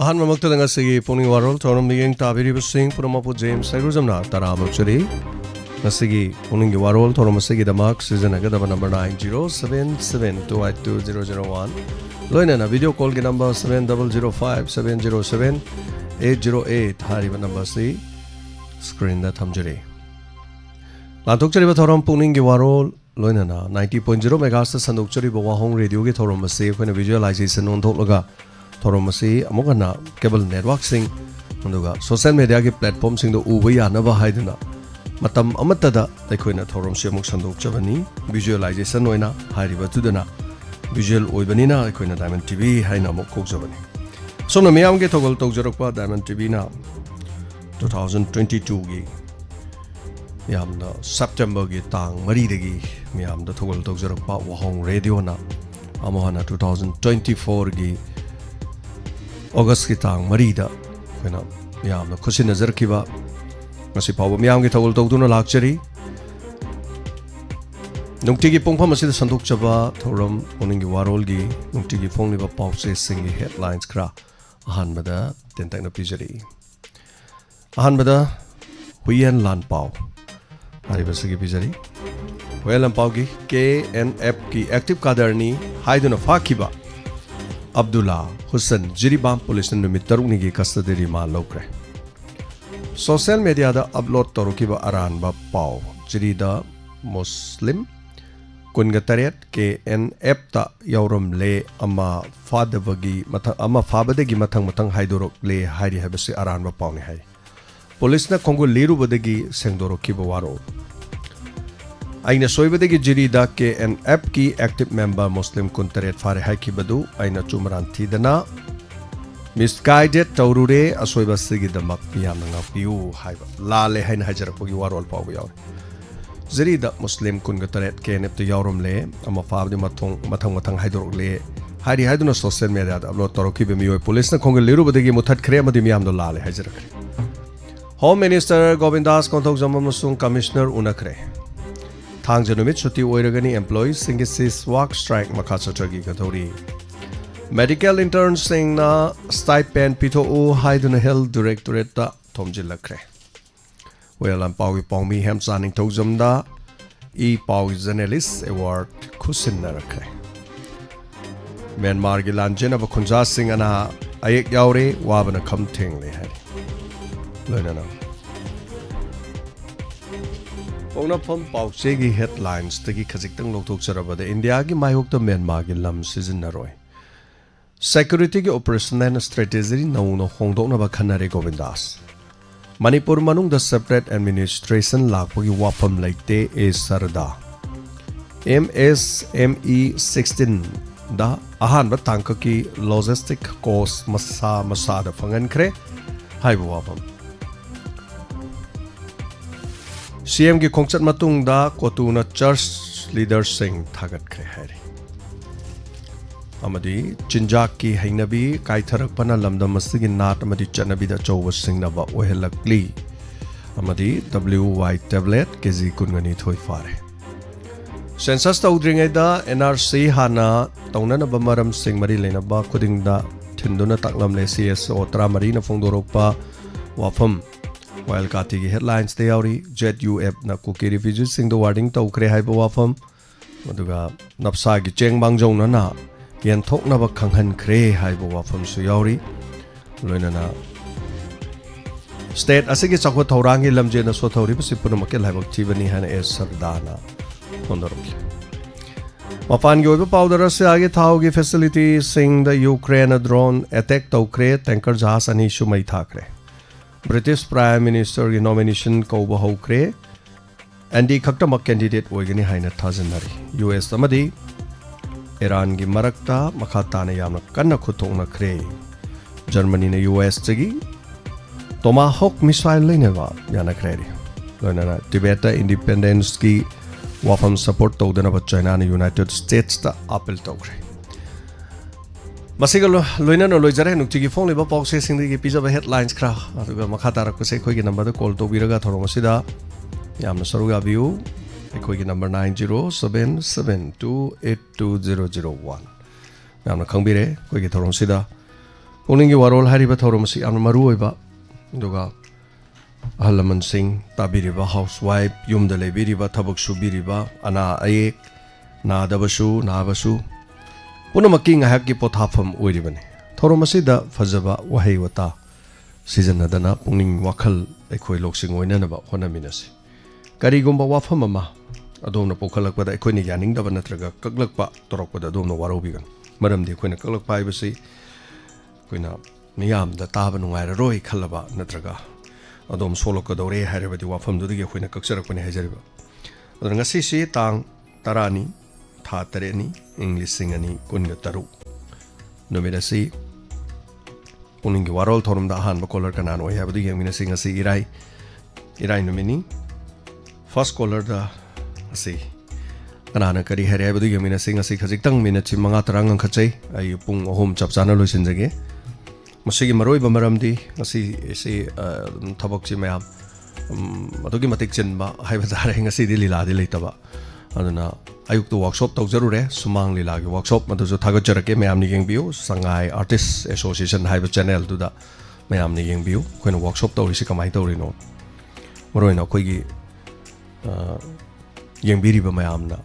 Ahan mamakta nga sige PUKNING WAROL thorom niyeng tabiri basing puramapu James Sagruzamna tarama chari nga sige PUKNING WAROL thorom sige damak season agadaba number 9077282001 loina na video call ke number 7005707808 hariba number si screen na thamjari lantok chari ba thorom PUKNING WAROL loina na 90.0 megahertz sanduk chari ba WAHONG radio ke thorom se khone visualization on tholaga Thoromasi amogana cable network sing munduga social media ki platform sing do uba yana ba haiduna matam amatada taikoina thoromsi amok sandok chabani visualization oina hariba tudana visual oibanina taikoina Diamond TV haina amok kok jabani sona miyam ge thogol togjarakpa Diamond TV na 2022 gi yamna September gi tang mari degi miyam da thogol togjarakpa WAHONG radio na amohana 2024 gi August ki tang marida kena miyam na khushi nazar kiba masi pawa miyam ki thawul tawduna lakchari nungti ki pongpa masi da sanduk chaba thoram PUKNING WAROL gi nungti ki phong liba pawse singi headlines kra ahan bada tentak na pijari ahan bada huyen lan paw hari basi ki pijari huyen lan paw gi KNF ki active kadarni haiduna fakiba Abdullah Hussain Jiribam police numit tarukni gi custody rima lokre social media da upload torukiba aran ba paw jirida muslim kunga taret KNF ta yaurum le ama fadabagi mathang ama fabadagi mathang haidorok le hairi habasi aran ba paw ni hai police na kongo leru badagi sengdorokiba waro aina soibadagi jirida KNF ki active member muslim kuntaret fare haiki badu aina chumran thidana misguided taurure asoiba sigi damak piyam nga piu haiba lale hain hajarakpogi warol paw yaw jirida muslim kuntaret KNF to yawrum le ama fabdi mathang haidorok le hari haiduna social media da upload toroki be miyo police na kongo leru badagi muthat khre amadi miyam do lale hajarakre Home Minister Govindas konthok jamam sung commissioner unakre Thang janumit chuti oiragani employees singi sis work strike makhachatragi gathori medical interns sing na stipend pitho o haiduna health directorate ta thomjilakre welan pawi pawmi hem chaning thojamda e pawi journalist award khusin narakre Myanmar gi lanjena ba khunja sing ana ayek yaure wabana kham theng le hai loina Pongna phom pawche gi headlines tagi khajik tang lokthok charabada India gi mayok to Myanmar gi lam season naroi security gi operation and strategy nauno hongdokna ba khanare Govindas Manipur manung the separate administration lakpagi wapam laite e sarda MSME 16 da ahan ba tangka ki logistic cost masa da fangan kre haibu wapam CM ki khongchat matung da kotuna church leaders sing thagat kre hari amadi chinjak ki hainabi kaitharak pana lamdam masigi nat amadi chanabi da chawwa sing na ba ohelakli amadi WY tablet kg kungani thoi fare census tawdringai da NRC hana tawnana ba maram sing mari lena ba khuding da thinduna taklam le CSO tra mari na phongdorokpa wafam While Kati headlines they are ZUF na kuki refugee sing the wording to kre hai ba wafam maduga napsa gi cheng bangjong na yen thok na ba khanghan kre hai ba wafam su yauri loina na state asigi chakwa thorang hi lamje na so thori ba sipuna makel hai ba chibani han es sardana hondorki Mapan gi oiba powder se age thau gi facility sing the Ukraine drone attack to kre tanker jahaz ani shumai thakre British Prime Minister ki nomination ko ba hokre Andy khaktama candidate oigani haina thajanari US amadi Iran gi marakta makhata na yamna kanna khutongna khre Germany na US chagi Tomahawk missile lenewa yana khre loina Tibet independence ki wafam support to dana ba China na United States ta appeal to khre Masiga loina no loijare nukti phone liba pause sing di pizza headlines kra aduga makha tarak ko se khoi gi number da call to biraga thoro masida yamna saruga view khoi gi number 9077282001 yamna khangbire khoi gi thoro sida pungning gi warol hariba thoro masi yamna maru oiba aduga ahalaman sing tabiriba housewife yumda lebiriba thabak subiriba ana ayek na dabasu na basu Punamaki ngahaki pothafam oiribani thorom asida fajaba wahei wata season adana pungning wakhal ekhoi loksing oinanaba honaminasi karigomba wafam ama adomna pokhalakpada ekhoi ni yaning daba natraga kaklakpa torokpada adomna warobigan maramdi ekhoina kaklakpa ibasi koina miyam da taba nungaira roi khalaba natraga adom solokadore hairabadi wafam dudigi ekhoina kaksarakpani hajariba adanga sisi tang tarani tha tareni English singani kunga taru nominasi uningi warol thorum da han ba color kana no ya badu yemina singa si irai nomini first color da asi kana kari hare badu yemina singa si khajik tang mina chi manga tarang khachai ai pung ahum chap chana lo sinjage masigi maroi ba maramdi asi si thabak chi mayam adugi matik chen ba haiba dare ngasi di lila di leitaba aduna ayuk to workshop tau jarure sumang lila gi workshop madu jo thaga jarake mayam ni geng biu sangai artist association haiba channel tu da mayam ni geng biu koina workshop tau risi kamai tau rino moroina koi gi geng biri ba mayam na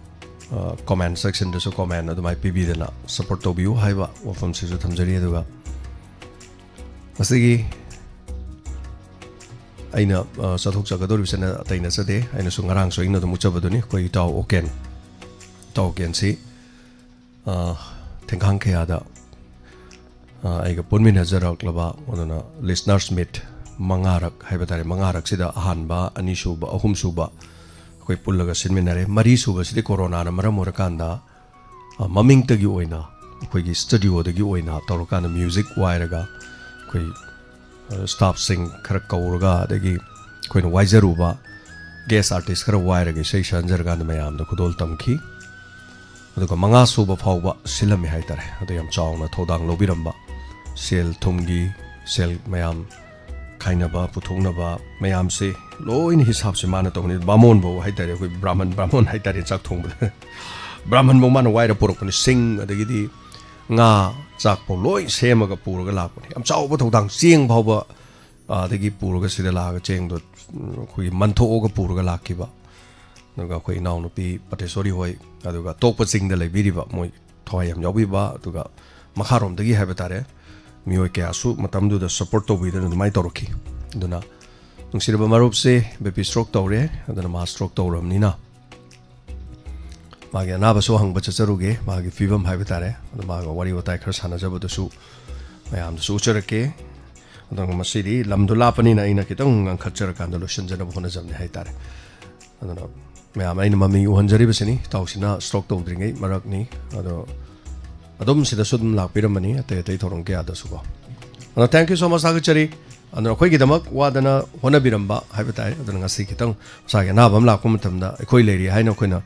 comment section da so comment adu mai pb da na support tau biu haiba wafam se jo thamjari aduga masigi aina sathok chagador bisana taina sade aina su ngarang so ina do muchabaduni koi tau oken si tengkang kaya da aiga punmin hajarak laba onana listeners meet mangarak haibatare mangarak sida ahanba anisuba ahumsuba koi pullaga sinminare marisuba sidi corona na maram orakanda maming tagi oina koi gi studio dagi oina torokana music wairaga koi staff sing khara kauraga dagi koi no waijaruba guest artist khara wairaga sei sanjarga na mayam da khudol tamki aduga manga suba phawba silami haitare adu yam chawna thodang lobiramba sel thumgi sel mayam khainaba puthongnaba mayam se loin hisab se mana tawni bamon bo haitare koi brahman haitare chak thongba brahman bo mana waira porokni sing adagi nga chak po loi semaga puraga lakpani yam chawba thodang cheng phawba adagi puraga sida laga cheng do koi manthoga puraga lakiba nuga koi naw nupi patesori hoi aduga tokpa sing da lebiriba moi thoyam yawiba aduga makharom dagi habatare mioi ke asu matamdu da support to bi da mai toroki duna nungsirba marup se bepi stroke tawre aduna ma stroke tawram nina magi na baso hangba chacharuge magi fibam habatare aduma ga wari watai khar sana jabu da su mayam da su charake aduna masiri lamdula pani na ina kitang ang khachar kan da lotion jana bhona jamne haitare aduna mayam aina mami uhanjari basini tausina stroke tawdringai marakni ado adom sida sudum lakpiramani ate thorong ke ada suba ana thank you so much agachari ana khoi gi damak wadana hona biramba haibatai adana ngasi kitang sage na bam lakku matamda khoi leri haina khoina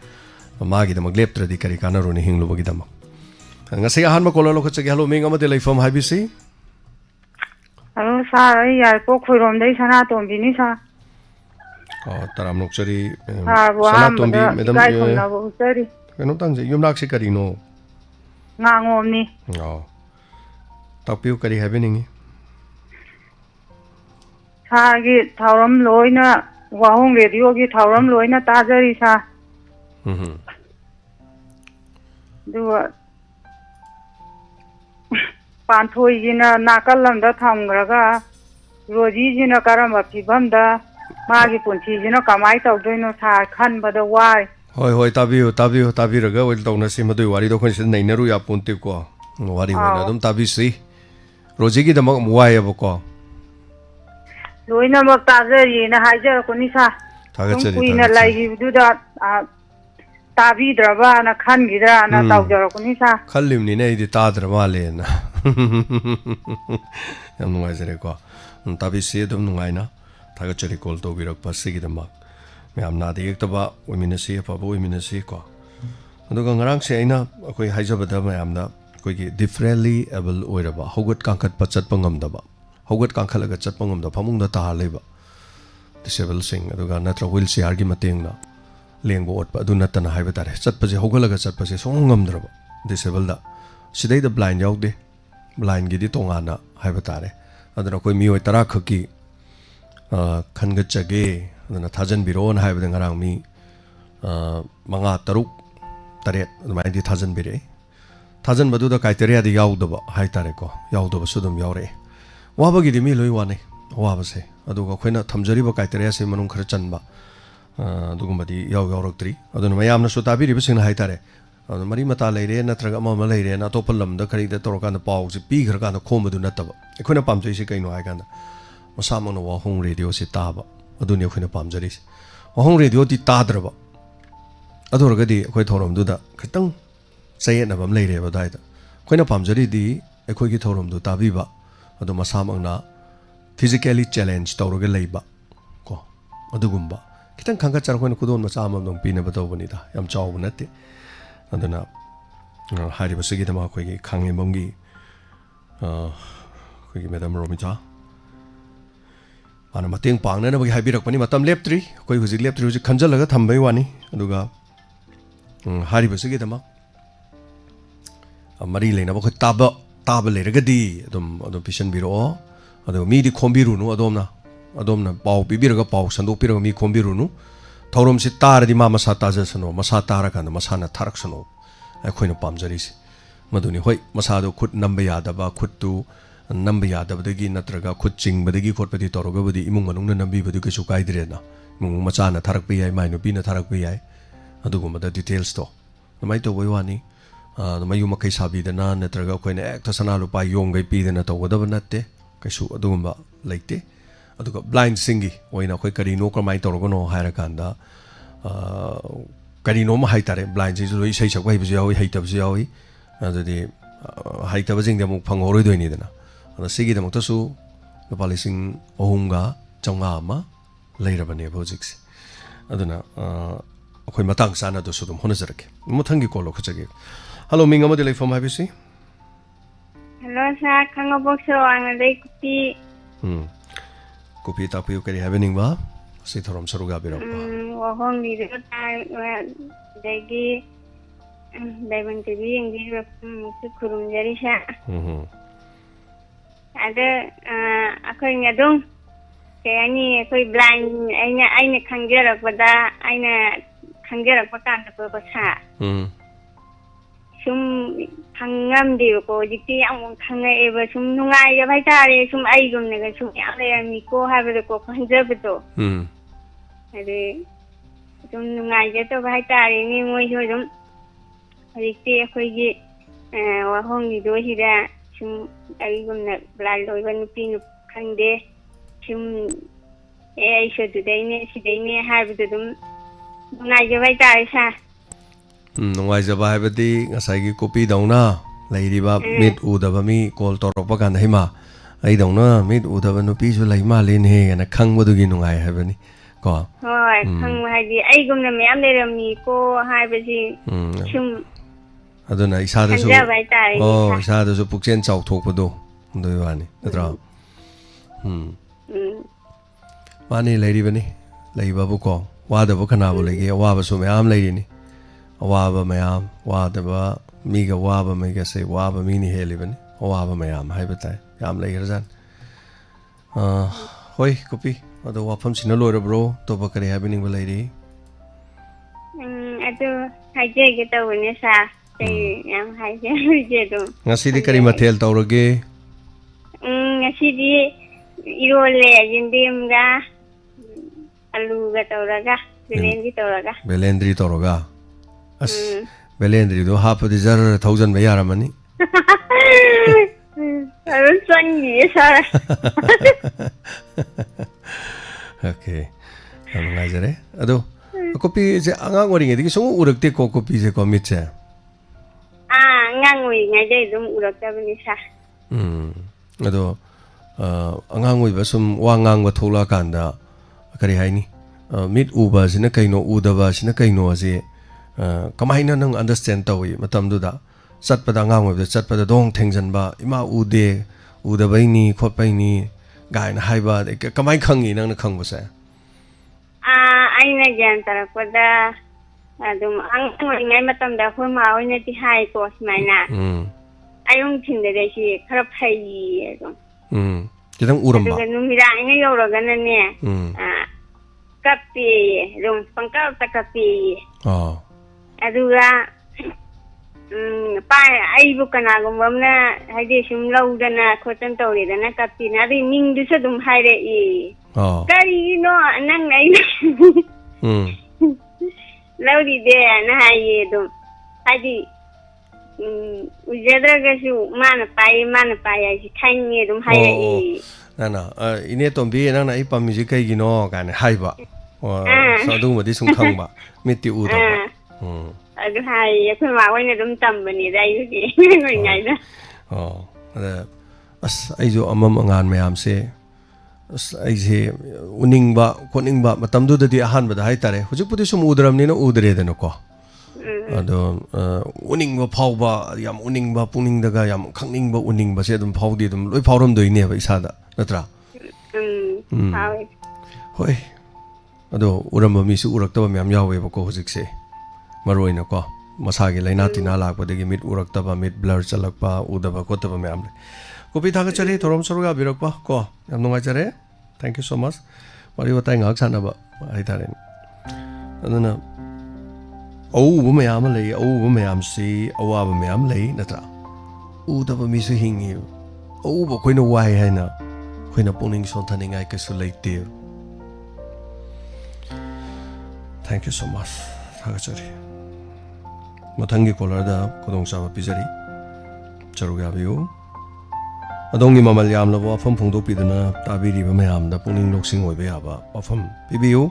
magi damak leptradi kari kana roni hinglu bagi damak ngasi ahan ma kololo khachagi hello ming amade leifam haibisi hello sir yar po khoirom dei sana tombini sa taram nokchari sana tombi madam kano tangje yumlak se kari no ngangomni tapiu kari happening sagi thauram loina wahong radio gi thauram loina tajari sa duwa panthoi jina nakalamda thamgraga roji jina karamba phibamda magi punchi jina kamai tawdoino sa khanbada wai hoi tabiraga wel tawna si madoi wari do khon sin nainaru ya punti ko wari wena dum tabisi roji gi damak muai abko loina mak tajari na hajar ko ni sa tagachari kuina lagi duda tabi draba na khan gidra na tawjar ko ni sa khallimni nei di tadrama le na yam nungai jare ko tabisi dum nungai na tagachari kol to birak pasigi damak mayam na de yektaba oiminasi pabo oiminasi ko aduga ngarang se aina akoi haijabada mayam da कोई differently able ओइरबा होगत कांखत पचत पंगमदबा होगत कांखलगा चत पंगमदा फमुंगदा ताहा लेबा disabled sing aduga natra wheelchair gi matengna lengbo otpa adu natana haiba tare chatpase hogalaga chatpase songamdraba disabled da sidai da blind yaude blind gi di tongana haiba tare aduna koi mi oi tara khaki khanga chage aduna thajan biron haiba ngarang mi manga taruk taret adumai di thajan bire thajan badu da criteria di yaudaba hai tare ko yaudaba sudum yaure waba gi di mi loi wane waba se aduga khoina thamjariba criteria se manung khara chanba adugumadi yauroktri aduna mayamna sutabi ribasina hai tare mari mata leire natraga ama leire na topal lamda khari da torokana pau ji pi khara kana khomadu nataba khoina pamjai se kaino hai kana masamona wahong radio se taba aduni khoina pamjari wahong radio ti tadraba aduragadi khoi thorom du da khitang sayena bam leire ba dai da khoina pamjari di khoi gi thorom du tabi ba adu masamangna physically challenge tawroga leiba ko adugumba kitang khanga char khoina kudon macha amam dong pina ba tawbani da yam chaw banate aduna hari ba sigi dama khoi gi khange mongi khoi gi madam romita ana mateng pangna na bagi habirak pani matam leptri khoi huji leptri huji khanjalaga thambai wani aduga hari ba sigi dama mari leina ba khoi taba leragadi adum pisan biro ado mi di khombiru nu adomna pau bibiraga pau sandok piraga mi khombiru nu thorom si tar di mama sa taja sano masa tara kan masa na tharak sano ai khoina pamjari si maduni hoi masa do khut namba yada ba khut tu namba yada ba dagi natraga khut ching ba dagi khot padi toroga ba di imung manung na nambi ba du kesu kai dire na imung macha na tharak pe yai mai no pi na tharak pe yai adugo ma da details to namai to wai wani mayu makai sabi da na natraga khoina ek thasana lu pa yong gai pi da na to da ba natte kaisu adugumba leite aduga blind singi oina khoi kari no kramai torogono haira kanda kari no ma haitare blind ji roi sei sakbai bu yawi haitab bu yawi adudi haitab jing de mu phangoroi doini dana ana sigi de mutasu lopalising ohunga chonga ma leirabane project aduna khoi matang sana do sudum honazarake muthangi kolo khachage hello minga ma de lai form habisi hello sir khangabokso ang dai kupi kopi tapu kari happening ba si thorom saruga birok ba wahong ni de ta dai dai ban tv ang di su kurum jari sa ada akhoi ngadong kaya ni akhoi blind aina khanggerak pada aina khanggerak pakan ta ko sa sum khangam di ko jikti ang khangai eba sum nungai ya bai tare sum ai gum ne ga sum ya le mi ko ha be ko khanja be to ade sum nungai ja to bai tare ni moi jo sum jikti khoi gi wa hong ni do hi da sum ai gum ne bla loi ban pi nu khangde sum ai sho du dai ne si dai ne ha be dum nungai ja bai tare sa nungai jaba habadi ngasai gi copy dauna lairiba mit udaba mi call torokpa kan hima ai dauna mit udaba nu pi su lai ma len he na khangba du gi nungai habani ko hoi khang hai di ai gum na myam le ram mi ko hai ba ji sum aduna isa da su oh isa da su pukchen chau thokpa do doi wani atra mani lairibani laiba bu ko wa da bu khana bu lege wa ba su myam lairini awaba mayam wadaba miga waba mega se waba mini helibani awaba mayam haibatai yam leirjan hoi kopi ado wafam sina loira bro to bakari happening balairi ado haje ge to ne sa sei yam haje je do ngasi di kari mathel tawrage ngasi di irole jindim ga alu ga tawraga belendri tawraga as belendri do half the jar 1000 ba yaramani arun sangi sara okay ngajare ado kopi je angang ori ngedi sungu urakte ko kopi je komit je ngang oi ngaje dum urakta bani sa ado angang oi basum wa ngang wa thola kanda kari haini mit uba sina kaino udaba sina kaino ase kamaina nang understand tawi matam du da ꯆꯠꯄꯗ ꯑꯉꯥꯡ ꯑꯣꯏꯕꯗ ꯆꯠꯄꯗ ꯗꯣꯡ ꯊꯦꯡꯖꯟꯕ ꯏꯃꯥ ꯎꯗꯦ ꯎꯗꯕꯩꯅꯤ ꯈꯣꯠꯄꯩꯅꯤ ꯒꯥꯏꯅ ꯍꯥꯏꯕ ꯀꯃꯥꯏꯅ ꯈꯪꯉꯤ ꯅꯪꯅ ꯈꯪꯕꯁꯦ ꯑꯩꯅ ꯒ꯭ꯌꯥꯟ ꯇꯥꯔꯛꯄꯗ ꯑꯗꯨꯝ ꯑꯉꯥꯡ ꯑꯣꯏꯔꯤꯉꯩ ꯃꯇꯝꯗ ꯑꯩꯈꯣꯏ ꯃꯥ ꯍꯣꯏꯅꯗꯤ ꯍꯥꯏꯀꯣ ꯁꯨꯃꯥꯏꯅ ꯑꯌꯨꯛ ꯅꯨꯡꯊꯤꯟꯗꯗꯤ ꯑꯩꯁꯤ ꯈꯔ ꯐꯩꯌꯦ ꯑꯗꯨꯝ khitang uramba aduga numiranga yawragana ne kappe rum pangkapta kappe aduga pai aibu kanagumna haide sum laudana khotan tawredana kappina adi mingdu sa dum haire e kari no nang nai laudi de na haye dum hadi ujadragasu mana pai ai khainge dum haire e nana ine tombi nana I pamiji kai gino kan haiba so dum madi sum khangba miti u da adu hai khoi ma wai na dum tambani dai yu ngoi ngai da ada as ai jo amam angan mayam se as ai je uningba koningba matamdu dadi ahan ba hai tare hujik pudi sum udram ni no udre de no ko ado uningba phawba yam uningba puning daga yam khangning ba uningba se dum phawdi dum loi phawram doine ba isada natra hoi ado uramba mi su urakta ba myam yawe ba ko hujik se maroina ko masagi laina tina lakpa degi mit urakta ba mit blur chalakpa udaba ko taba myam kopi thaga chari thorom soruga birakpa ko yam nungai chare thank you so much mari watai ngak sana ba ai tare aduna au bu myam lei au bu myam si awa ba myam lei natra udaba mi su hingi au ba koina wai haina koina puning son thaningai ka su leite thank you so much thaga chari matangi kolarda kodong sama pizari charuga biu adongi mamal yam labo afam phongdok pidana tabiri ba mayam da puning loksing oi ba ba afam pibiu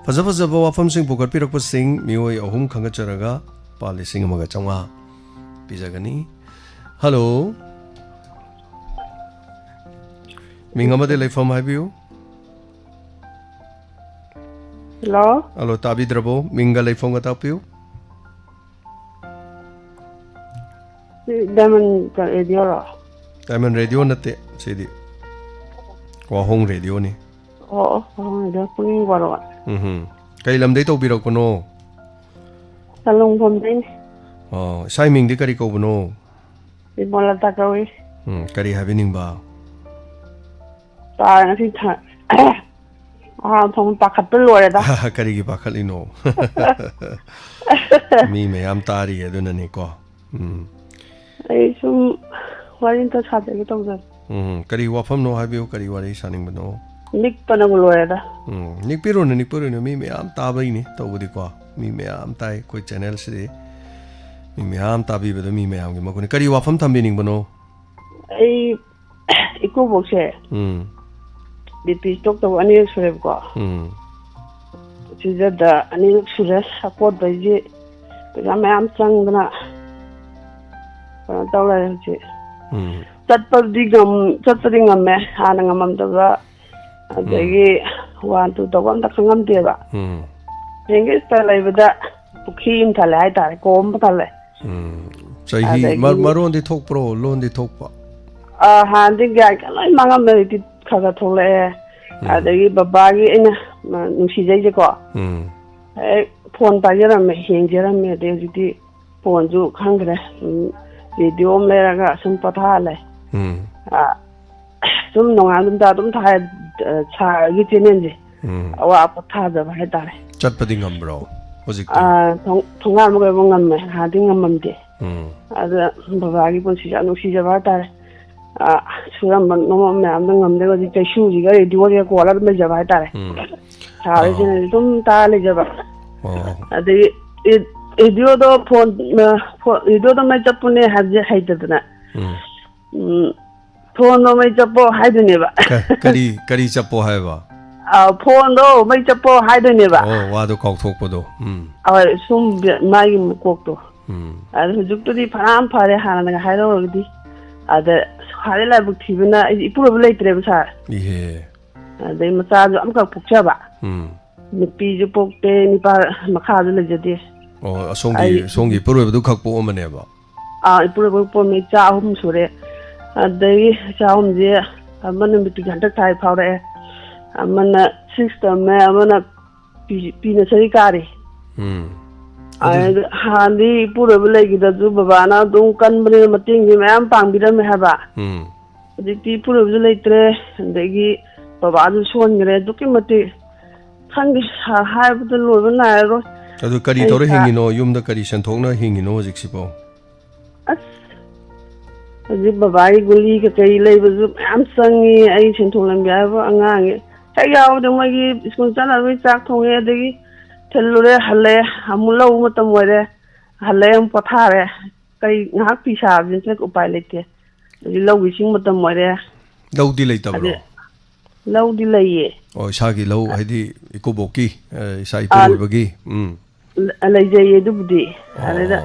faza faza ba afam sing pokat pirak pa sing mioi ahum khanga charaga pali sing amaga changa pizagani hello mingamade leifam haibiu hello tabi drabo minga leifam ga tapiu Diamond radio nate sidi WAHONG radio ni WAHONG radio puning WAROL kai lamdai to birok kono talong bomdai saiming di kari ko bono ibola ta kawi kari happening ba ta na si tha thong pakhat pe lore da kari gi pakhat ino mi me am tari aduna ni ko ai sum warin ta chade ke tawza kari wafam no habiu kari wari saning bano nik pana lore da nik piro ni mi me am ta bai ni to budi ko mi me am tai koi channel se mi me am ta bi bedo mi me am gi makuni kari wafam thambi ning bano ai iko bokse BP stock to ani sure ko chija da ani sure support bai je ga me am sang na tawla ji chatpadi ngamme hana ngamam da adagi wan tu tawam da khangam de ba henge sta laibada pukhim thale ai tar kom thale chahi maron di thok pro lon di thok pa han di ga ka lai mangam de ti khaga thole adagi baba gi ina nusi jai je ko phone pa jara me heng jara me de ji phone ju khangre video om leraga sum patha le sum nonga dum da dum tha cha gi chenen ji awa patha da ba tare chatpadi ngambro hojik thonga mo ga ngam me ha ding ngam de ada baba gi pon si anu si ja ba tare suram no me am ngam de gi kai shu ji ga radio ge ko la me ja ba tare ha re jene dum ta le ja ba ade video do phone video do mai chapune haje haidadna phone do mai chapo haidune ba kari chapo haiba phone do mai chapo haidune ba wa do kok thok podo awa sum mai kok to adu juk to di pharam phare hana ga hairo di ada hare la bu thibna ipuro leitre ba sa ihe adai macha jo am ka pukcha ba nipi ju pokte ni pa makha ju le jade songi purwe du khak po mane ba ꯏꯄꯨꯔꯣꯏꯕ ꯄꯣꯝꯃꯤ ꯏꯆꯥ 3 ꯁꯨꯔꯦ ꯑꯗꯒꯤ ꯏꯆꯥ 3ꯁꯦ ꯑꯃꯅ matric ꯍꯟꯗꯛ ꯊꯥꯏ ꯐꯥꯎꯔꯛꯑꯦ ꯑꯃꯅ 6 ꯇꯝꯃꯦ ꯑꯃꯅ ꯄꯤ ꯅꯁꯔꯤ ꯀꯥꯔꯤ ꯍꯥꯟꯗꯤ ꯏꯄꯨꯔꯣꯏꯕ ꯂꯩꯈꯤꯗꯁꯨ ꯕꯕꯥꯅ ꯑꯗꯨꯝ ꯀꯟꯕꯅꯤꯅ ꯃꯇꯦꯡꯗꯤ ꯃꯌꯥꯝ ꯄꯥꯡꯕꯤꯔꯝꯃꯦ ꯍꯥꯏꯕ ꯍꯧꯖꯤꯛꯇꯤ ꯏꯄꯨꯔꯣꯏꯕꯁꯨ ꯂꯩꯇ꯭ꯔꯦ ꯑꯗꯒꯤ ꯕꯕꯥꯁꯨ ꯁꯣꯟꯈ꯭ꯔꯦ ꯑꯗꯨꯛꯀꯤ ꯃꯇꯤꯛ ꯈꯪꯗꯦ ꯍꯥꯏꯕꯗ ꯂꯣꯏꯕ ꯅꯥꯏꯔꯔꯣꯏ ꯑꯗꯨ ꯀꯔꯤ ꯇꯧꯔ ꯍꯤꯡꯉꯤꯅꯣ ꯌꯨꯝꯗ ꯀꯔꯤ ꯁꯦꯟꯊꯣꯛꯅ ꯍꯤꯡꯉꯤꯅꯣ ꯍꯧꯖꯤꯛꯁꯤꯕꯣ ꯑꯁ ꯍꯧꯖꯤꯛ ꯕꯕꯥꯒꯤ ꯒꯨꯂꯤ ꯀꯩꯀꯩ ꯂꯩꯕꯁꯨ ꯃꯌꯥꯝ ꯆꯪꯉꯤ ꯑꯩ ꯁꯦꯟꯊꯣꯛ ꯂꯝꯕꯤ ꯍꯥꯏꯕ ꯑꯉꯥꯡꯒꯤ ꯍꯦꯛ ꯌꯥꯎꯕꯗ ꯃꯣꯏꯒꯤ ꯁ꯭ꯀꯨꯜ ꯆꯠꯅꯕꯒꯤ ꯆꯥꯛ ꯊꯣꯡꯉꯦ ꯑꯗꯒꯤ ꯊꯤꯜꯂꯨꯔꯦ ꯍꯜꯂꯦ ꯑꯃꯨꯛ ꯂꯧꯕ ꯃꯇꯝ ꯑꯣꯏꯔꯦ ꯍꯜꯂꯦ ꯑꯃꯨꯛ ꯄꯣꯊꯥꯔꯦ ꯀꯩ ꯉꯥꯏꯍꯥꯛ ꯐꯤ ꯁꯥꯕꯁꯤꯅ ꯎꯄꯥꯏ ꯂꯩꯇꯦ ꯑꯗꯒꯤ ꯂꯧ ꯏꯁꯤꯡ ꯃꯇꯝ ꯑꯣꯏꯔꯦ ꯂꯧꯗꯤ ꯂꯩꯇꯕ꯭ꯔꯣ ꯂꯧꯗꯤ ꯂꯩꯌꯦ ꯑꯣ ꯏꯁꯥꯒꯤ ꯂꯧ ꯍꯥꯏꯗꯤ ꯏꯀꯨꯕꯣꯛꯀꯤ ꯏꯁꯥ ꯏꯄꯨꯔꯣꯏꯕꯒꯤ ꯂꯩꯖꯩꯌꯦ ꯑꯗꯨꯕꯨꯗꯤ ꯑꯗꯩꯗ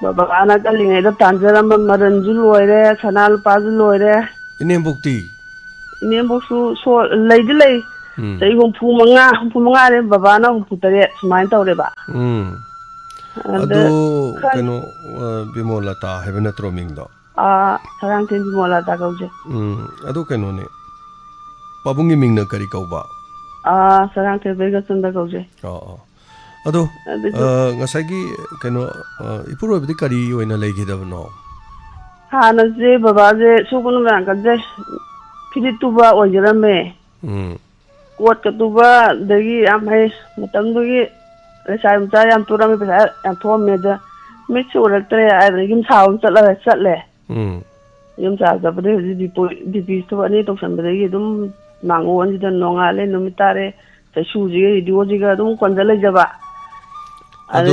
ꯕꯕꯥꯅ ꯀꯜꯂꯤꯉꯩꯗ ꯇꯥꯟꯖꯔꯝꯕ ꯃꯔꯟꯁꯨ ꯂꯣꯏꯔꯦ ꯁꯅꯥ ꯂꯨꯄꯥꯁꯨ ꯂꯣꯏꯔꯦ ꯏꯅꯦꯝꯕꯣꯛꯇꯤ ꯏꯅꯦꯝꯕꯣꯛꯁꯨ ꯂꯩꯗꯤ ꯂꯩ ꯆꯍꯤ 65 ꯕꯕꯥꯅ 63 ꯁꯨꯃꯥꯏꯅ ꯇꯧꯔꯦꯕ ꯑꯗꯨ ꯀꯩꯅꯣ ꯕꯤꯃꯣꯂꯇꯥ ꯍꯥꯏꯕ ꯅꯠꯇ꯭ꯔꯣ ꯃꯤꯡꯗꯣ ꯁꯔꯥꯡꯊꯦꯝ ꯕꯤꯃꯣꯂꯇꯥ ꯀꯧꯖꯩ ꯑꯗꯨ ꯀꯩꯅꯣꯅꯦ ꯄꯥꯕꯨꯡꯒꯤ ꯃꯤꯡꯅ ꯀꯔꯤ ꯀꯧꯕ ꯁꯔꯥꯡꯊꯦꯝ ꯕꯩꯒꯆꯟꯗ ꯀꯧꯖꯩ ꯑꯗꯣ ꯉꯁꯥꯏꯒꯤ ꯀꯩꯅꯣ ꯏꯄꯨꯔꯣꯏꯕꯗꯤ ꯀꯔꯤ ꯑꯣꯏꯅ ꯂꯩꯈꯤꯗꯕꯅꯣ ꯍꯥꯟꯅꯁꯦ ꯕꯕꯥꯁꯦ ꯁꯨꯕ ꯅꯣꯝꯕ ꯀꯟꯖꯩ ꯐꯤꯗꯤꯠ ꯇꯨꯕ ꯑꯣꯏꯖꯔꯝꯃꯦ ꯀꯣꯠꯀ ꯇꯨꯕ ꯑꯗꯒꯤ ꯌꯥꯝ ꯍꯩ ꯃꯇꯝꯗꯨꯒꯤ ꯂꯩꯁꯥꯕꯤ ꯃꯆꯥ ꯌꯥꯝ ꯇꯨꯔꯝꯃꯦ ꯄꯩꯁꯥ ꯌꯥꯝ ꯊꯣꯛꯑꯝꯃꯦ ꯑꯗ ꯃꯤꯠꯁꯨ ꯎꯔꯛꯇ꯭ꯔꯦ ꯑꯗ ꯌꯨꯝ ꯁꯥꯕ ꯆꯠꯂꯦ ꯌꯨꯝ ꯁꯥꯕ ꯆꯠꯄꯗꯒꯤ ꯍꯧꯖꯤꯛ ꯗꯤꯄꯤ ꯏꯁꯇꯣꯞ 2 ꯇꯧꯁꯟꯕꯗꯒꯤ ꯑꯗꯨꯝ ꯃꯥꯡꯒꯣꯟꯁꯤꯗ ꯅꯣꯡꯉꯥꯜꯂꯦ ꯅꯨꯃꯤꯠ ꯇꯥꯔꯦ ꯆꯩꯁꯨꯁꯤꯒ ꯔꯦꯗꯤꯑꯣꯁꯤꯒ ꯑꯗꯨꯝ ꯀꯣꯟꯖ ꯂꯩꯖꯕ ꯑꯗꯣ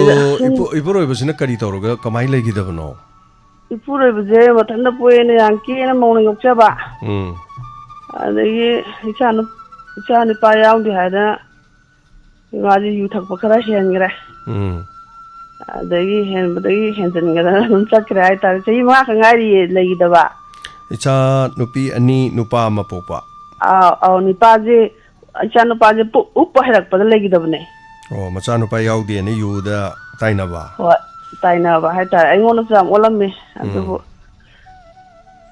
ꯏꯄꯨꯔꯣꯏꯕꯁꯤꯅ ꯀꯔꯤ ꯇꯧꯔꯒ ꯀꯃꯥꯏꯅ ꯂꯩꯈꯤꯗꯕꯅꯣ ꯏꯄꯨꯔꯣꯏꯕꯁꯦ ꯃꯊꯟꯇ ꯄꯣꯛꯑꯦꯅ ꯌꯥꯝ ꯀꯦꯅ ꯃꯧꯅ ꯌꯣꯛꯆꯕ ꯑꯗꯒꯤ ꯏꯆꯥ ꯅꯨꯄꯥ ꯌꯥꯎꯗꯦ ꯍꯥꯏꯗꯅ ꯏꯃꯥꯁꯦ ꯌꯨ ꯊꯛꯄ ꯈꯔ ꯍꯦꯟꯈ꯭ꯔꯦ ꯑꯗꯒꯤ ꯍꯦꯟꯖꯤꯟꯒꯗꯅ ꯑꯗꯨꯝ ꯆꯠꯈ꯭ꯔꯦ ꯍꯥꯏꯇꯥꯔꯦ ꯆꯍꯤ 5 ꯈꯛ ꯉꯥꯏꯔꯤꯌꯦ ꯂꯩꯈꯤꯗꯕ ꯏꯆꯥ ꯅꯨꯄꯤ 2 ꯅꯨꯄꯥ 1 ꯄꯣꯛꯄ ꯅꯨꯄꯥꯁꯦ ꯏꯆꯥ ꯅꯨꯄꯥꯁꯦ ꯎꯞꯄ ꯍꯩꯔꯛꯄꯗ ꯂꯩꯈꯤꯗꯕꯅꯦ ꯑꯣ ꯃꯆꯥꯅꯨꯄꯥ ꯌꯥꯎꯗꯦꯅ ꯌꯨꯗ ꯇꯥꯏꯅꯕ ꯍꯣꯏ ꯇꯥꯏꯅꯕ ꯍꯥꯏꯇꯥꯔꯦ ꯑꯩꯉꯣꯟꯗꯁꯨ ꯌꯥꯝ ꯑꯣꯜꯂꯝꯃꯦ ꯑꯗꯨꯕꯨ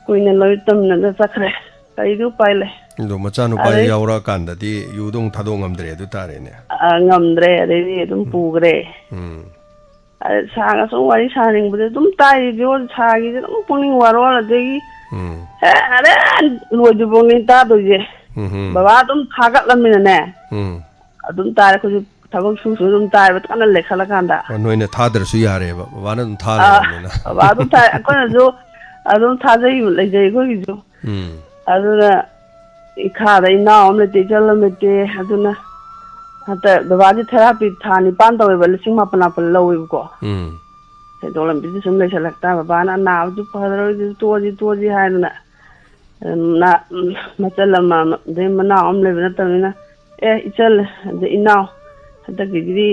ꯀꯨꯏꯅ ꯂꯣꯏ ꯇꯝꯅꯅ ꯆꯠꯈ꯭ꯔꯦ ꯀꯔꯤꯗꯤ ꯎꯄꯥꯏ ꯂꯩ ꯑꯗꯣ ꯃꯆꯥꯅꯨꯄꯥ ꯌꯥꯎꯔꯛꯑꯀꯥꯟꯗꯗꯤ ꯌꯨꯗꯣ ꯑꯃꯨꯛ ꯊꯥꯗꯣꯛ ꯉꯝꯗ꯭ꯔꯦ ꯑꯗꯨ ꯇꯥꯔꯦꯅꯦ ꯉꯝꯗ꯭ꯔꯦ ꯑꯗꯩꯗꯤ ꯑꯗꯨꯝ ꯄꯨꯈ꯭ꯔꯦ ꯁꯥꯒ ꯁꯨꯝ ꯋꯥꯔꯤ ꯁꯥꯅꯤꯡꯕꯗ ꯑꯗꯨꯝ ꯇꯥꯏ ꯚꯤꯗꯤꯑꯣ ꯁꯥꯒꯤꯁꯦ ꯑꯗꯨꯝ ꯄꯨꯛꯅꯤꯡ ꯋꯥꯔꯣꯜ ꯑꯗꯒꯤ ꯂꯣꯏꯗ꯭ꯔꯤꯐꯥꯎꯅꯦ ꯇꯥꯗꯣꯏꯁꯦ ꯕꯕꯥ ꯑꯗꯨꯝ ꯊꯥꯒꯠꯂꯝꯃꯤꯅꯅꯦ ꯑꯗꯨꯝ ꯇꯥꯔꯦ ꯑꯩꯈꯣꯏꯁꯨ ꯊꯕꯛ ꯁꯨꯁꯨ ꯑꯗꯨꯝ ꯇꯥꯏꯕ ꯀꯟꯅ ꯂꯩꯈꯠꯂꯀꯥꯟꯗ ꯅꯣꯏꯅ ꯊꯥꯗ꯭ꯔꯁꯨ ꯌꯥꯔꯦꯕ ꯕꯕꯥꯅ ꯑꯗꯨꯝ ꯊꯥ ꯂꯩꯔꯕꯅꯤꯅ ꯕꯕꯥ ꯑꯗꯨꯝ ꯊꯥꯏ ꯑꯩꯈꯣꯏꯅꯁꯨ ꯑꯗꯨꯝ ꯊꯥꯖꯩ ꯂꯩꯖꯩ ꯑꯩꯈꯣꯏꯒꯤꯁꯨ ꯑꯗꯨꯅ ꯏꯈꯥꯗ ꯏꯅꯥꯎ ꯑꯃ ꯂꯩꯇꯦ ꯏꯆꯜ ꯑꯃ ꯂꯩꯇꯦ ꯑꯗꯨꯅ ꯍꯟꯇꯛ ꯕꯕꯥꯁꯤ ꯊꯦꯔꯥꯄꯤ ꯊꯥ 9 ꯇꯧꯋꯦꯕ 9,000 ꯂꯧꯋꯦꯕꯀꯣ ꯁꯦꯟꯊꯣꯛ ꯂꯝꯕꯤꯁꯨ ꯁꯨꯝ ꯂꯩꯁꯜꯂꯛꯇ ꯕꯕꯥꯅ ꯅꯥꯕꯁꯨ ꯐꯔꯔꯣꯏ ꯇꯣꯛꯑꯁꯤ ꯍꯥꯏꯗꯅ ꯃꯆꯜ ꯑꯃ ꯑꯗꯩ ꯃꯅꯥꯎ ꯑꯃ ꯂꯩꯕ ꯅꯠꯇꯕꯅꯤ나 ꯏꯆꯜ ꯑꯗꯩ ꯏꯅꯥꯎ ꯍꯟꯗꯛꯀꯤꯗꯤ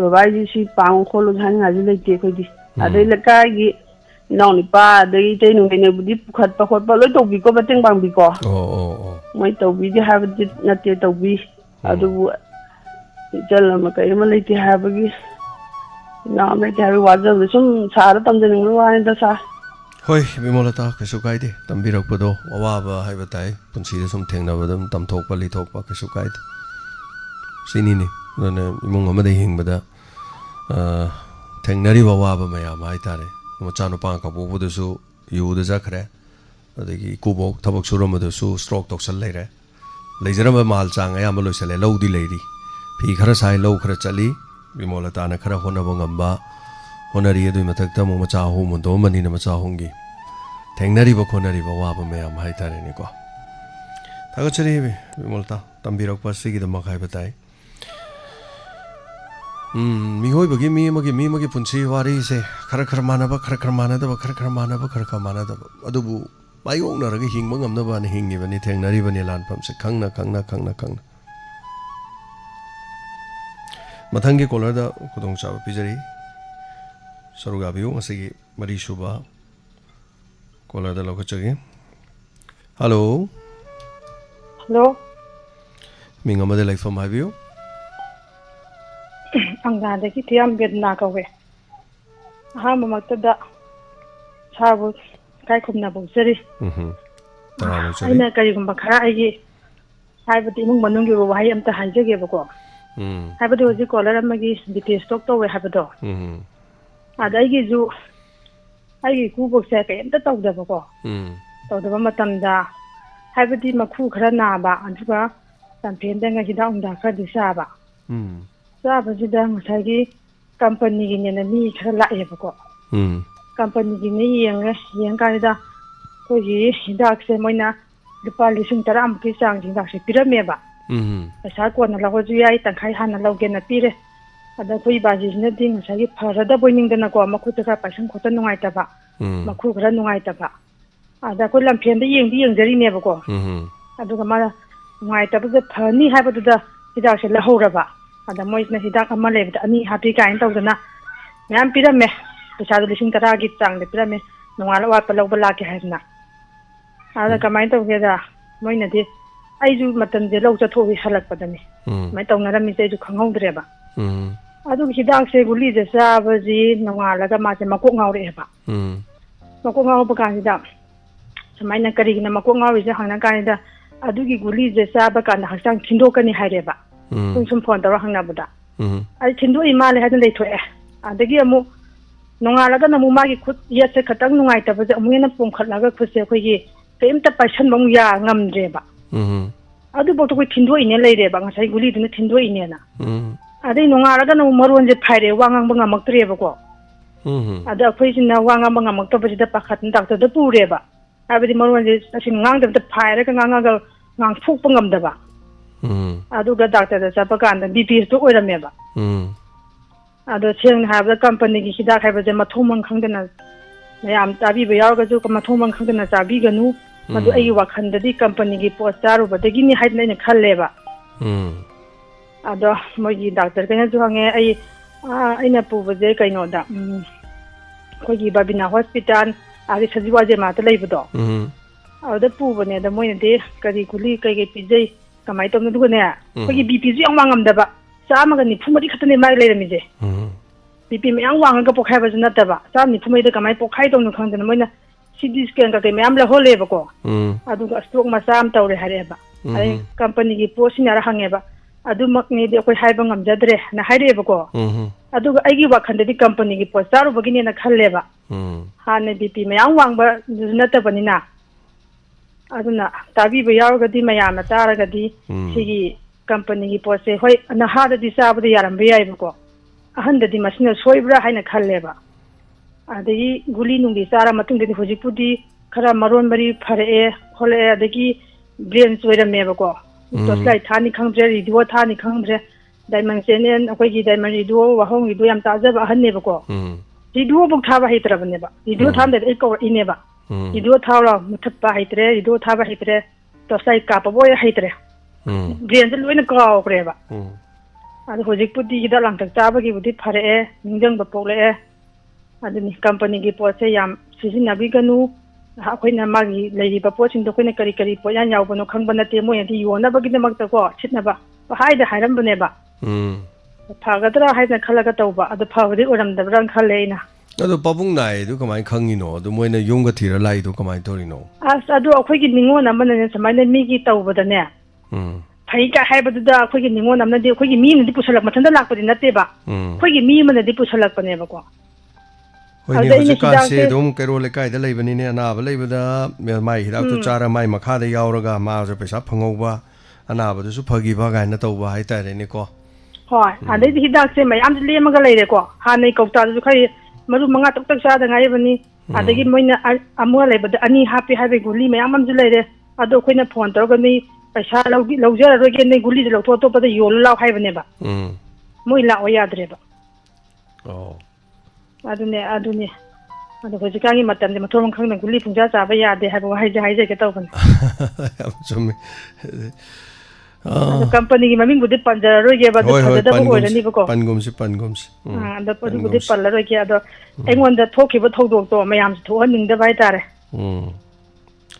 ꯕꯕꯥꯒꯤ ꯁꯤ ꯄꯥꯡꯉꯨ ꯈꯣꯠꯂꯨ ꯍꯥꯏꯅꯤꯡꯉꯥꯏꯁꯨ ꯂꯩꯇꯦ ꯑꯩꯈꯣꯏꯗꯤ ꯑꯗꯩ ꯂꯩꯀꯥꯏꯒꯤ ꯏꯅꯥꯎ ꯅꯨꯄꯥ ꯑꯗꯒꯤ ꯏꯇꯩ ꯅꯨꯡꯒꯩꯅꯕꯨꯗꯤ ꯄꯨꯈꯠꯄ ꯈꯣꯠꯄ ꯂꯣꯏ ꯇꯧꯕꯤꯀꯣ ꯃꯇꯦꯡ ꯄꯥꯡꯕꯤꯀꯣ ꯃꯣꯏ ꯇꯧꯕꯤꯗꯦ ꯍꯥꯏꯕꯗꯤ ꯅꯠꯇꯦ ꯇꯧꯕꯤ ꯑꯗꯨꯕꯨ ꯏꯆꯜ ꯑꯃ ꯀꯩ ꯑꯃ ꯂꯩꯇꯦ ꯍꯥꯏꯕꯒꯤ ꯏꯅꯥꯎ ꯑꯃ ꯂꯩꯇꯦ ꯍꯥꯏꯕꯒꯤ ꯋꯥꯖꯕꯗ ꯁꯨꯝ ꯁꯥꯔ ꯇꯝꯖꯅꯤꯡꯕ ꯋꯥꯅꯤꯗ ꯁꯥꯔ ꯍꯣꯏ ꯕꯤꯃꯣꯂꯇꯥ ꯀꯩꯁꯨ ꯀꯥꯏꯗꯦ ꯇꯝꯕꯤꯔꯛꯄꯗꯣ ꯑꯋꯥꯕ ꯍꯥꯏꯕ ꯇꯥꯏ ꯄꯨꯟꯁꯤꯗ ꯁꯨꯝ ꯊꯦꯡꯅꯕꯗ ꯇꯝꯊꯣꯛꯄ ꯂꯤꯊꯣꯛꯄ ꯀꯩꯁꯨ ꯀꯥꯏꯗꯦ ꯁꯤꯅꯤꯅꯦ ꯑꯗꯨꯅ ꯏꯃꯨꯡ ꯑꯃꯗ ꯍꯤꯡꯕꯗ ꯊꯦꯡꯅꯔꯤꯕ ꯑꯋꯥꯕ ꯃꯌꯥꯝ ꯍꯥꯏꯇꯥꯔꯦ ꯃꯆꯥꯅꯨꯄꯥ ꯀꯥꯄꯣꯛꯄꯗꯁꯨ ꯌꯨꯗ ꯆꯠꯈ꯭ꯔꯦ ꯑꯗꯒꯤ ꯏꯀꯨꯕꯣꯛ ꯊꯕꯛ ꯁꯨꯔꯝꯕꯗꯁꯨ ꯁ꯭ꯇ꯭ꯔꯣꯛ ꯇꯧꯁꯜ ꯂꯩꯔꯦ ꯂꯩꯖꯔꯝꯕ ꯃꯥꯜ ꯆꯥꯡ ꯑꯌꯥꯝꯕ ꯂꯣꯏꯁꯜꯂꯦ ꯂꯧꯗꯤ ꯂꯩꯔꯤ ꯐꯤ ꯈꯔ ꯁꯥꯏ ꯂꯧ ꯈꯔ ꯆꯠꯂꯤ ꯕꯤꯃꯣꯂꯇꯥꯅ ꯈꯔ ꯍꯣꯠꯅꯕ ꯉꯝꯕ ꯍꯣꯠꯅꯔꯤ ꯑꯗꯨꯒꯤ ꯃꯊꯛꯇ ꯑꯃꯨꯛ ꯃꯆꯥ 3 ꯍꯨꯟꯗꯣꯛꯑꯝꯕꯅꯤꯅ ꯃꯆꯥ 3ꯒꯤ ꯊꯦꯡꯅꯔꯤꯕ ꯈꯣꯠꯅꯔꯤꯕ ꯑꯋꯥꯕ ꯃꯌꯥꯝ ꯍꯥꯏꯇꯥꯔꯦꯅꯦꯀꯣ ꯊꯥꯒꯠꯆꯔꯤ ꯕꯤꯃꯣꯂꯇꯥ ꯇꯝꯕꯤꯔꯛꯄ ꯑꯁꯤꯒꯤꯗꯃꯛ ꯍꯥꯏꯕ ꯇꯥꯏ ꯃꯤꯑꯣꯏꯕꯒꯤ ꯃꯤ ꯑꯃꯒꯤ ꯄꯨꯟꯁꯤ ꯋꯥꯔꯤꯁꯦ ꯈꯔ ꯃꯥꯟꯅꯕ ꯈꯔ ꯃꯥꯟꯅꯗꯕ ꯈꯔ ꯃꯥꯟꯅꯕ ꯈꯔ ꯃꯥꯟꯅꯗꯕ ꯑꯗꯨꯕꯨ ꯃꯥꯌꯣꯛꯅꯔꯒ ꯍꯤꯡꯕ ꯉꯝꯅꯕꯅ ꯍꯤꯡꯉꯤꯕꯅꯤ ꯊꯦꯡꯅꯔꯤꯕꯅꯤ ꯂꯥꯟꯐꯝꯁꯦ ꯈꯪꯅ ꯃꯊꯪꯒꯤ ꯀꯣꯂꯔꯗ ꯈꯨꯗꯣꯡꯆꯥꯕ ꯄꯤꯖꯔꯤ ꯁꯔꯨꯛ ꯌꯥꯕꯤꯌꯨ ꯉꯁꯤꯒꯤ 3ꯁꯨꯕ ꯀꯣꯂꯔꯗ ꯂꯧꯈꯠꯆꯒꯦ ꯍꯜꯂꯣ ꯃꯤꯡ ꯑꯃꯗ ꯂꯩꯐꯝ ꯍꯥꯏꯕꯤꯌꯨ ꯑꯪꯒꯥꯗꯒꯤ ꯊꯤꯌꯥꯝ ꯕꯦꯗꯅꯥ ꯀꯧꯋꯦ ꯑꯍꯥꯟꯕꯃꯛꯇꯗ 사부 가이콤나 복서리 아이나 그리고 가라이기 하이버디 이몽 만능기 와이 암타 하이저게버고 하이버디 호지 콜라람마기 BTS 톡토웨 하이버도 아다이기주 아이기 구복세 깸다 떠우다버고 떠우다버 마탐다 하이버디 마쿠 khara 나바 안주가 땀펜댕가 히다운다 khadi 사바 사바지다 ngsaigi company gi ne mi khara laebako company gi ne yengkaida kogi hidakse moina lupa lising taram ki sang jing dakse pirameba pasa ko na lago ju yai tangkai hana loge na pire ada koi baji ne ding ngsaigi pharada boining dana ko makhuta ka pasang khota nungai ta ba makhu khara nungai ta ba ada ko lampen da yeng jari ne ba ko aduga mara ngai ta ba phani ha ba da hidak se la hora ba ada moi na hidak ama le da ani happy kain taw dana nyam pirame pesa do lising tara gi tang le pirame nungala wa pa log ba la ke haina ada kamai taw ge da moi na di ai ju matan de log cha tho wi halak pa dani mai taw na rami se ju khangau dre ba adu hidak se guli je sa ba ji nungala ga ma se makok ngau re ba makok ngau ba ka hidak samai na kari na makok ngau je hangna ka da adu gi guli je sa ba ka na hasang khindo ka ni haire ba sum phone tawra hangna buda ai khindo ima le hadan dei thoe adagi amu nongala ga namu ma gi khut ya se khatang nungai ta ba je amu na pum khatla ga khut se khoi gi keim ta paishan bang ya ngam je ba adu bo to ko khindo ine lei re ba ngasai guli du na khindo ine na adai nongala ga namu maron je phaire wangang bang amak tre ba ko ada khoi sin na wangang bang amak ta ba je da pakhat ndak ta da pu re ba abadi maron je asin ngang da phaire ka ngang ga ngang phuk pangam da ba aduga doctor da chapa kan da BP to oirame ba ado cheng ha ba company gi hida khai ba je mathomang khangdana mayam tabi ba yaw ga ju ka mathomang khangdana chabi ganu madu ai wa khan da di company gi post taru ba de gi ni haid na khalle ba ado moi gi doctor ka na ju hange ai na pu ba je kai no da ko gi babina hospital ari sajiwa je ma ta lei ba do ado pu ba ne da moi ne de kari kuli kai ge pijai kamai tom du ne ko gi BP ju yang wangam da ba sama ga ni phumari khatane mai le rami je BP me yang wang ga pokhai ba jna ta ba sa ni phumai da kamai pokhai tom nu khang da moina CD scan ga ke me am la hole ba ko adu ga stroke ma sam tawre hare ba ai company gi post ni ra hange ba adu mak ni de koi hai ba ngam jadre na haire ba ko adu ga ai gi wa khan de company gi post taru ba gi ne na khalle ba ha ne BP me yang wang ba jna ta ba ni na aduna tabi ba yaw ga di mayam na tara ga di sigi company gi pose hoi na ha da di sa ba di yaram ba yai ba ko ahan da di masina soibra haina khalle ba adagi guli nungi sara matung de hoji pudi khara maron mari phare e khole adagi brain soira me ba ko to slai thani khangdre radio thani khangdre diamond channel akoi gi diamond radio wahong radio yam ta ja ba han ne ba ko radio buk tha ba hitra ba ne ba radio tham de ko ine ba radio thawra muthappa haitre radio thaba haitre to sai ka pa boy haitre brain jel loina ka kre ba adu hojik pudi da lang tak ta ba gi budi phare e ningjang ba pole e adu ni company gi poche yam sisi nabi ganu ha khoina magi lei ba poching do khoina kari kari po yan yaw bano khang bana te mo yadi yona ba gi mak ta ko chitna ba haida hairam bane ba phagatra haida khalaga tawba adu phawri oram da rang khale ina ado pabung nai du kamai khangi no adu moina yunga thira lai du kamai tori no adu akhoi gi ningo na man ne samai ne mi gi tawba da ne phai ka hai ba da akhoi gi ningo na na de akhoi gi mi ne di pusalak mathan da lak pa di na te ba akhoi gi mi man ne di pusalak pa ne ba ko hoi ne hoji ka se dum kero le kai da lai bani ne ana ba lai ba da mai hidak tu chara mai makha da yaw ra ga ma jo paisa phangau ba ana ba du su phagi ba ga na tawba hai ta re ne ko hoi adai di hidak se mai am le ma ga lai re ko ha nei kok ta ju khai maru manga tok tak sa da ngai bani adagi moina amwa le bada ani happy happy guli me amam ju le re ado khoina phone tor ga ni paisa lawjara ro ge nei guli lo to pa da yol law hai bane ba moi la o yadre ba adune ado hoji kangi matam de mathom khang na guli phungja cha ba ya de ha ba hai ja ke taw ban chumi company gi maming budi panjara ro ge ba da da bo ni ba ko pangum si da pa budi palla ro ge ado engon da thoki ba thodok to mayam tho ning da bai tare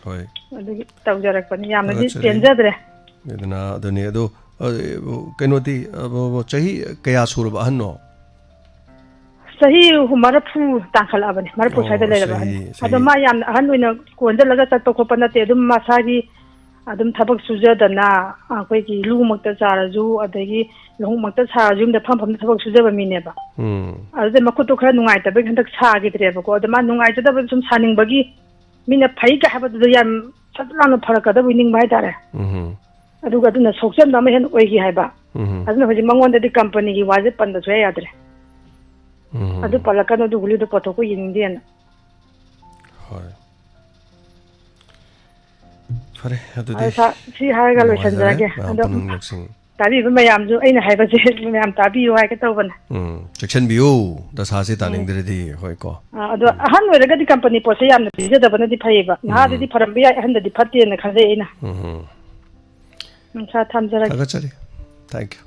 hoi adu taw jarak pan yam na di tenja dre edna aduni ado kenoti chahi kaya sur ba hanno sahi marafu tangkal abani marafu sai da le ba adum ma yam ahan oina konda laga chatpa khopa nate adum masagi adum thabak sujadana akoi ki lumakta charaju adagi lumakta charaju da pham thabak sujaba mine ba ade makuto khara nungai ta be handak sagi tre ba ko adama nungai ta da sum saning bagi mina phai ka haba da yam satlana pharaka da winning bai tare aduga aduna sokjan da me hen oigi haiba aduna hoji mangon da di company gi waje panda so yadre adu palakano du guli du patoko yindian hoi fare adu di si haiga lo sanjage adu tabi ba yam ju aina haiba je yam tabi yo hai ka tawban section biu da sa se taning dire di hoi ko adu han we ga di company po se yam di je da bana di phaiba na di pharam bi han da di phatte na khanje ina sa thamjara ga chari thank you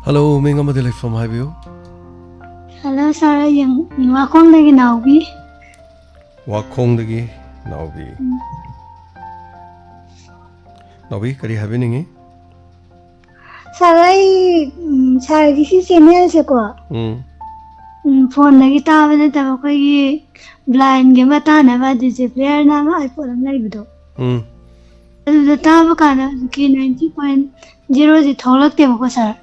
Hello, Minga Madilek from Highview. Hello, Sarah. Yang WAHONG lagi naubi. WAHONG lagi naubi. Naubi, kari happening eh? Sarah, Sarah kisi channel se ko. Phone lagi tawa na tawa ko ye blind game ata na ba DJ player na ma iPhone na ibido. Adu tawa kana ki 90.0 ji tholak te ko sir.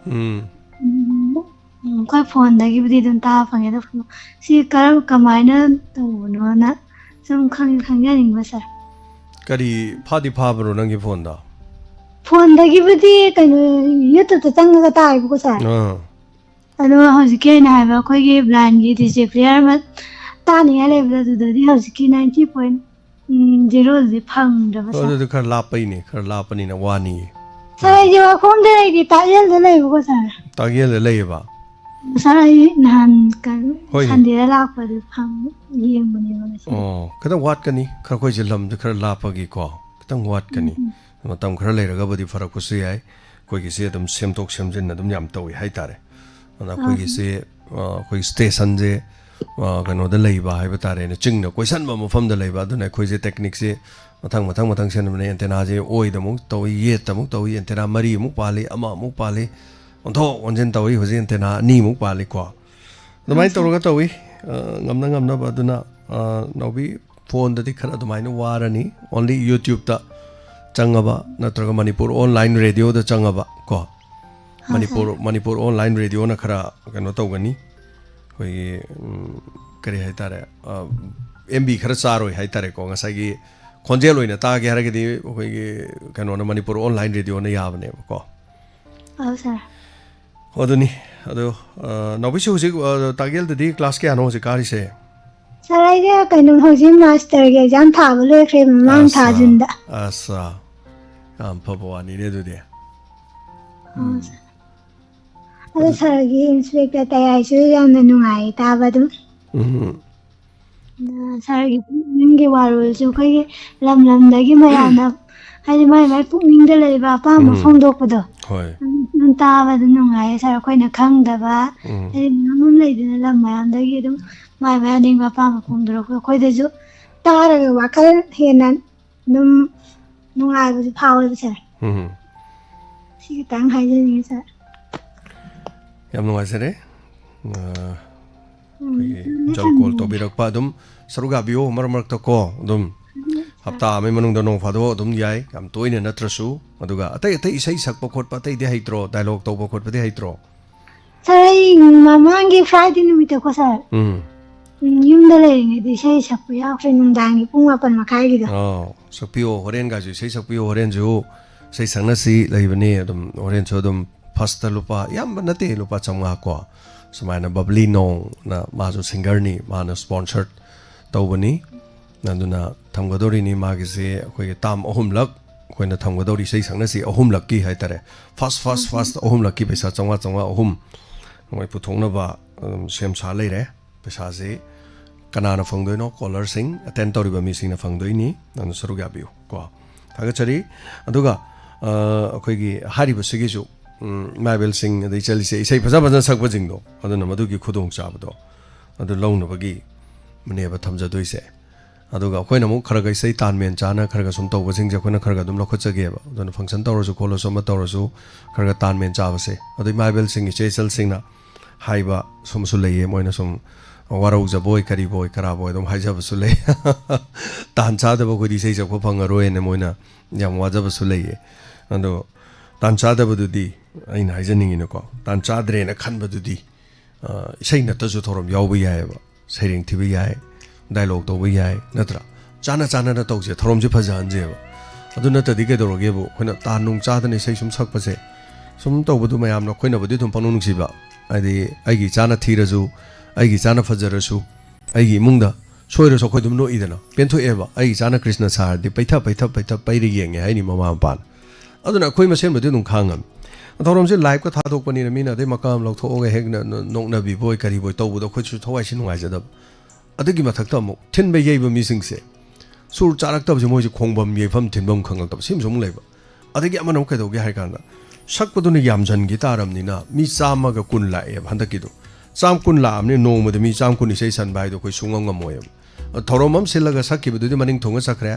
Koi phone dagi budi dun ta phange da si karam kamaina to no na sum khang ya ning ba sir kari phadi phabro nang gi phone da phone dagi budi kanu yut ta tang ga ta ai ko sir anu hoji ke na ba koi gi blind gi dj player ma ta ni ale ba du di hoji ki 90.0 ji phang da ba sir du khar la pai ni na wani sir ji wa phone de di ta yel de le ko sir ta yel de le ba Sarai nahan kan sandira lakpa du phang yeng bani ma si oh kadang wat kani khar khoi jilam de khar la pa gi ko kadang wat kani matam khar le raga badi farak ko se ai koi gi se dum sem tok sem jin na dum yam tawi hai tare ana koi gi se koi station je kano da lei ba hai ba tare ne ching na koi san ba mo pham da lei ba du na koi je technique se mathang sen ne antenna je oi da mu tawi ye ta mu tawi antenna mari mu pali ama mu pali ontho onjen tawi hojen tena ni mu pali ko dumai toroga tawi ngamna ba duna nobi phone da dikhara dumai no warani only YouTube ta changaba natraga manipur online radio da changaba ko manipur online radio na khara kano tawgani koi kari hai tare MB khara charoi hai tare ko ngasagi khonjel oina ta ge haragedi koi kano na manipur online radio na yabne ko sir Oduni, ado, nobisi husi tagel di class ke ano husi kari se. Sarai dia kanun husi master ke jam tha bole kre mang tha jinda. Asa, am pabwani ne du dia. Ado saragi inspector tayai su jam na nungai ta ba du. Saragi ninge warol su kai lam dagi mayana. Hai mai PUKNING da le ba pa ma phong dok pa do. Hoi. Ta ba du nungai sar khoi na khang da ba. Ai namum lai din lam mayam da gi dum mai ding ba pa ma phong do khoi da ju ta ra wa kal henan num nungai ba phao ba sar. Si tang hai ni sar. Yam nungai sare. Jal call to birak pa dum saruga bio mar to ko dum hapta me manung da nong phado dum yai am toine natrasu aduga atai isai sakpa khot pa tai de haitro dialogue to ba khot pa de haitro sarai mamangi Friday numit ko sir yum da le ngi di sai sakpa ya fre nung dang gi pung apan makai gi da sakpio horen ga ju sai sakpio horen ju sai sangna si laibani dum horen cho dum pasta lupa yam nate lupa chamga ko sumaina bubbly nong na ma ju singer ni ma na sponsored tawbani Nanduna Tamgadori ni magise koi tam ohumlak koi na Tamgadori sei sangna si ohumlak ki hai tare fast ohumlak ki pesa changwa ohum ngoi puthong na ba sem sa lei re pesa se kana na phangdoi no caller sing attend tori ba mi sing na phangdoi ni nan saru ga biu ko thaga chari aduga koi gi hari ba sigi ju ꯃꯥꯏꯕꯦꯜ ꯁꯤꯡ ꯑꯗꯩ ꯆꯠꯂꯤꯁꯦ ꯏꯁꯩ ꯐꯖ ꯐꯖꯅ ꯁꯛꯄꯁꯤꯡꯗꯣ ꯑꯗꯨꯅ ꯃꯗꯨꯒꯤ ꯈꯨꯗꯣꯡꯆꯥꯕꯗꯣ ꯑꯗꯨ ꯂꯧꯅꯕꯒꯤ ꯃꯅꯦꯕ ꯊꯝꯖꯗꯣꯏꯁꯦ ꯑꯗꯨꯒ ꯑꯩꯈꯣꯏꯅ ꯑꯃꯨꯛ ꯈꯔꯒ ꯏꯁꯩ ꯇꯥꯟꯃꯦꯟ ꯆꯥꯅ ꯈꯔꯒ ꯁꯨꯝ ꯇꯧꯕꯁꯤꯡꯁꯦ ꯑꯩꯈꯣꯏꯅ ꯈꯔꯒ ꯑꯗꯨꯝ ꯂꯧꯈꯠꯆꯒꯦꯕ ꯑꯗꯨꯅ ꯐꯪꯁꯟ ꯇꯧꯔꯁꯨ ꯈꯣꯠꯂꯁꯨ ꯑꯃ ꯇꯧꯔꯁꯨ ꯈꯔꯒ ꯇꯥꯟꯃꯦꯟ ꯆꯥꯕꯁꯦ ꯑꯗꯩ ꯃꯥꯏꯕꯦꯜꯁꯤꯡ ꯏꯆꯦ ꯏꯆꯜꯁꯤꯡꯅ ꯍꯥꯏꯕ ꯁꯨꯝꯁꯨ ꯂꯩꯌꯦ ꯃꯣꯏꯅ ꯁꯨꯝ ꯋꯥꯔꯧꯖꯕꯣꯏ ꯀꯔꯤꯕꯣꯏ ꯀꯔꯥꯕꯣꯏ ꯑꯗꯨꯝ ꯍꯥꯏꯖꯕꯁꯨ ꯂꯩ ꯇꯥꯟ ꯆꯥꯗꯕ ꯑꯩꯈꯣꯏꯗꯤ ꯏꯁꯩ ꯁꯛꯄ ꯐꯪꯉꯔꯣꯏꯅ ꯃꯣꯏꯅ ꯌꯥꯝ ꯋꯥꯖꯕꯁꯨ ꯂꯩꯌꯦ ꯑꯗꯣ ꯇꯥꯟ ꯆꯥꯗꯕꯗꯨꯗꯤ ꯑꯩꯅ ꯍꯥꯏꯖꯅꯤꯡꯉꯤꯅꯀꯣ ꯇꯥꯟ ꯆꯥꯗ꯭ꯔꯦꯅ ꯈꯟꯕꯗꯨꯗꯤ ꯏꯁꯩ ꯅꯠꯇꯁꯨ ꯊꯧꯔꯝ ꯌꯥꯎꯕ ꯌꯥꯏꯑꯕ ꯁꯩꯔꯦꯡ ꯊꯤꯕ ꯌꯥꯏ ꯗꯥꯏꯂꯣꯛ ꯇꯧꯕ ꯌꯥꯏ ꯅꯠꯇ꯭ꯔꯥ ꯆꯥꯅ ꯆꯥꯅꯅ ꯇꯧꯁꯦ ꯊꯧꯔꯝꯁꯦ ꯐꯖꯍꯟꯁꯦꯕ ꯑꯗꯨ ꯅꯠꯇꯗꯤ ꯀꯩꯗꯧꯔꯒꯦꯕꯨ ꯑꯩꯈꯣꯏꯅ ꯇꯥꯟ ꯅꯨꯡ ꯆꯥꯗꯅ ꯏꯁꯩ ꯁꯨꯝ ꯁꯛꯄꯁꯦ ꯁꯨꯝ ꯇꯧꯕꯗꯨ ꯃꯌꯥꯝꯅ ꯑꯩꯈꯣꯏꯅꯕꯨꯗꯤ ꯑꯗꯨꯝ ꯄꯪꯅꯨꯡ ꯅꯨꯡꯁꯤꯕ ꯍꯥꯏꯗꯤ ꯑꯩꯒꯤ ꯏꯆꯥꯅ ꯊꯤꯔꯁꯨ ꯑꯩꯒꯤ ꯏꯆꯥꯅ ꯐꯖꯔꯁꯨ ꯑꯩꯒꯤ ꯏꯃꯨꯡꯗ ꯁꯣꯏꯔꯁꯨ ꯑꯩꯈꯣꯏ ꯑꯗꯨꯝ ꯅꯣꯛꯏꯗꯅ ꯄꯦꯟꯊꯣꯛꯑꯦꯕ ꯑꯩꯒꯤ ꯏꯆꯥꯅ ꯀ꯭ꯔꯤꯁꯅ ꯁꯥꯔꯗꯤ ꯄꯩꯊ ꯄꯩꯔ ꯌꯦꯡꯉꯦ ꯍꯥꯏꯅꯤ ꯃꯃꯥ ꯃꯄꯥꯅ ꯑꯗꯨꯅ ꯑꯩꯈꯣꯏ ꯃꯁꯦꯟꯕꯨꯗꯤ ꯑꯗꯨꯝ ꯈꯥꯡꯉꯝꯃꯤ ꯊꯧꯔꯝꯁꯦ ꯂꯥꯏꯚꯀ ꯊꯥꯗꯣꯛꯄꯅꯤꯅ ꯃꯤꯅ ꯑꯗꯩ ꯃꯀꯥ ꯑꯃ ꯂꯧꯊꯣꯛꯑꯒ ꯍꯦꯛ ꯅꯣꯛꯅꯕꯤꯕꯣꯏ ꯀꯔꯤꯕꯣꯏ ꯇꯧꯕꯗꯣ ꯑꯩꯈꯣꯏꯁꯨ ꯊꯋꯥꯏꯁꯤ ꯅꯨꯡꯉꯥꯏꯖꯗꯕ ꯑꯗꯨꯒꯤ ꯃꯊꯛꯇ ꯑꯃꯨꯛ ꯊꯤꯟꯕ ꯌꯩꯕ ꯃꯤꯁꯤꯡꯁꯦ ꯁꯨꯔ ꯆꯥꯔꯛꯇꯕꯁꯦ ꯃꯣꯏꯁꯦ ꯈꯣꯡꯐꯝ ꯌꯩꯐꯝ ꯊꯤꯟꯐꯝ ꯈꯪꯉꯛꯇꯕ ꯁꯤꯃꯁꯨ ꯑꯃꯨꯛ ꯂꯩꯕ ꯑꯗꯒꯤ ꯑꯃꯅ ꯑꯃꯨꯛ ꯀꯩꯗꯧꯒꯦ ꯍꯥꯏ ꯀꯥꯟꯗ ꯁꯛꯄꯗꯨꯅ ꯌꯥꯝꯖꯟꯈꯤ ꯇꯥꯔꯕꯅꯤ나 ꯃꯤ 100 ꯂꯥꯛꯑꯦꯕ ꯍꯟꯗꯛꯀꯤꯗꯣ 100 ꯂꯥꯛꯑꯕꯅꯤꯅ ꯅꯣꯡꯃꯗ ꯃꯤ 100 ꯏꯁꯩ ꯁꯟꯕ ꯍꯥꯏꯗꯣ ꯑꯩꯈꯣꯏ ꯁꯨꯡꯉꯝ ꯉꯝꯃꯣꯏꯕ ꯊꯧꯔꯝ ꯑꯃ ꯁꯤꯜꯂꯒ ꯁꯛꯈꯤꯕꯗꯨꯗꯤ ꯃꯅꯤꯡ ꯊꯨꯡꯉ ꯆꯠꯈ꯭ꯔꯦ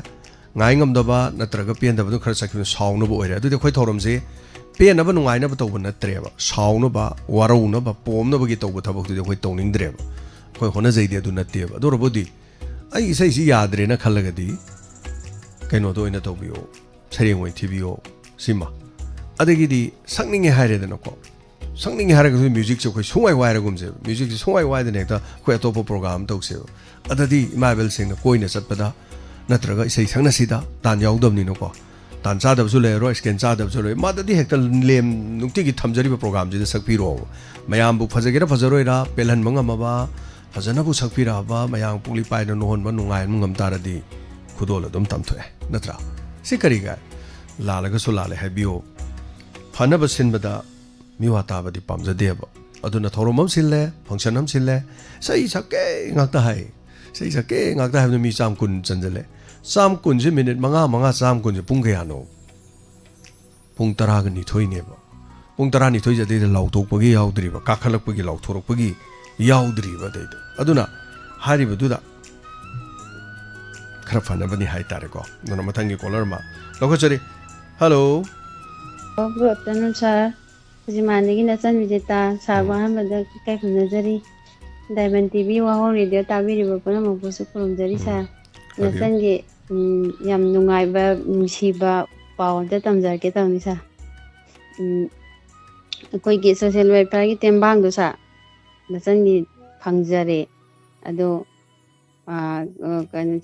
ꯉꯥꯏ ꯉꯝꯗꯕ ꯅꯠꯇ꯭ꯔꯒ ꯄꯦꯟꯗꯕꯗꯨ ꯈꯔ ꯆꯠꯈꯤꯕ ꯁꯥꯎꯅꯕ ꯑꯣꯏꯔꯦ ꯑꯗꯨꯗꯤ ꯑꯩꯈꯣꯏ ꯊꯧꯔꯝꯁꯦ ꯄꯦꯟꯅꯕ ꯅꯨꯡꯉꯥꯏꯅꯕ ꯇꯧꯕ ꯅꯠꯇ꯭ꯔꯦꯕ ꯁꯥꯎꯅꯕ ꯋꯥꯔꯧꯅꯕ ꯄꯣꯝꯅꯕꯒꯤ ꯇꯧꯕ ꯊꯕꯛꯇꯨꯗꯤ ꯑꯩꯈꯣꯏ ꯇꯧꯅꯤꯡꯗ꯭ꯔꯦꯕ ꯑꯩꯈꯣꯏ ꯍꯣꯠꯅꯖꯩꯗꯤ ꯑꯗꯨ ꯅꯠꯇꯦꯕ ꯑꯗꯨꯔꯕꯨꯗꯤ ꯑꯩ ꯏꯁꯩꯁꯤ ꯌꯥꯗ꯭ꯔꯦꯅ ꯈꯜꯂꯒꯗꯤ ꯀꯩꯅꯣꯗꯣ ꯑꯣꯏꯅ ꯇꯧꯕꯤꯌꯣ ꯁꯩꯔꯦꯡ ꯑꯣꯏꯅ ꯊꯤꯕꯤꯌꯣ ꯁꯤꯃ ꯑꯗꯒꯤꯗꯤ ꯁꯛꯅꯤꯡꯉꯦ ꯍꯥꯏꯔꯦꯗꯅꯀꯣ ꯁꯛꯅꯤꯡꯉꯦ ꯍꯥꯏꯔꯒꯁꯨ ꯃ꯭ꯌꯨꯖꯤꯛꯁꯦ ꯑꯩꯈꯣꯏ ꯁꯨꯡꯋꯥꯏ ꯋꯥꯏꯔꯒꯨꯝꯁꯦꯕ ꯃ꯭ꯌꯨꯖꯤꯛꯁꯦ ꯁꯨꯡꯋꯥꯏ ꯋꯥꯏꯗꯅ ꯍꯦꯛꯇ ꯑꯩꯈꯣꯏ ꯑꯇꯣꯞꯄ ꯄ꯭ꯔꯣꯒ꯭ꯔꯥꯝ ꯇꯧꯁꯦꯕ ꯑꯗꯗꯤ ꯏꯃꯥꯏꯕꯦꯜꯁꯤꯡꯅ ꯀꯣꯏꯅ ꯆꯠꯄꯗ ꯅꯠꯇ꯭ꯔꯒ ꯏꯁꯩ ꯁꯛꯅꯁꯤꯗ ꯇꯥꯟ ꯌꯥꯎꯗꯕꯅꯤꯅꯀꯣ ꯇꯥꯟ ꯆꯥꯗꯕꯁꯨ ꯂꯩꯔꯔꯣꯏ ꯁ꯭ꯀꯦꯟ ꯆꯥꯗꯕꯁꯨ ꯂꯩ ꯃꯥꯗꯗꯤ ꯍꯦꯛꯇ ꯂꯦꯝ ꯅꯨꯡꯇꯤꯒꯤ ꯊꯝꯖꯔꯤꯕ ꯄ꯭ꯔꯣꯒ꯭ꯔꯥꯝꯁꯤꯗ ꯁꯛꯄꯤꯔꯛꯑꯣꯕ ꯃꯌꯥꯝꯕꯨ ꯐꯖꯒꯦꯔꯥ ꯐꯖꯔꯣꯏꯔꯥ ꯄꯦꯜꯍꯟꯕ ꯉꯝꯃꯕ ꯐꯖꯅꯕꯨ ꯁꯛꯄꯤꯔꯛꯑꯕ ꯃꯌꯥꯝ ꯄꯨꯛꯂꯤ ꯄꯥꯏꯅ ꯅꯣꯍꯟꯕ ꯅꯨꯡꯉꯥꯏꯍꯟꯕ ꯉꯝ ꯇꯥꯔꯗꯤ ꯈꯨꯗꯣꯜ ꯑꯗꯨꯝ ꯇꯝꯊꯣꯛꯑꯦ ꯅꯠꯇ꯭ꯔꯥ ꯁꯤ ꯀꯔꯤꯒꯥꯏ ꯂꯥꯜꯂꯒꯁꯨ ꯂꯥꯜꯂꯦ ꯍꯥꯏꯕꯤꯌꯣ ꯐꯅꯕ ꯁꯤꯟꯕꯗ ꯃꯤꯋꯥ ꯇꯥꯕꯗꯤ ꯄꯥꯝꯖꯗꯦꯕ ꯑꯗꯨꯅ ꯊꯧꯔꯝ ꯑꯃ ꯁꯤꯜꯂꯦ ꯐꯪꯁꯟ ꯑꯃ ꯁꯤꯜꯂꯦ ꯏꯁꯩ ꯁꯛꯀꯦ ꯉꯥꯛꯇ ꯍꯥꯏ ꯏꯁꯩ ꯁꯛꯀꯦ ꯉꯥꯛꯇ ꯍꯥꯏꯕꯗ ꯃꯤ 110 ꯆꯟꯖꯜꯂꯦ 110ꯁꯦ ꯃꯤꯅꯤꯠ 5 ꯄꯨꯡ ꯀꯌꯥꯅꯣ ꯄꯨꯡ 12ꯅꯦꯕ ꯄꯨꯡ 12 ꯑꯗꯩꯗ ꯂꯥꯎꯊꯣꯛꯄꯒꯤ ꯌꯥꯎꯗ꯭ꯔꯤꯕ ꯀꯥꯈꯠꯂꯛꯄꯒꯤ ꯂꯥꯎꯊꯣꯔꯛꯄꯒꯤ ꯌꯥꯎꯗ꯭ꯔꯤꯕ ꯑꯗꯩꯗ ꯑꯗꯨꯅ ꯍꯥꯏꯔꯤꯕꯗꯨꯗ खरा फनबनी हाइतारे को नोना मथंगी कॉलर मा लखचरी हेलो गुड आफ्टरनून सर जिमाने की नचन विजेता साबा हमद काय खुनजरी डायमंड टीवी वाहोंग रेडियो ताबिरिबो पुना मबुसु खुलुमजरी सर नचन गे याम नुंगाइबा नुसिबा पावदा तमजरके तमनि सर कोई गे सोशल वेलफेयर की टेम्बांग दो सर नचन गी फंगजरे अदो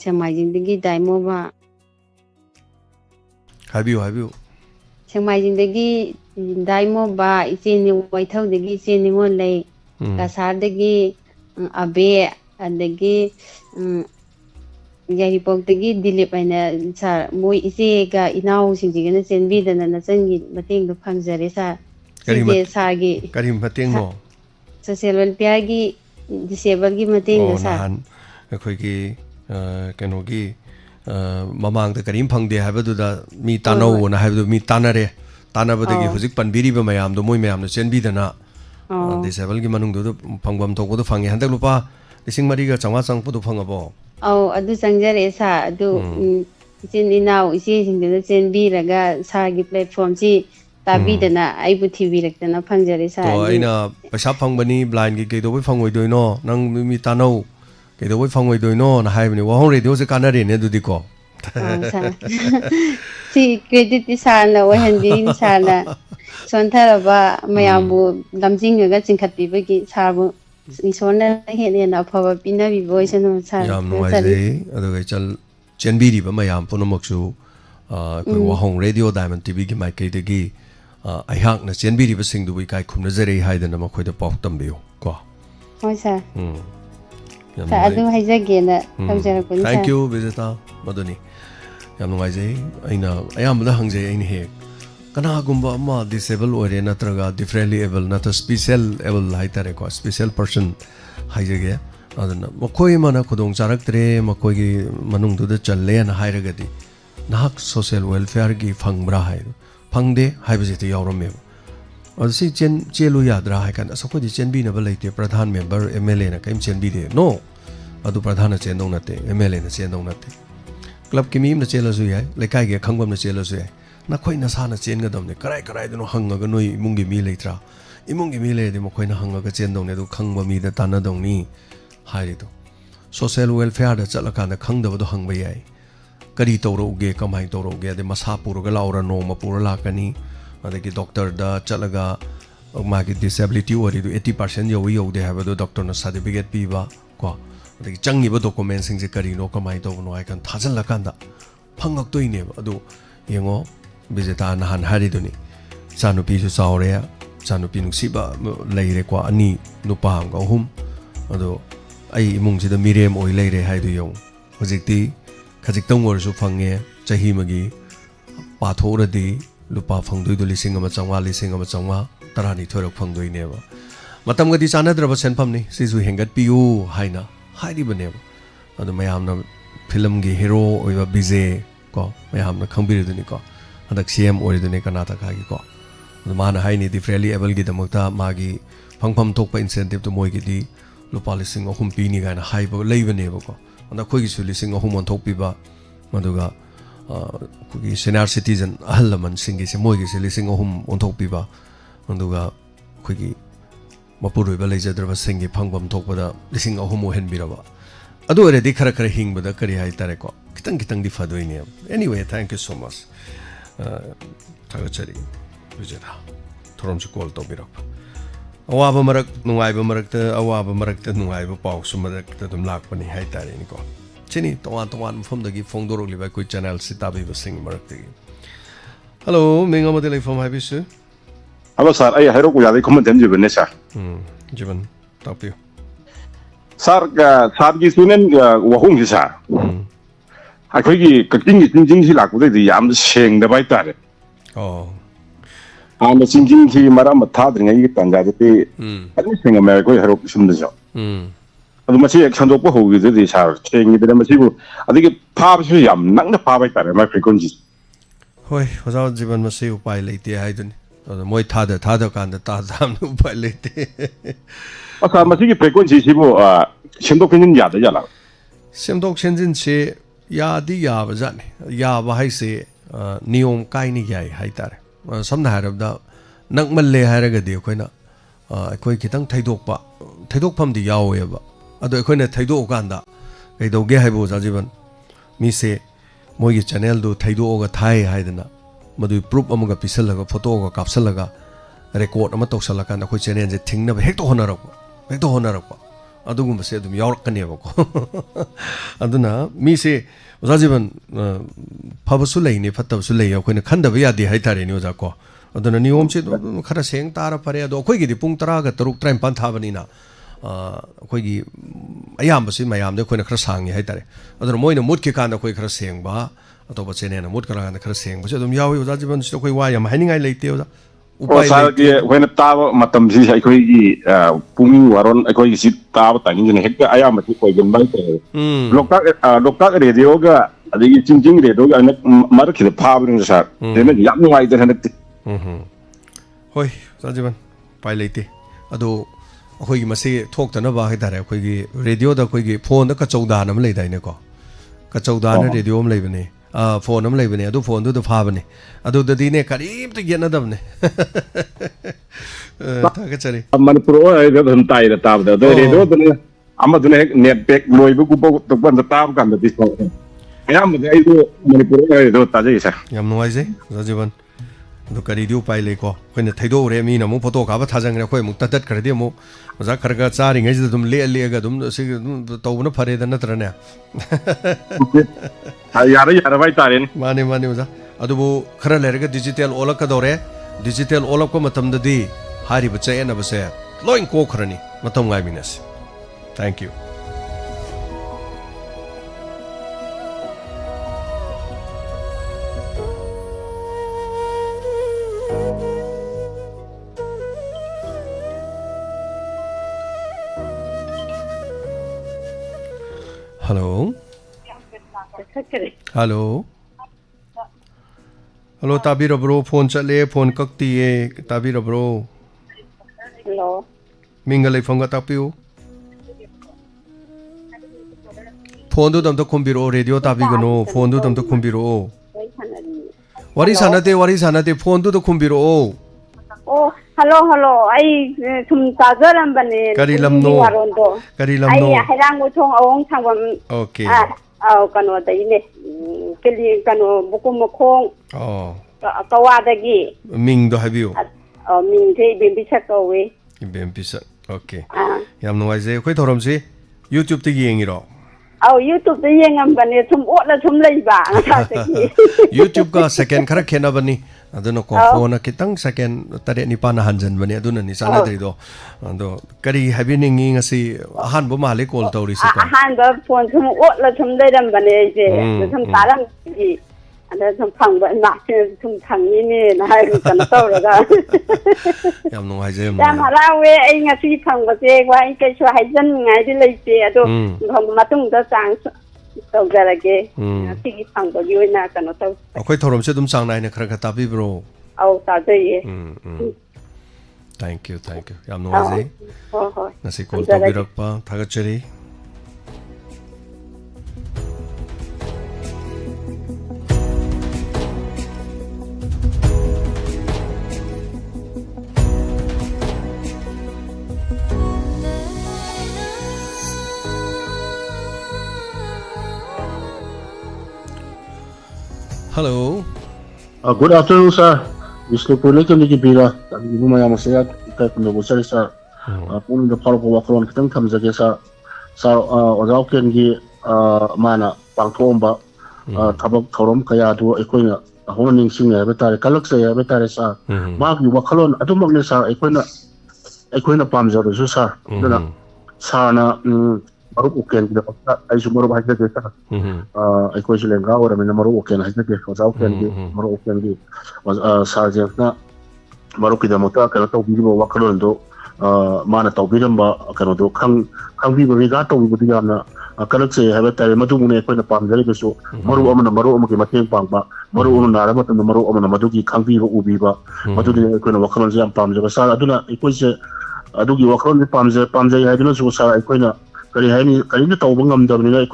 सेमाइजिंदगी दाइमोबा हाबियो सेमाइजिंदगी दाइमोबा इचेनि वाइथौदगी इचेनि ngोन लै कासारदगी अबे अदगी यारिपोक्दगी दिलीप आइना सर मोय इचेगा इनाउ सिंजिगना चेनबीदना नचंगी मतेंग दो फंगजरे सर सिजे सागी करी मतेंगो सोशल वेलफेयर की डिसेबल की मतेंग दो सर अखोगी कनोगी ममांग करीम फंगदे हाबदुदा मी तानौना हाबदु मी तानरे तानबदगी हुजिक पनबिरिबा मयाम दो मोय मयाम चेनबीदना डिसेबल की मनुंग दो फंगबम थोको फंगे हंदक लुपा 2,400 चंगपदो फंगबो औ अदु चंगजरे सा अदु इचिन इनाउ इचे सिंगदना चेनबीरगा सागी प्लेटफॉर्म सी ताबीदना आइबु थिबिरक्तना फंगजरे सा तो आइना पैसा फंगबनी ब्लाइंड की केदोबो फंगोइदोइनो नंग मी तानौ केदोबो फंगोइदोइनो ना हाइबनी वाहोंग रेडियो से कानारेने दुदिको सी क्रेडिट साना वहंबी साना सोनथरबा मयामबु लमजिंगगा चिंखत्तिबगी साबु इसोरना हेनेना अफबा पिनाबिबो इसनु सा याम नुवाइजे अदुगै चल चेनबिरिबा मयाम पुनमक्सु कोइ वाहोंग रेडियो डायमंड टीवी की माइकैदगी अहाकना चेनबिरिबा सिंगदुबु इकाइ खुमनजरे हाइदना मखोइदा पाउ तंबियो को होय सा सा अदु हाइजगेना तमजरकुन सा थैंक यू विजेता मदुनी याम नुवाइजे अइना अयामदा हंगजे अइना हे कनागुम्बा अमा डिसेबल ओरे नत्रगा डिफरेंटली एबल नत्र स्पेशल एबल हाइतारे को स्पेशल पर्सन हाइजगे अदना मखोइ मना खुदोंग चारक्तरे मखोइगी मनुंगदुदा चल्ले ना हाइरगदी नाहक सोशल वेलफेयर की फंगब्रा हाइ फंगदे हाइबजेते यावरमे ꯑꯁꯤ ꯆꯦꯜꯂꯨ ꯌꯥꯗ꯭ꯔꯥ ꯍꯥꯏ ꯀꯥꯟꯗ ꯑꯁ ꯑꯩꯈꯣꯏꯗꯤ ꯆꯦꯟꯕꯤꯅꯕ ꯂꯩꯇꯦ ꯄ꯭ꯔꯙꯥꯟ ꯃꯦꯝꯕꯔ MLAꯅ ꯀꯔꯤꯝ ꯆꯦꯟꯕꯤꯗꯦ ꯅꯣ ꯑꯗꯨ ꯄ꯭ꯔꯙꯥꯟꯅ ꯆꯦꯟꯗꯧ ꯅꯠꯇꯦ MLAꯅ ꯆꯦꯟꯗꯧ ꯅꯠꯇꯦ ꯀ꯭ꯂꯕꯀꯤ ꯃꯤ ꯑꯃꯅ ꯆꯦꯜꯂꯁꯨ ꯌꯥꯏ ꯂꯩꯀꯥꯏꯒꯤ ꯑꯈꯪꯕ ꯑꯃꯅ ꯆꯦꯜꯂꯁꯨ ꯌꯥꯏ ꯅꯈꯣꯏ ꯅꯁꯥꯅ ꯆꯦꯟꯒꯗꯕꯅꯤ ꯀꯔꯥꯏꯗꯅꯣ ꯍꯪꯉꯒ ꯅꯣꯏ ꯏꯃꯨꯡꯒꯤ ꯃꯤ ꯂꯩꯇ꯭ꯔꯥ ꯏꯃꯨꯡꯒꯤ ꯃꯤ ꯂꯩꯔꯗꯤ ꯃꯈꯣꯏꯅ ꯍꯪꯉꯒ ꯆꯦꯟꯗꯧꯅꯤ ꯑꯗꯨ ꯈꯪꯕ ꯃꯤꯗ ꯇꯥꯟꯅꯗꯧꯅꯤ ꯍꯥꯏꯔꯤꯗꯣ ꯁꯣꯁꯤꯌꯦꯜ ꯋꯦꯜꯐꯤꯌꯔꯗ ꯆꯠꯂꯀꯥꯟꯗ ꯈꯪꯗꯕꯗꯣ ꯍꯪꯕ ꯌꯥꯏ ꯀꯔꯤ ꯇꯧꯔꯛꯎꯒꯦ ꯀꯃꯥꯏꯅ ꯇꯧꯔꯛꯎꯒꯦ ꯑꯗꯩ ꯃꯁꯥ ꯄꯨꯔꯒ ꯂꯥꯛꯎꯔ ꯅꯣꯡꯃ ꯄꯨꯔ ꯂꯥꯛꯀꯅꯤ ꯑꯗꯒꯤ ꯗꯣꯛꯇꯔꯗ ꯆꯠꯂꯒ ꯃꯥꯒꯤ ꯗꯤꯁꯦꯕꯤꯂꯤꯇꯤ ꯑꯣꯏꯔꯤꯗꯨ 80% ꯌꯧꯗꯦ ꯍꯥꯏꯕꯗꯣ ꯗꯣꯛꯇꯔꯅ ꯁꯥꯔꯇꯤꯐꯤꯀꯦꯠ ꯄꯤꯕ ꯀꯣ ꯑꯗꯒꯤ ꯆꯪꯉꯤꯕ ꯗꯣꯀꯨꯃꯦꯟꯁꯤꯡꯁꯦ ꯀꯔꯤꯅꯣ ꯀꯃꯥꯏꯅ ꯇꯧꯕꯅꯣ ꯍꯥꯏ ꯀꯥꯟꯗ ꯊꯥꯖꯤꯜꯂꯀꯥꯟꯗ ꯐꯪꯉꯛꯇꯣꯏꯅꯦꯕ ꯑꯗꯨ ꯌꯦꯡꯉꯣ ꯕꯤꯖꯦꯇꯥ ꯅꯍꯥꯟ ꯍꯥꯏꯔꯤꯗꯨꯅꯤ ꯏꯆꯥꯅꯨꯄꯤꯁꯨ ꯆꯥꯎꯔꯦ ꯏꯆꯥꯅꯨꯄꯤ ꯅꯨꯡꯁꯤꯕ ꯂꯩꯔꯦꯀꯣ 2 ꯅꯨꯄꯥ ꯑꯃꯒ 3 ꯑꯗꯣ ꯑꯩ ꯏꯃꯨꯡꯁꯤꯗ ꯃꯤꯔꯦꯝ ꯑꯣꯏ ꯂꯩꯔꯦ ꯍꯥꯏꯗꯨ ꯌꯦꯡꯉꯨ ꯍꯧꯖꯤꯛꯇꯤ ꯈꯖꯤꯛꯇꯪ ꯑꯣꯏꯔꯁꯨ ꯐꯪꯉꯦ ꯆꯍꯤ ꯑꯃꯒꯤ ꯄꯥꯊꯣꯛꯎꯔꯗꯤ ꯂꯨꯄꯥ ꯐꯪꯗꯣꯏꯗꯣ 1,500 12 ꯐꯪꯗꯣꯏꯅꯦꯕ ꯃꯇꯝꯒꯗꯤ ꯆꯥꯟꯅꯗ꯭ꯔꯕ ꯁꯦꯟꯐꯝꯅꯤ ꯁꯤꯁꯨ ꯍꯦꯟꯒꯠꯄꯤꯌꯨ ꯍꯥꯏꯅ ꯍꯥꯏꯔꯤꯕꯅꯦꯕ ꯑꯗꯨ ꯃꯌꯥꯝꯅ ꯐꯤꯂꯝꯒꯤ ꯍꯤꯔꯣ ꯑꯣꯏꯕ ꯕꯤꯖꯦ ꯀꯣ ꯃꯌꯥꯝꯅ ꯈꯪꯕꯤꯔꯤꯗꯨꯅꯤꯀꯣ ꯍꯟꯗꯛ CM ꯑꯣꯏꯔꯤꯗꯨꯅꯤ ꯀꯔꯅꯥꯇꯀꯥꯒꯤꯀꯣ ꯑꯗꯨ ꯃꯥꯅ ꯍꯥꯏꯅꯤ ꯗꯤꯐ꯭ꯔꯦꯟꯂꯤ ꯑꯦꯕꯜꯒꯤꯗꯃꯛꯇ ꯃꯥꯒꯤ ꯐꯪꯐꯝ ꯊꯣꯛꯄ ꯏꯟꯁꯦꯟꯇꯤꯞꯇꯨ ꯃꯣꯏꯒꯤꯗꯤ ꯂꯨꯄꯥ 3,000 ꯄꯤꯅꯤ ꯀꯥꯏꯅ ꯍꯥꯏꯕ ꯂꯩꯕꯅꯦꯕꯀꯣ ꯑꯗ ꯑꯩꯈꯣꯏꯒꯤꯁꯨ 3,000 ꯑꯣꯟꯊꯣꯛꯄꯤꯕ ꯑꯗꯨꯒ ꯑꯩꯈꯣꯏꯒꯤ ꯁꯦꯅꯤꯌꯔ ꯁꯤꯇꯤꯖꯟ ꯑꯍꯜ ꯂꯃꯟꯁꯤꯡꯒꯤꯁꯦ ꯃꯣꯏꯒꯤꯁꯦ 3,000 ꯑꯣꯟꯊꯣꯛꯄꯤꯕ ꯑꯗꯨꯒ ꯑꯩꯈꯣꯏꯒꯤ ꯃꯄꯨꯔꯣꯏꯕ ꯂꯩꯖꯗ꯭ꯔꯕꯁꯤꯡꯒꯤ ꯐꯪꯐꯝ ꯊꯣꯛꯄꯗ 3,000 ꯑꯣꯏꯍꯟꯕꯤꯔꯕ ꯑꯗꯨ ꯑꯣꯏꯔꯗꯤ ꯈꯔ ꯍꯤꯡꯕꯗ ꯀꯔꯤ ꯍꯥꯏꯇꯥꯔꯦꯀꯣ ꯈꯤꯇꯪꯗꯤ ꯐꯗꯣꯏꯅꯦꯕ ꯑꯦꯅꯤꯋꯦ ꯊꯦꯡꯛ ꯌꯨ ꯁꯣ ꯃꯆ ꯊꯥꯒꯠꯆꯔꯤ ꯕꯤꯖꯦꯇꯥ ꯊꯧꯔꯝꯁꯨ ꯀꯣꯜ ꯇꯧꯕꯤꯔꯛꯄ ꯑꯋꯥꯕ ꯃꯔꯛ ꯅꯨꯡꯉꯥꯏꯕ ꯃꯔꯛꯇ ꯑꯋꯥꯕ ꯃꯔꯛꯇ ꯅꯨꯡꯉꯥꯏꯕ ꯄꯥꯎꯁꯨ ꯃꯔꯛꯇ ꯑꯗꯨꯝ ꯂꯥꯛꯄꯅꯤ ꯍꯥꯏꯇꯥꯔꯦꯅꯤꯀꯣ ꯁꯤꯅꯤ ꯇꯣꯉꯥꯟ ꯃꯐꯝꯗꯒꯤ ꯐꯣꯡꯗꯣꯔꯛꯂꯤꯕ ꯑꯩꯈꯣꯏ ꯆꯦꯅꯦꯜꯁꯤ ꯇꯥꯕꯤꯕꯁꯤꯡ ꯃꯔꯛꯇꯒꯤ ꯍꯜꯂꯣ ꯃꯤꯡ ꯑꯃꯗꯤ ꯂꯩꯐꯝ ꯍꯥꯏꯕꯤꯁꯨ Halo sir, ay hero ko yari kumaten jibane sir. Jiban tapiyo. Sir sar gi sunen wahong gi sir. Akhoi gi kaking gi jing si lakku de yam seng da bai tare. Oh. Am jing si mara matha dringa gi tanga de pe. Ani seng me ko hero sum de jo. Adu masi action do ko ho gi de sir. Seng gi de masi bu adigi pha su yam nang da pha bai tare ma frequency. Hoi, hoza jiban masi upai leite haiduni. moi thada kanda ta dam nu pai lete asa masi gi frequency sibu semdok kin ya da yala semdok senjin se ya di ya ba jani ya ba hai se niyom kai ni yai hai tare samna harabda nakmal le haraga di koina akoi kitang thaidok pham di yawe ba ado koina thaidok kanda kai doge hai bo jajiban mi se moi gi channel do thaidok ga thai haidana Madhu proof अमगा पिसलगा photo का कापसलगा record अमा तौसलका नखोय channel जे थिंगनब हेक्तो होनरक अदुगुम से अदुम यावरकनेबको अदुना मी से ओजा जीवन फबसु लेने फतबसु ले अखोयने खंदब यादे हाइतारेनि ओजा को अदुना नियम से खरा सेंग तारा परे अदो अखोयगिदि पुंग 10 गा 3 35 थाबनिना अखोयगी अयामबसि मयामदे अखोयने खरा सांगि हाइतारे अदुना मोइना मुटके कान अखोय खरा सेंगबा अतोप चेनेना मुट करा खरा सेंग बसे अदुम यावी ओजा जीवन से कोई वा याम हाइनिंगाय लेते ओजा उपाय लेते होइना ताब मतम सि अखोय gi पुंगिंग वारोन अखोय gi ताब तांगिन ने हेक आया मति कोइ गन बाइ ते लोकता रेडियो ga adigi चिंचिंग रेडियो ga मर खिद फाबरिन सर देने याम नुवाइ दे हनति होय ओजा जीवन पाइ लेते अदो अखोय gi मसे थोक्तना बा हाइदारे अखोय gi रेडियो दा अखोय gi फोन दा कचौदान अम लेदाइने को कचौदान रेडियो अम लेबने फोन अम लेबने अदु फोन दु फाबने अदु ददीने करीब त गेनदबने तागचरी मनपुर ओय द धन ताइ द ताब द रेडियो दने अमा दने नेट पैक लोइबु गुपो तपन द ताब kan द दिस याम द आइ दो मनपुर ओय द ताजै सा याम नुवाइजे जजीवन दु करी दिउ पाइ लेको खैने थैदो रे मी नमु फोटो का बा थाजंगरे खै मुक तत खरदे मु मजा खरगा चारिङै ज दुम लेगा दुम सि तौबन फरे द नत्रने यार बाइ तारेन माने मजा अदुबु खरा लेरगा डिजिटल ओलक दौरे डिजिटल ओलक को मतम ददी हारिब चयन बसे लोइन को खरनी मतम गाइबिनस thank you hello hello Hello, Tabira bro, phone chale, phone kakti e, Tabira bro. Hello. Mingalay phone ka tapiu. Phone do dam to kumbiro, radio tabi gano, phone do dam to kumbiro. Wari sanate, phone do to kumbiro. Oh, hello. I some tazaram bane. Kari lamno. I harang utong awong tangwam. Okay. Kano tayo kili kano bukumukong. Oh. Kawadagi. Ming do habiu. Ming te bimbisa kawe. Bimbisa. Okay. Yam no wise ko thorom si YouTube te yengiro. YouTube te yengam bane sum otla sum leiba. YouTube ka second khara khena bani. Aduna ko phone kitang second tare ni pana hanjan bani aduna ni sana dri do. Ando kari happening ngasi ahan bo male call tawri si ko. Ahan ba phone sum otla sum leiram bane je. Sum taram ki. Ada sum phang ba na sum thang ni na hai kan tawraga. Yam no haje ma. Yam harawe ai ngasi phang ba je wa ai kai swa haijan ngai di lei je ado thong matung da sang tau jarage. Sigi phang ba yoi na kan taw. Akoi thorom se dum sang nai ne khara khata bi bro. Au ta de. Thank you. Yam no haje. Ho. Nasi call to birak pa thagachari. Hello. Good afternoon, sir. Mr. Pulekam di Kibira. Ibu maya masaya kita pendobosan sir. Pun the power of wakron kita kam zage sir. Sir, orang ken gi mana pangtom ba tabak thorom kaya tu ekoina honing singa betare kalak saya betare sir. Mak yu wakalon atu magne sir ekoina pamjar su sir. Dana sir na maru uken da ai su maru bahasa ke sir. Ekoi su lenga ora mena maru uken hajna ke orang ken gi maru uken gi sir na maru kita mota kana tau bi ba wakalon do mana tau bi ba kana do khang bi ba ga tau bi na kalak se ha betare matu mune ekoina pamjar ke su maru amana ke mateng pang ba maru amana ra mata maru amana matu ki khang bi ba ubi ba matu ni ekoina wakalon se am pamjar sir aduna ekoi se adugi wakalon pamjar haiduna su sir ekoina kari na tawba ngamdabnina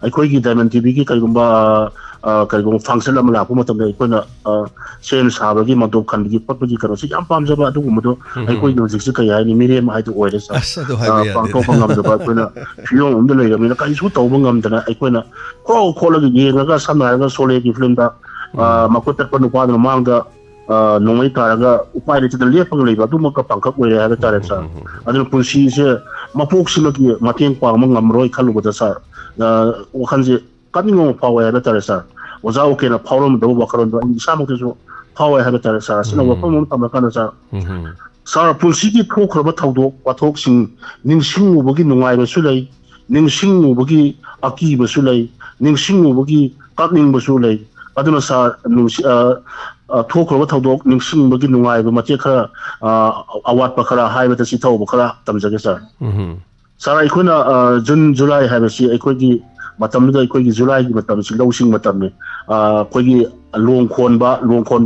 aikoigi Diamond TV ki karigumba function ama lapu matamda aikoina sen sabagi madop khangi patpagi karo si yam pamjaba adugumado aikoigi hojikse kai haini mirem haidu oire sa pangtop ngamdaba aikoina film umda leiramina kai su tawba ngamdana aikoina kolagi yengaga samnaga sole ki film da makotar panupadna mangda nongai taraga upai le chidal le pang leiba du maka pangkap oire ha tare sa adun punsi se mapok sima ki mateng pang ngamroi khalu bada sa wakhanje kaningo pawa ha tare sa oza oke na pawrom do wakaron do samok teso pawa ha tare sa sina wakon tamla kana sa sar punsi ki thokhraba thawdo wathok sing ningsing ubogi nungai ba sulai ningsing ubogi aki ba sulai ningsing ubogi kakning ba sulai aduna sa thokhraba thawdok ningsing bagi nungai ba mache khara awat pa khara hai ba si thaw ba khara tamjage sir sara ikuna June July ha ba si ikogi matam da ikogi July gi matam si losing matam ne kogi longkhon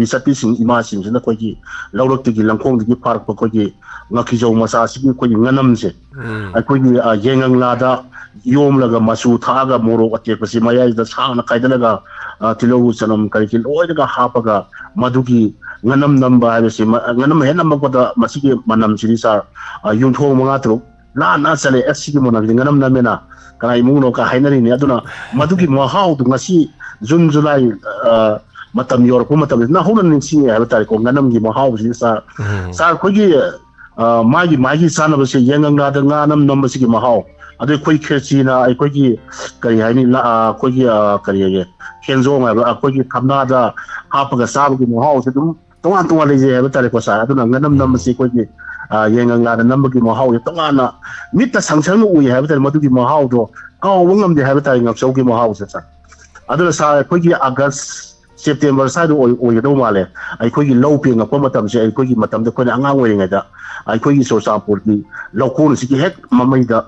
bi sati sing ima sing na kogi lawrok ti gi langkhong gi park pa kogi ngaki jaw masa si kogi nganam se ikogi yengang lada yom laga masu thaga moro ate pasi maya da sang na kaidana ga tilogu sanam karikil oidaga hapaga madugi nganam namba habisi nganam henam bagda masigi manam sirisa yung tho mga tro na sale sigi mona nganam namena kana imuno ka hainari ni aduna madugi mahau du ngasi June July matam yor ko matam na hunan ning singe habata ko nganam gi mahau sirisa sa kogi magi sana basi yengang na da nganam namba sigi mahau ade koi kherchi na ai koi ki kari haini la koi ki kari ye kenzo ma ba koi ki thamna da hapaga sab gi mo haus dum tongan le je ba tare ko sa aduna nganam nam si koi ki yengang la da nam gi mo haus tongan na mitta sangchang u ye ba tare madu gi mo haus do ka wongam de ba tare ngap so gi mo haus sa aduna sa koi ki August September sa do o do male ai koi ki low pi ngap matam se ai koi ki matam da ko na angang we nga da ai koi so sa por ki lokon si ki hek mamai da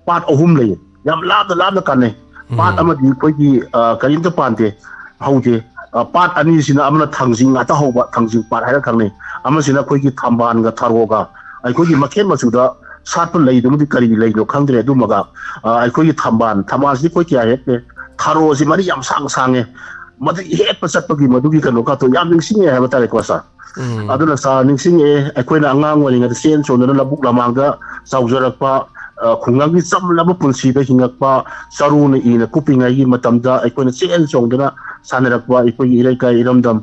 pat ohum le yam la da kan ne pat ama di koi ki karin ta pante haude pat ani sina amna thangjing ata hoba thangjing pat haira khangni amasina khoi ki thamban ga tharoga ai khoi ki makhen machuda satpa lei du di kari lei no khangdre du maga ai khoi ki thamban si khoi kya he tharo si mari yam sang sange madu het pa satpa gi madu gi kano ka to yam ningsing e ha tare ko sa aduna sa ningsing e ai khoi na angang wali nga sen so na labuk lamanga saujarak pa khungang gi cham laba punsi da hingak pa saru na ina kupinga gi matamda ai khoi na sen song dana sanarak pa ai khoi ilai kai iramdam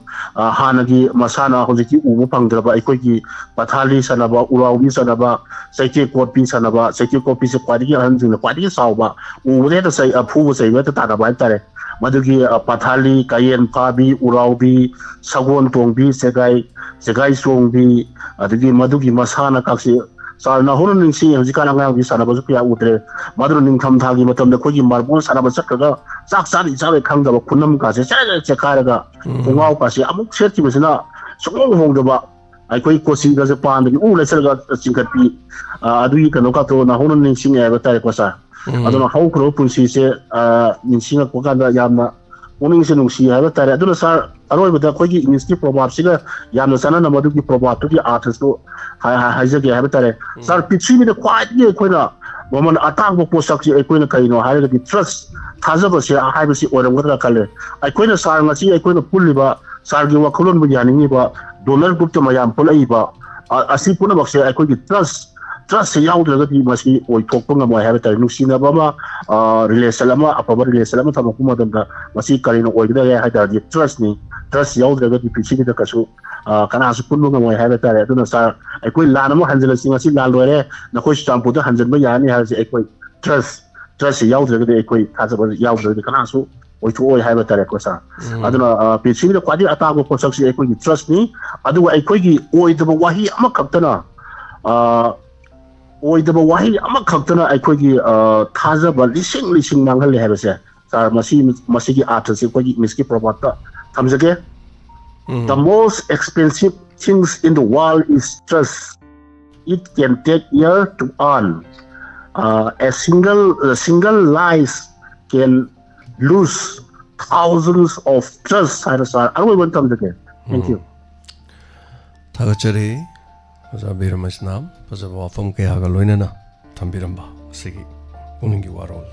hanagi masana hojiki umu pangdraba ai khoi gi pathali sanaba urawi sanaba saike kopi sanaba saike kopi se kwadi gi han juna kwadi sauba umu da sai aphu sai wa ta da ba tare madugi pathali kayen pabi urawi sagon tongbi segai songbi adigi madugi masana kaksi sarna hono ningsi hojikana ngang bi sanaba su ya utre madru ning tham thagi matam da khoji marbon sanaba sakka sak sani chawe khang da kunam ka se se karaga ngau ka se amuk serti besina sungong hong da ba ai koi kosi ga se pan da u le serga chingkat pi adui ka no ka to na hono ningsi ne ba ta ko sa aduna hau kro punsi se ningsi ga ko ka da yamna uning se nungsi ha ba ta aduna sa aroi ba da koi gi insti probab siga yamna sana na madu gi probab to gi artist to ha ja ge ha ba ta sar pitchi mi da kwai ge koi na woman atang bo posak ji ai koi na kai no ha ga trust thajaba se ha ba si oram ga kale ai koi na sar nga si ai koi na pulli ba sar gi wa kholon bu yani ni ba dollar group to mayam pulai ba asi puna bak se ai koi gi trust se yaw da ga masi oi thok pa nga mo ha ba ta nusina ba ma relation ama apa ba relation ama thama kuma da masi kari no oi da ha da trust ni trust yaw da ga pitchi da kasu kana su pun nga mo ha ba ta aduna sa ai koi lana mo hanjala singa si lal lore na koi stampu da hanjan ba yani ha se ai koi trust yaw da ga ai koi thajaba yaw da kana su oi chu oi ha ba ta ko sa aduna pitchi da kwadi ata ko posak si ai koi trust ni adu ai koi gi oi da wahi ama khaktana oi da wahi ama khaktana ai koi gi thajaba lising mangal le ha ba se sar masi gi artist si koi gi miski probata thamjage the most expensive things in the world is trust. It can take years to earn. A single lies can lose thousands of trust. I will welcome again. Thank you. Thagachari, Pazabiramasnam, Pazabafam Kayaga Loinana, Tambiramba, Sigi, Uningi Warol.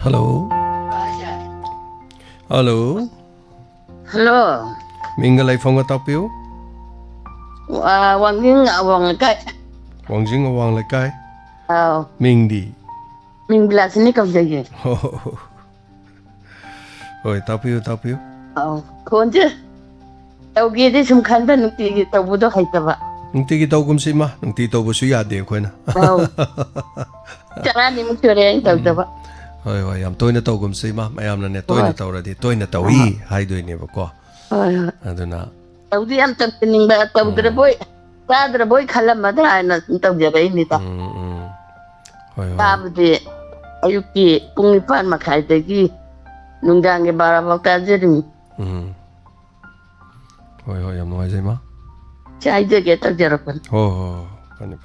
Hello. Hello. Hello. Mingalai phong top you? Wang Jing Wang Lai. Wang Jing Wang Lai. Ming Di. Ming bila sini kau jadi. Oi, top you. Kau je. Tau gede sumkan dah nanti tau bodoh hai tak. Nanti kita hukum sih mah, nanti tahu bosu ya deh kau na. Cara ni mungkin orang tahu tak. Hoi, yam toina tau gum sei ma, mayam na ne toina tau ra di, toina tau I, hai doi ne ba ko. Aduna. Tau di am tau ning ba tau draboi khalam ma da na tau jaga ini ta. Hoi. Ta bde ayuki pung nipan ma khai te ki nungdang ge bara wakta jeri. Hoi, yam noi sei ma. Chai je ge tau jarapan. Pani.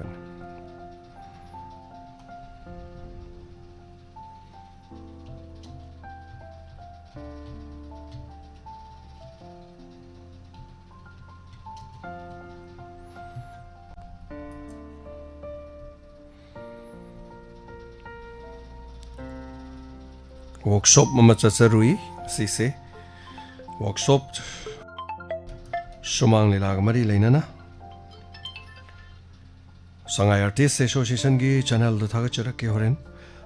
Workshop mama chacharui sise workshop sumang lilag mari leinana Sangai Artist Association gi channel do thaga charak ke horen.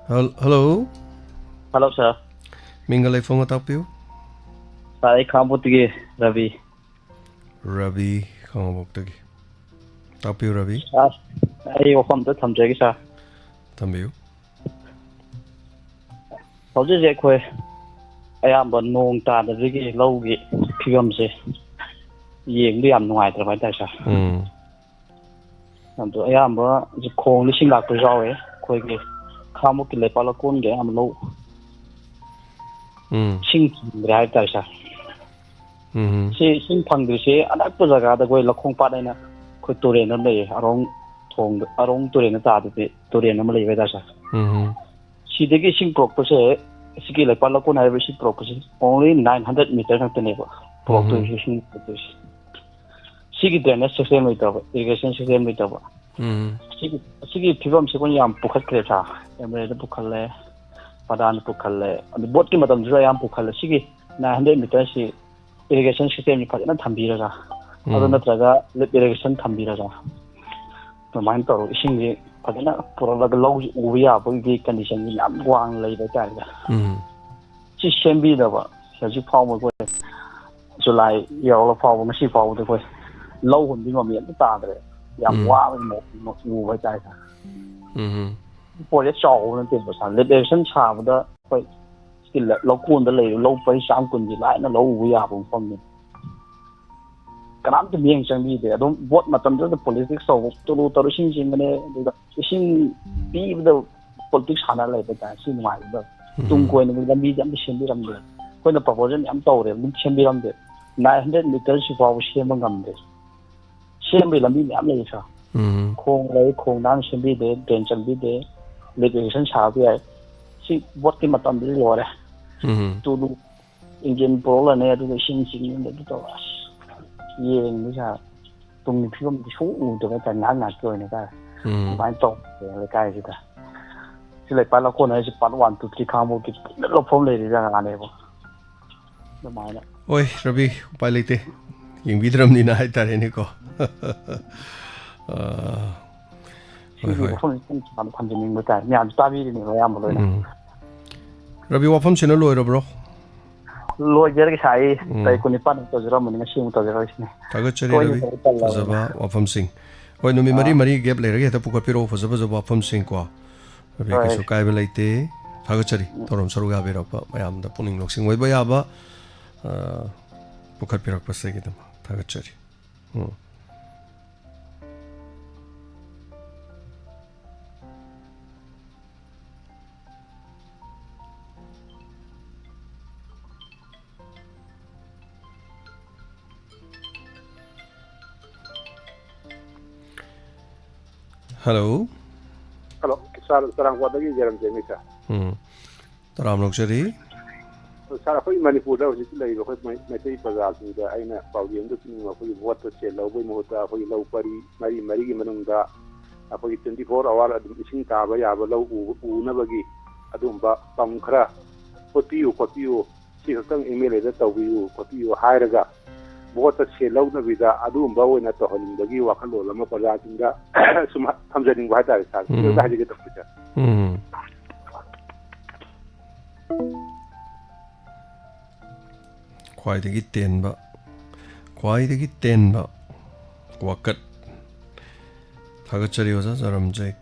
Hello sir. Mingalai phone tap you? Sai Kambutgi Ravi Kambutgi. Tap you Ravi? Ai ofam to thamjagi sir. Thambiu. How's it? ꯑꯌꯥꯝꯕ ꯅꯣꯡ ꯇꯥꯗꯕꯒꯤ ꯂꯧꯒꯤ ꯐꯤꯕꯝꯁꯦ ꯌꯦꯡꯕ ꯌꯥꯝ ꯅꯨꯡꯉꯥꯏꯇ꯭ꯔꯕ ꯍꯥꯏꯇꯥꯔꯦ ꯁꯥꯔ. ꯑꯗꯣ ꯑꯌꯥꯝꯕ ꯈꯣꯡ ꯏꯁꯤꯡ ꯂꯥꯛꯄꯁꯨ ꯌꯥꯎꯋꯦ. ꯑꯩꯈꯣꯏꯒꯤ ꯈꯥꯃꯨꯛꯀꯤ ꯂꯩꯄꯥꯛ ꯂꯧꯀꯣꯟꯒꯤ ꯑꯌꯥꯝꯕ ꯂꯧ ꯏꯁꯤꯡ ꯐꯪꯗ꯭ꯔꯦ ꯍꯥꯏꯇꯥꯔꯦ ꯁꯥꯔ. ꯁꯤ ꯏꯁꯤꯡ ꯐꯪꯗ꯭ꯔꯤꯁꯦ ꯑꯅꯛꯄ ꯖꯒꯥꯗ ꯑꯩꯈꯣꯏ ꯂꯧꯈꯣꯡꯄꯥꯠ ꯍꯥꯏꯅ ꯑꯩꯈꯣꯏ ꯇꯨꯔꯦꯟ ꯑꯃ ꯂꯩꯌꯦ. ꯑꯔꯣꯡ ꯇꯨꯔꯦꯟꯗ ꯇꯥꯗꯕꯤ ꯇꯨꯔꯦꯟ ꯑꯃ ꯂꯩꯕ ꯍꯥꯏꯇꯥꯔꯦ ꯁꯥꯔ. ꯁꯤꯗꯒꯤ ꯏꯁꯤꯡ ꯄꯨꯔꯛꯄꯁꯦ ꯁꯤꯒꯤ ꯂꯩꯄꯥꯛ ꯂꯧꯀꯣꯟ ꯍꯥꯏꯔꯤꯕ ꯏꯁꯤꯡ ꯄꯨꯔꯛꯄꯁꯦ ꯑꯣꯡꯂꯤ 900 ꯃꯤꯇꯔ ꯈꯛꯇꯅꯦꯕ ꯄꯨꯔꯛꯇꯣꯏꯁꯦ ꯏꯁꯤꯡ ꯄꯨꯔꯛꯇꯣꯏꯁꯦ. ꯁꯤꯒꯤ ꯗ꯭ꯔꯦꯅꯦꯖ ꯁꯤꯁꯇꯦꯝ ꯂꯩꯇꯕ, ꯏꯔꯤꯒꯦꯁꯟ ꯁꯤꯁꯇꯦꯝ ꯂꯩꯇꯕ. ꯁꯤꯒꯤ ꯐꯤꯕꯝꯁꯦ ꯑꯩꯈꯣꯏꯅ ꯌꯥꯝ ꯄꯨꯈꯠꯈ꯭ꯔꯦ ꯁꯥꯔ. ꯑꯦꯝꯔꯦꯗ ꯄꯨꯈꯠꯂꯦ, ꯄꯗꯥꯟ ꯄꯨꯈꯠꯂꯦ, ꯑꯗꯨ ꯕꯣꯠꯀꯤ ꯃꯇꯝꯗꯁꯨ ꯌꯥꯝ ꯄꯨꯈꯠꯂꯦ. ꯁꯤꯒꯤ 900 ꯃꯤꯇꯔꯁꯤ ꯏꯔꯤꯒꯦꯁꯟ ꯁꯤꯁꯇꯦꯝꯁꯤ ꯐꯖꯅ ꯊꯝꯕꯤꯔꯒ ꯑꯗꯨ ꯅꯠꯇ꯭ꯔꯒ ꯂꯤꯞ ꯏꯔꯤꯒꯦꯁꯟ ꯊꯝꯕꯤꯔꯒ ꯑꯗꯨꯃꯥꯏꯅ ꯇꯧꯔꯒ ꯏꯁꯤꯡꯁꯤ ꯐꯖꯅ ꯄꯨꯔꯛꯂꯒ ꯂꯧꯁꯤ ꯎꯕ ꯌꯥꯕꯒꯤ ꯀꯟꯗꯤꯁꯟꯁꯤ ꯌꯥꯝ ꯋꯥꯡꯅ ꯂꯩꯕ ꯍꯥꯏꯇꯥꯔꯦ. ꯁꯤ ꯁꯦꯝꯕꯤꯗꯕ ꯍꯧꯖꯤꯛ ꯐꯥꯎꯕ ꯑꯩꯈꯣꯏ ꯖꯨꯂꯥꯏ ꯌꯧꯔꯒ ꯐꯥꯎꯕ ꯉꯁꯤ ꯐꯥꯎꯕꯗ ꯑꯩꯈꯣꯏ ꯂꯧ ꯍꯨꯟꯕꯒꯤ ꯃꯃꯤ ꯑꯝꯇ ꯇꯥꯗ꯭ꯔꯦ. ꯌꯥꯝ ꯋꯥꯕꯒꯤ ꯃꯑꯣꯡ ꯎꯕ ꯍꯥꯏꯇꯥꯔꯦ ꯁꯥꯔ. ꯄ꯭ꯔꯣꯖꯦꯛ ꯆꯥꯎꯕ ꯅꯠꯇꯦꯕ ꯁꯥꯔ. ꯂꯤꯞ ꯏꯔꯤꯒꯦꯁꯟ ꯁꯥꯕꯗ ꯑꯩꯈꯣꯏ ꯂꯧꯀꯣꯟꯗ ꯂꯩꯔꯤꯕ ꯂꯧ ꯄꯔꯤ 120 ꯂꯥꯏꯅ ꯂꯧ ꯎꯕ ꯌꯥꯕ ꯃꯐꯝꯅꯤ. ꯀꯅꯥꯝꯇ ꯃꯤꯠꯌꯦꯡ ꯆꯪꯕꯤꯗꯦ. ꯑꯗꯨꯝ ꯕꯣꯠ ꯃꯇꯝꯗꯨꯗ ꯄꯣꯂꯤꯇꯤꯛꯁ ꯇꯧꯕ ꯇꯨꯂꯨ ꯏꯁꯤꯡ ꯆꯤꯡꯕꯅꯦ. ꯑꯗꯨꯒ ꯏꯁꯤꯡ ꯄꯤꯕꯗ ꯄꯣꯂꯤꯇꯤꯛꯁ ꯁꯥꯟꯅ ꯂꯩꯕ ꯍꯥꯏꯇꯥꯔꯦ. ꯁꯤ ꯅꯨꯡꯉꯥꯏꯕꯗ ꯇꯨꯡ ꯀꯣꯏꯅ ꯂꯝꯕꯤꯁꯦ ꯑꯝꯇ ꯁꯦꯝꯕꯤꯔꯝꯗꯦ. ꯑꯩꯈꯣꯏꯅ ꯄ꯭ꯔꯄꯣꯖꯦꯜ ꯌꯥꯝ ꯇꯧꯔꯦ, ꯑꯗꯨꯝ ꯁꯦꯝꯕꯤꯔꯝꯗꯦ. 900 ꯃꯤꯇꯔꯁꯤ ꯐꯥꯎꯕ ꯁꯦꯝꯕ ꯉꯝꯗꯦ. ꯁꯦꯝꯕꯒꯤ ꯂꯝꯕꯤ ꯃꯌꯥꯝ ꯂꯩꯌꯦ ꯁꯥꯔ. ꯈꯣꯡ ꯂꯩ, ꯈꯣꯡ ꯅꯥꯟꯅ ꯁꯦꯝꯕꯤꯗꯦ, ꯗ꯭ꯔꯦꯟ ꯆꯟꯕꯤꯗꯦ, ꯂꯤꯞ ꯏꯔꯤꯒꯦꯁꯟ ꯁꯥꯕ ꯌꯥꯏ. ꯁꯤ ꯕꯣꯠꯀꯤ ꯃꯇꯝꯗꯗꯤ ꯂꯣꯏꯔꯦ. ꯇꯨꯂꯨ ꯏꯟꯖꯤꯟ ꯄꯨꯔꯛꯂꯅꯤ, ꯑꯗꯨꯒ ꯏꯁꯤꯡ ꯆꯤꯡꯕ ꯑꯗꯨ ꯇꯧꯔ ꯌꯦꯡꯕ ꯁꯥꯔ ꯇꯨꯡꯒꯤ ꯐꯤꯕꯝꯗꯤ ꯁꯨꯡ ꯎꯗꯕ ꯍꯥꯏꯇꯥꯔꯦ. ꯉꯥꯏꯍꯥꯛꯀꯤ ꯑꯣꯏꯅ ꯍꯥꯏꯇꯥꯔꯦ. ꯑꯗꯨꯃꯥꯏꯅ ꯇꯧꯔꯦ ꯂꯩꯀꯥꯏꯁꯤꯗ. ꯁꯤ ꯂꯩꯄꯥꯛ ꯂꯧꯀꯣꯟ ꯍꯥꯏꯔꯤꯁꯤ ꯄꯥꯔꯠ 1, 2, 3 ꯈꯥꯉꯕꯣꯛꯀꯤ ꯄꯨꯟꯅ ꯂꯧꯐꯝ ꯂꯩꯔꯤ ꯖꯒꯥꯅꯦꯕ. ꯑꯗꯨꯃꯥꯏꯅ ꯍꯣꯏ ꯔꯕꯤ, ꯎꯄꯥꯏ ꯂꯩꯇꯦ ꯌꯦꯡꯕꯤꯗ꯭ꯔꯕꯅꯤꯅ ꯍꯥꯏꯇꯥꯔꯦꯅꯦꯀꯣ. ꯁꯤꯒꯤ ꯋꯥꯐꯝꯁꯤ ꯊꯝꯖꯅꯤꯡꯕ ꯇꯥꯏ. ꯃꯌꯥꯝꯁꯨ ꯇꯥꯕꯤꯔꯤꯅꯦꯕ ꯑꯌꯥꯝꯕ ꯂꯣꯏꯅ. ꯔꯕꯤ, ꯋꯥꯐꯝꯁꯤꯅ ꯂꯣꯏꯔꯕ꯭ꯔꯣ? ꯂꯣꯏꯖꯔꯒꯦ ꯁꯥꯔ. ꯇꯥꯔꯤꯛ 19 ꯇꯧꯖꯔꯝꯕꯅꯤ, ꯉꯁꯤ ꯑꯃꯨꯛ ꯇꯧꯖꯔꯛꯏꯁꯤꯅꯦ. ꯊꯥꯒꯠꯆꯔꯤ ꯔꯕꯤ, ꯐꯖꯕ ꯋꯥꯐꯝꯁꯤꯡ. ꯍꯣꯏ, ꯅꯨꯃꯤꯠ 4 ꯒꯦꯞ ꯂꯩꯔꯒ ꯍꯦꯛꯇ ꯄꯨꯈꯠꯄꯤꯔꯛꯑꯣ ꯐꯖ ꯐꯖꯕ ꯋꯥꯐꯝꯁꯤꯡ ꯀꯣ. ꯔꯕꯤ, ꯀꯩꯁꯨ ꯀꯥꯏꯕ ꯂꯩꯇꯦ. ꯊꯥꯒꯠꯆꯔꯤ ꯊꯧꯔꯝ ꯁꯔꯨꯛ ꯌꯥꯕꯤꯔꯛꯄ, ꯃꯌꯥꯝꯗ ꯄꯨꯛꯅꯤꯡ ꯂꯧꯁꯤꯡ ꯑꯣꯏꯕ ꯌꯥꯕ ꯄꯨꯈꯠꯄꯤꯔꯛꯄꯁꯤꯒꯤꯗꯃꯛ ꯊꯥꯒꯠꯆꯔꯤ. Hello. Hello, sarang wadagi jaram jemi sa. Taram lokjari. Sara khoi Manipur da hojik lai khoi mai bazar su da aina paudiem da tinu khoi vote to che law boi mohta khoi law pari mari gi manung da khoi 24 hour adum ising ta ba ya ba law u na bagi adum ba pam khara kopiu si khang email da tawbiu kopiu hairaga vote to che law na bida adum ba oina to honin bagi wakhalo lama bazar tinga sum thamjaning ba ta sa da haji ge to puja. ꯈ꯭ꯋꯥꯏꯗꯒꯤ ꯇꯦꯟꯕ ꯋꯥꯀꯠ. ꯊꯥꯒꯠꯆꯔꯤ ꯑꯣꯖꯥ ꯖꯔꯝꯖꯦꯛ.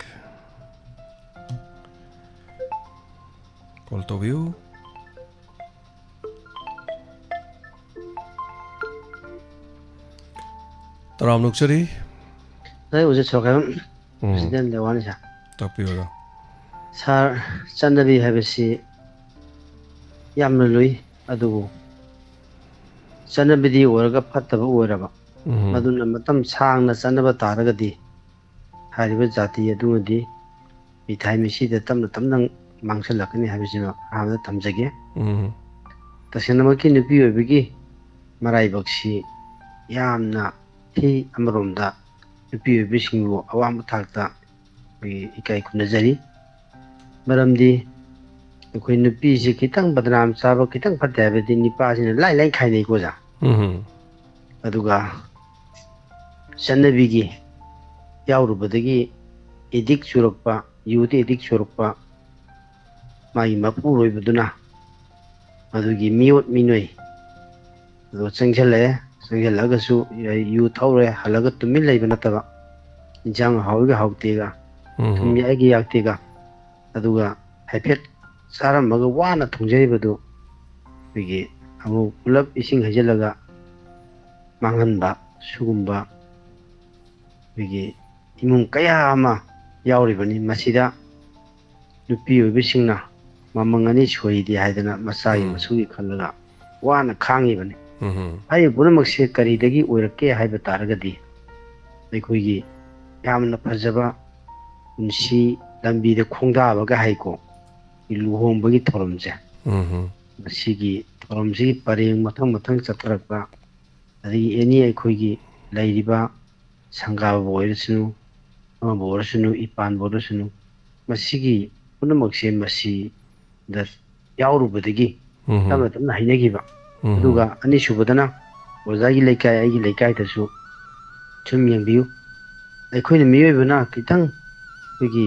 Call ꯇꯧꯕꯤꯌꯨ. ꯇꯔꯥꯝ ꯅꯣꯛꯆꯔꯤ. ꯑꯩ ꯍꯧꯖꯤꯛ ꯁꯣꯔꯀꯥꯔ president ꯂꯦꯋꯥꯅꯤ ꯁꯥꯔ. ꯇꯥꯛꯄꯤꯌꯨ. ꯁꯥꯔ, ꯆꯠꯅꯕꯤ ꯍꯥꯏꯕꯁꯤ ꯌꯥꯝꯅ ꯂꯨꯏ, ꯑꯗꯨꯕꯨ ꯆꯠꯅꯕꯤꯗꯤ ꯑꯣꯏꯔꯒ ꯐꯠꯇꯕ ꯑꯣꯏꯔꯕ ꯃꯗꯨꯅ ꯃꯇꯝ ꯁꯥꯡꯅ ꯆꯠꯅꯕ ꯇꯥꯔꯒꯗꯤ ꯍꯥꯏꯔꯤꯕ ꯖꯥꯇꯤ ꯑꯗꯨꯃꯗꯤ ꯃꯤꯊꯥꯏ ꯃꯤꯁꯤꯗ ꯇꯞꯅ ꯇꯞꯅ ꯃꯥꯡꯁꯤꯜꯂꯛꯀꯅꯤ ꯍꯥꯏꯕꯁꯤꯃ ꯑꯍꯥꯟꯕꯗ ꯊꯝꯖꯒꯦ. ꯇꯁꯦꯡꯅꯃꯛꯀꯤ ꯅꯨꯄꯤ ꯑꯣꯏꯕꯒꯤ ꯃꯔꯥꯏꯕꯛꯁꯤ ꯌꯥꯝꯅ ꯊꯤ. ꯑꯃꯔꯣꯝꯗ ꯅꯨꯄꯤ ꯑꯣꯏꯕꯁꯤꯡꯕꯨ ꯑꯋꯥꯡꯕ ꯊꯥꯛꯇ ꯑꯩꯈꯣꯏꯒꯤ ꯏꯀꯥꯏ ꯈꯨꯝꯅꯖꯔꯤ. ꯃꯔꯝꯗꯤ ꯑꯩꯈꯣই ꯅꯨꯄꯤꯁꯤ ꯈꯤꯇꯪ ꯕꯗꯅꯥꯝ ꯆꯥꯕ ꯈꯤꯇꯪ ꯐꯠꯇꯦ ꯍꯥꯏꯕꯗꯤ ꯅꯤꯄꯥꯁꯤꯅ ꯂꯥꯏ ꯈꯥꯏꯅꯩꯀꯣ ꯑꯣꯖꯥ. ꯑꯗꯨꯒ ꯆꯠꯅꯕꯤꯒꯤ ꯌꯥꯎꯔꯨꯕꯗꯒꯤ ꯑꯦꯗꯤꯛ ꯆꯨꯔꯛꯄ, ꯌꯨꯗ ꯑꯦꯗꯤꯛ ꯆꯨꯔꯛꯄ ꯃꯥꯒꯤ ꯃꯄꯨꯔꯣꯏꯕꯗꯨꯅ ꯃꯗꯨꯒꯤ ꯃꯤꯑꯣꯠ ꯃꯤꯅꯣꯏ ꯑꯗꯨ ꯆꯪꯁꯤꯜꯂꯛꯑꯒꯁꯨ ꯌꯨ ꯊꯧꯔꯦ ꯍꯜꯂꯒ ꯇꯨꯃꯤꯟ ꯂꯩꯕ ꯅꯠꯇꯕ ꯏꯟꯁꯥꯡ ꯍꯥꯎꯏꯒ ꯍꯥꯎꯇꯦꯒ, ꯊꯨꯝ ꯌꯥꯏꯒ ꯌꯥꯛꯇꯦꯒ, ꯑꯗꯨꯒ ꯍꯥꯏꯐꯦꯠ ꯆꯥꯔꯝꯃꯒ ꯋꯥꯅ ꯊꯣꯡꯖꯔꯤꯕꯗꯨ ꯑꯩꯈꯣꯏꯒꯤ ꯑꯃꯨꯛ ꯄꯨꯂꯞ ꯏꯁꯤꯡ ꯍꯩꯖꯤꯜꯂꯒ ꯃꯥꯡꯍꯟꯕ ꯁꯤꯒꯨꯝꯕ ꯑꯩꯈꯣꯏꯒꯤ ꯏꯃꯨꯡ ꯀꯌꯥ ꯑꯃ ꯌꯥꯎꯔꯤꯕꯅꯤ ꯃꯁꯤꯗ ꯅꯨꯄꯤ ꯑꯣꯏꯕꯁꯤꯡꯅ ꯃꯃꯪ ꯑꯅꯤ ꯁꯣꯏꯗꯦ ꯍꯥꯏꯗꯅ ꯃꯆꯥꯒꯤ ꯃꯁꯨꯒꯤ ꯈꯜꯂꯒ ꯋꯥꯅ ꯈꯥꯡꯉꯤꯕꯅꯤ ꯍꯥꯏꯔꯤꯕ ꯄꯨꯝꯅꯃꯛꯁꯦ ꯀꯔꯤꯗꯒꯤ ꯑꯣꯏꯔꯛꯀꯦ ꯍꯥꯏꯕ ꯇꯥꯔꯒꯗꯤ ꯑꯩꯈꯣꯏꯒꯤ ꯌꯥꯝꯅ ꯐꯖꯕ ꯄꯨꯟꯁꯤ ꯂꯝꯕꯤꯗ ꯈꯣꯡꯗꯥꯕꯒ ꯍꯥꯏꯀꯣ ꯂꯨꯍꯣꯡꯕꯒꯤ ꯊꯧꯔꯝꯁꯦ ꯃꯁꯤꯒꯤ ꯊꯧꯔꯝꯁꯤꯒꯤ ꯄꯔꯦꯡ ꯃꯊꯪ ꯃꯊꯪ ꯆꯠꯊꯔꯛꯄ ꯑꯗꯒꯤ ꯑꯦꯅꯤ ꯑꯩꯈꯣꯏꯒꯤ ꯂꯩꯔꯤꯕ ꯁꯪꯒꯥꯕꯕꯨ ꯑꯣꯏꯔꯁꯅꯨ ꯑꯃꯕꯨ ꯑꯣꯏꯔꯁꯅꯨ ꯏꯄꯥꯟꯕꯨ ꯑꯣꯏꯔꯁꯅꯨ ꯃꯁꯤꯒꯤ ꯄꯨꯝꯅꯃꯛꯁꯦ ꯃꯁꯤꯗ ꯌꯥꯎꯔꯨꯕꯗꯒꯤ ꯇꯞꯅ ꯇꯞꯅ ꯍꯩꯅꯈꯤꯕ ꯑꯗꯨꯒ ꯑꯅꯤꯁꯨꯕꯗꯅ ꯑꯣꯖꯥꯒꯤ ꯂꯩꯀꯥꯏ ꯑꯩꯒꯤ ꯂꯩꯀꯥꯏꯗꯁꯨ ꯁꯨꯝ ꯌꯦꯡꯕꯤꯌꯨ ꯑꯩꯈꯣꯏꯅ ꯃꯤꯑꯣꯏꯕꯅ ꯈꯤꯇꯪ ꯑꯩꯈꯣꯏꯒꯤ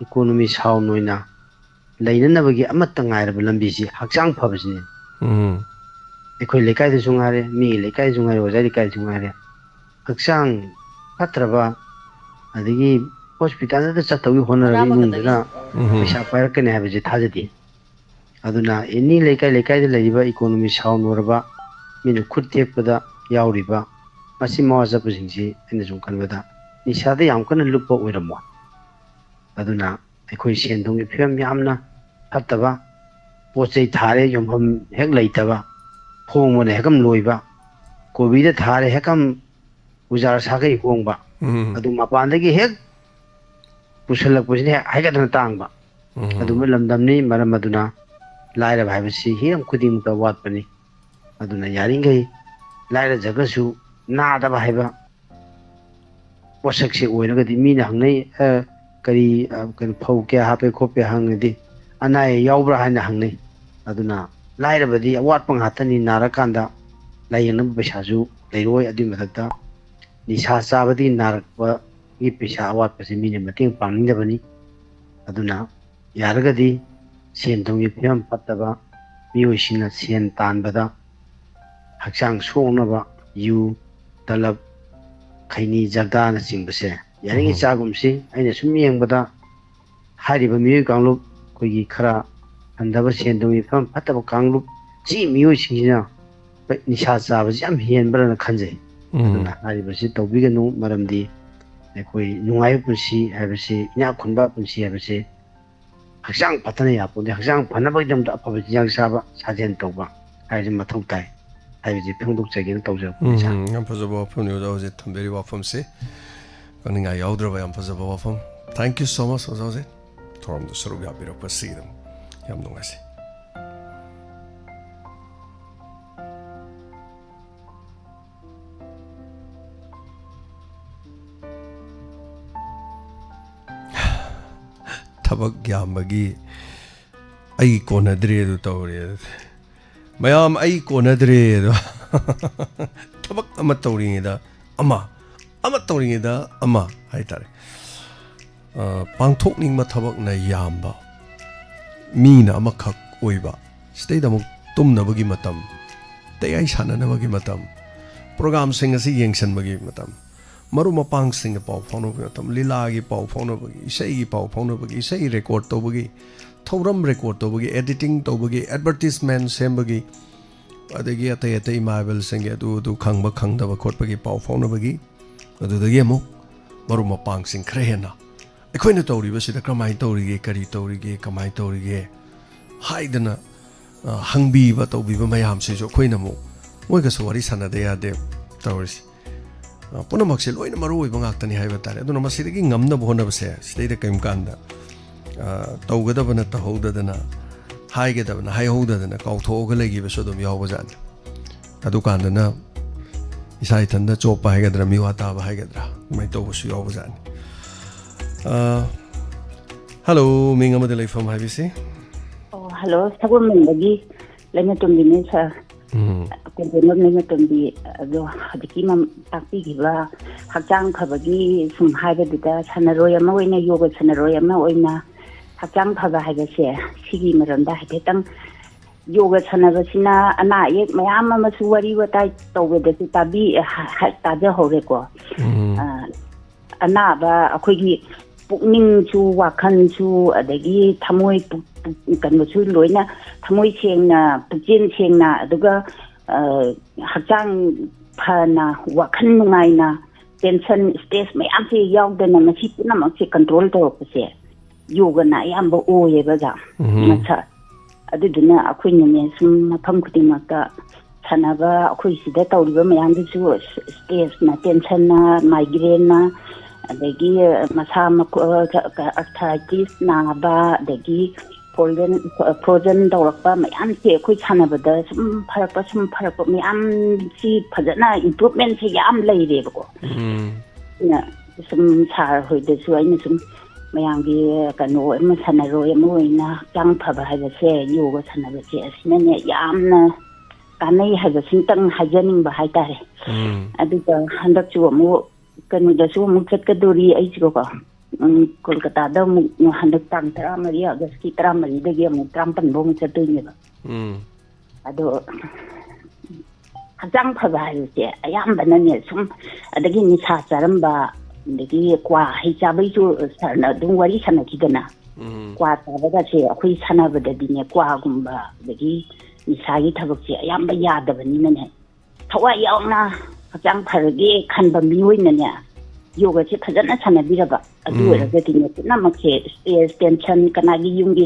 ꯏꯀꯣꯅꯣꯃꯤ ꯁꯥꯎꯟ ꯑꯣꯏꯅ ꯂꯩꯅꯅꯕꯒꯤ ꯑꯃꯠꯇ ꯉꯥꯏꯔꯕ ꯂꯝꯕꯤꯁꯤ ꯍꯛꯆꯥꯡ ꯐꯕꯁꯤꯅꯤ ꯑꯩꯈꯣꯏ ꯂꯩꯀꯥꯏꯗꯁꯨ ꯉꯥꯏꯔꯦ ꯃꯤꯒꯤ ꯂꯩꯀꯥꯏꯗꯁꯨ ꯉꯥꯏꯔꯦ ꯑꯣꯖꯥ ꯂꯩꯀꯥꯏꯗꯁꯨ ꯉꯥꯏꯔꯦ ꯍꯛꯆꯥꯡ ꯐꯠꯇ꯭ꯔꯕ ꯑꯗꯒꯤ ꯍꯣꯁꯄꯤꯇꯥꯜꯗ ꯆꯠꯇꯧꯒꯤ ꯍꯣꯠꯅꯔꯒ ꯏꯃꯨꯡꯗꯨꯅ ꯄꯩꯁా ꯄꯥꯏꯔꯛꯀꯅꯤ ꯍꯥꯏꯕꯁꯤ ꯊꯥꯖꯗꯦ ꯑꯗꯨꯅ ꯑꯦꯅꯤ ꯂꯩꯀꯥꯏ ꯂꯩꯀꯥꯏꯗ ꯂꯩꯔꯤꯕ ꯏꯀꯣꯅꯣꯃꯤ ꯁꯥꯎꯟ ꯑꯣꯏꯔꯕ ꯃꯤꯅ ꯈꯨꯠ ꯊꯦꯛꯄꯗ ꯌꯥꯎꯔꯤꯕ ꯃꯁꯤ ꯃꯋꯥ ꯆꯠꯄꯁꯤꯡꯁꯤ ꯑꯩꯅ ꯁꯨꯝ ꯈꯟꯕꯗ ꯅꯤꯁꯥꯗ ꯌꯥꯝ ꯀꯟꯅ ꯂꯨꯞꯄ ꯑꯣꯏꯔꯝꯃꯣꯏ ꯑꯗꯨꯅ ꯑꯩꯈꯣꯏ ꯁꯦꯟ ꯊꯨꯝꯒꯤ ꯐꯤꯕꯝ ꯌꯥꯝꯅ ꯐꯠꯇꯕ ꯄꯣꯠ ꯆꯩ ꯊꯥꯔꯦ ꯌꯣꯟꯐꯝ ꯍꯦꯛ ꯂꯩꯇꯕ ꯍꯣꯡꯕꯅ ꯍꯦꯛꯀꯝ ꯂꯣꯏꯕ ꯀꯣꯕꯤꯗ ꯊꯥꯔꯦ ꯍꯦꯛꯀꯝ ꯎꯖꯥꯔ ꯁꯥꯒꯩ ꯍꯣꯡꯕ ꯑꯗꯨ ꯃꯄꯥꯟꯗꯒꯤ ꯍꯦꯛ ꯄꯨꯁꯤꯜꯂꯛꯄꯁꯤꯅ ꯍꯦꯛ ꯍꯥꯏꯒꯠꯇꯅ ꯇꯥꯡꯕ ꯑꯗꯨꯝꯕ ꯂꯝꯗꯝꯅꯤ ꯃꯔꯝ ꯑꯗꯨꯅ ꯂꯥꯏꯔꯕ ꯍꯥꯏꯕꯁꯤ ꯍꯤꯔꯝ ꯈꯨꯗꯤꯡꯃꯛꯇ ꯋꯥꯠꯄꯅꯤ ꯑꯗꯨꯅ ꯌꯥꯔꯤꯈꯩ ꯂꯥꯏꯔꯖꯒꯁꯨ ꯅꯥꯗꯕ ꯍꯥꯏꯕ ꯄꯣꯠꯁꯛꯁꯦ ꯑꯣꯏꯔꯒꯗꯤ ꯃꯤꯅ ꯍꯪꯅꯩ ꯀꯔꯤ ꯀꯩꯅꯣ ꯐꯧ ꯀꯌꯥ ꯍꯥꯞꯄꯦ ꯈꯣꯠꯄꯦ ꯍꯪꯉꯗꯤ ꯑꯅꯥ ꯑꯌꯦꯛ ꯌꯥꯎꯕ꯭ꯔꯥ ꯍꯥꯏꯅ ꯍꯪꯅꯩ ꯑꯗꯨꯅ ꯂꯥꯏꯔꯕꯗꯤ ꯑꯋꯥꯠꯄ ꯉꯥꯛꯇꯅꯤ ꯅꯥꯔꯀꯥꯟꯗ ꯂꯥꯏꯌꯦꯡꯅꯕ ꯄꯩꯁꯥꯁꯨ ꯂꯩꯔꯣꯏ ꯑꯗꯨꯒꯤ ꯃꯊꯛꯇ ꯅꯤꯁꯥ ꯆꯥꯕꯗꯒꯤ ꯅꯥꯔꯛꯄꯒꯤ ꯄꯩꯁꯥ ꯑꯋꯥꯠꯄꯁꯦ ꯃꯤꯅ ꯃꯇꯦꯡ ꯄꯥꯡꯅꯤꯡꯗꯕꯅꯤ ꯑꯗꯨꯅ ꯌꯥꯔꯒꯗꯤ ꯁꯦꯟ ꯊꯨꯝꯒꯤ ꯐꯤꯕꯝ ꯐꯠꯇꯕ ꯃꯤꯑꯣꯏꯁꯤꯡꯅ ꯁꯦꯟ तानबदा हक्चांग सोनबा यू तलब खैनी जगदान चिंबसे यानी चागुमसी अने सुम येंबदा हारिबा मियोय कांगलुप कोई खरा हंदबा सेंदुमी फम फतबा कांगलुप जी मियोय सिंगिना निशा चाबसे याम हेनबरना खंजे अदुना हारिबसी तौबिगनु मरमदी कोई नुंगाय पुंसी हाबसे इना खुनबा पुंसी हाबसे हक्चांग फतना यापोदे हक्चांग फनबगदमदा अफबा जियाग साबा साजेन तौबा हाइजे मथौ ताय हाइजे फेंगदुक चगेन तौजब यम फजबा वफम न्यूज हाउस थंबेरी वफम से कनिंगा याउद्रबा यम फजबा वफम thank you so much ओजाजे theorem दो सरुग याबिरक सीदम यम नुंगासे थबक यामगी आई कोनद्रे दु तौरे मयाम आई कोनद्रे दो थबक अमा तौरिङेदा अमा तौरिङेदा अमा हाइतारे पांथोकनिंगबा थबकना यामबा मीना अमखक ओइबा सिदैदमुक तुमनबगी मतम तयाई साननबगी मतम प्रोग्राम सिंग असि येंगसनबगी मतम मरु मपांग सिंग पाव फाउनबगी मतम लीला की पाव फाउनबगी इसई की पाव फाउनबगी इसई रिकॉर्ड तौबगी थौरम रिकॉर्ड तौबगी एडिटिंग तौबगी एडवर्टाइजमेंट सेमबगी अदगी अतै अतै माइबल सिंग अदु खंगबा खंगदबा खोटबगी पाव फाउनबगी अदुदगी अमु मरु मपांग सिंग खरे हेना अखोइना तौरिबसिदा क्रमाय तौरिगे करी तौरिगे कमाय तौरिगे हाइदना हंगबीबा तौबीबा मयाम सिजो अखोइना मु मोइगसु वारी सानदे यादे तौरिसि पुनमक्से लोइना मरु ओइबा गाक्तनी हाइबा तारे अदुना मसिदगी ngamna बोहनबसे सिदैदा कयम कांदा तौगदबना तहौददना हाइगदबना हाइहौददना काउथोगा लेगिबसु दुम यावबजान अदु कांदना इसा इथंदा चोपा हाइगदरा मिवा ताबा हाइगदरा मै तौबसु यावबजान हेलो मिंग अमदे लेफम हाइबिसे हेलो सगुमंदगी लेना तुमदिने सर कोनोम लेना तुमदी अदो हदकी मम ताक्पीगिबा हक्चांग फबगी सुम हाइबदिदा सनरोय अमा ओइना योगा सनरोय अमा ओइना हक्चांग फबा हाइबसे सिगी मरमदा हाइतेतंग योगा सनबसिना अना एक मयाम अमसु वरी वताई तौबेदसु ताबी ताजा होरेको अनाबा अखोगी पुकनिंगसु वाखनसु अदगी थमोय ꯀꯩꯅꯣꯁꯨ ꯂꯣꯏꯅ ꯊꯃꯣꯏ ꯁꯦꯡꯅ ꯄꯨꯛꯆꯦꯜ ꯁꯦꯡꯅ ꯑꯗꯨꯒ ꯍꯛꯆꯥꯡ ꯐꯅ ꯋꯥꯈꯜ ꯅꯨꯡꯉꯥꯏꯅ ꯇꯦꯟꯁꯟ ꯁ꯭ꯇ꯭ꯔꯦꯁ ꯃꯌꯥꯝꯁꯦ ꯌꯥꯎꯗꯅ ꯃꯁꯤ ꯄꯨꯝꯅꯃꯛꯁꯦ ꯀꯟꯇ꯭ꯔꯣꯜ ꯇꯧꯔꯛꯄꯁꯦ ꯌꯣꯒꯅ ꯑꯌꯥꯝꯕ ꯑꯣꯏꯌꯦꯕ ꯃꯁꯥ ꯑꯗꯨꯗꯨꯅ ꯑꯩꯈꯣꯏꯅꯅꯦ ꯁꯨꯝ ꯃꯐꯝ ꯈꯨꯗꯤꯡꯃꯛꯇ ꯁꯥꯟꯅꯕ ꯑꯩꯈꯣꯏ ꯁꯤꯗ ꯇꯧꯔꯤꯕ ꯃꯌꯥꯝꯗꯨꯁꯨ ꯁ꯭ꯇ꯭ꯔꯦꯁꯅ ꯇꯦꯟꯁꯟꯅ ꯃꯥꯏꯒ꯭ꯔꯦꯟꯅ ꯑꯗꯒꯤ ꯃꯁꯥ ꯑꯔꯊ꯭ꯔꯥꯏꯇꯤꯁ ꯅꯥꯕ ꯑꯗꯒꯤ ꯐ꯭ꯔꯣꯖꯟ ꯇꯧꯔꯛꯄ ꯃꯌꯥꯝꯁꯦ ꯑꯩꯈꯣꯏ ꯁꯥꯟꯅꯕꯗ ꯁꯨꯝ ꯐꯔꯛꯄ ꯃꯌꯥꯝꯁꯤ ꯐꯖꯅ ꯏꯝꯄ꯭ꯔꯨꯚꯃꯦꯟꯁꯦ ꯌꯥꯝ ꯂꯩꯔꯦꯕꯀꯣ ꯁꯨꯝ ꯁꯥꯔ ꯍꯣꯏꯗꯁꯨ ꯑꯩꯅ ꯁꯨꯝ ꯃꯌꯥꯝꯒꯤ ꯀꯩꯅꯣ ꯑꯃ ꯁꯥꯟꯅꯔꯣꯏ ꯑꯃ ꯑꯣꯏꯅ ꯍꯛꯆꯥꯡ ꯐꯕ ꯍꯥꯏꯕꯁꯦ ꯌꯣꯒ ꯁꯥꯟꯅꯕꯁꯦ ꯑꯁꯤꯅꯅꯦ ꯌꯥꯝꯅ ꯀꯥꯟꯅꯩ ꯍꯥꯏꯕꯁꯤꯃꯇꯪ ꯍꯥꯏꯖꯅꯤꯡꯕ ꯍꯥꯏꯇꯥꯔꯦ ꯑꯗꯨꯒ ꯍꯟꯗꯛꯁꯨ ꯑꯃꯨꯛ ꯀꯩꯅꯣꯗꯁꯨ ꯑꯃꯨꯛ ꯆꯠꯀꯗꯣꯔꯤ ꯑꯩꯁꯤꯀꯣ ꯀꯣꯜꯀꯇꯥꯗ ꯑꯃꯨꯛ ꯍꯟꯗꯛ ꯇꯥꯡ 13 ꯑꯥꯒꯁꯀꯤ 14 ꯑꯃꯨꯛ 19 ꯐꯥꯎ ꯑꯃꯨꯛ ꯆꯠꯇꯣꯏꯅꯦꯕ ꯑꯗꯣ ꯍꯛꯆꯥꯡ ꯐꯕ ꯍꯥꯏꯕꯁꯦ ꯑꯌꯥꯝꯕꯅꯅꯦ ꯁꯨꯝ ꯑꯗꯒꯤ ꯅꯤꯁꯥ ꯆꯥꯔꯝꯕ ꯑꯗꯒꯤ ꯀ꯭ꯋꯥ ꯍꯩ ꯆꯥꯕꯩꯁꯨ ꯁꯥꯔꯅ ꯑꯗꯨꯝ ꯋꯥꯔꯤ ꯁꯥꯟꯅꯈꯤꯗꯅ ꯀ꯭ꯋꯥ ꯆꯥꯕꯒꯁꯦ ꯑꯩꯈꯣꯏ ꯁꯥꯟꯅꯕꯗꯗꯤꯅꯦ ꯀ꯭ꯋꯥꯒꯨꯝꯕ ꯑꯗꯒꯤ ꯅꯤꯁꯥꯒꯤ ꯊꯕꯛꯁꯦ ꯑꯌꯥꯝꯕ ꯌꯥꯗꯕꯅꯤꯅꯅꯦ ꯊꯋꯥꯏ ꯌꯥꯎꯅ ꯍꯛꯆꯥꯡ ꯐꯔꯒꯦ ꯈꯟꯕ ꯃꯤꯑꯣꯏꯅꯅꯦ ꯌꯣꯒꯁꯦ ꯐꯖꯅ ꯁꯥꯟꯅꯕꯤꯔꯕ ꯑꯗꯨ ꯑꯣꯏꯔꯒꯗꯤꯅꯦ ꯄꯨꯝꯅꯃꯛꯁꯦ ꯁ꯭ꯇ꯭ꯔꯦꯁ ꯇꯦꯟꯁꯟ ꯀꯅꯥꯒꯤ ꯌꯨꯝꯒꯤ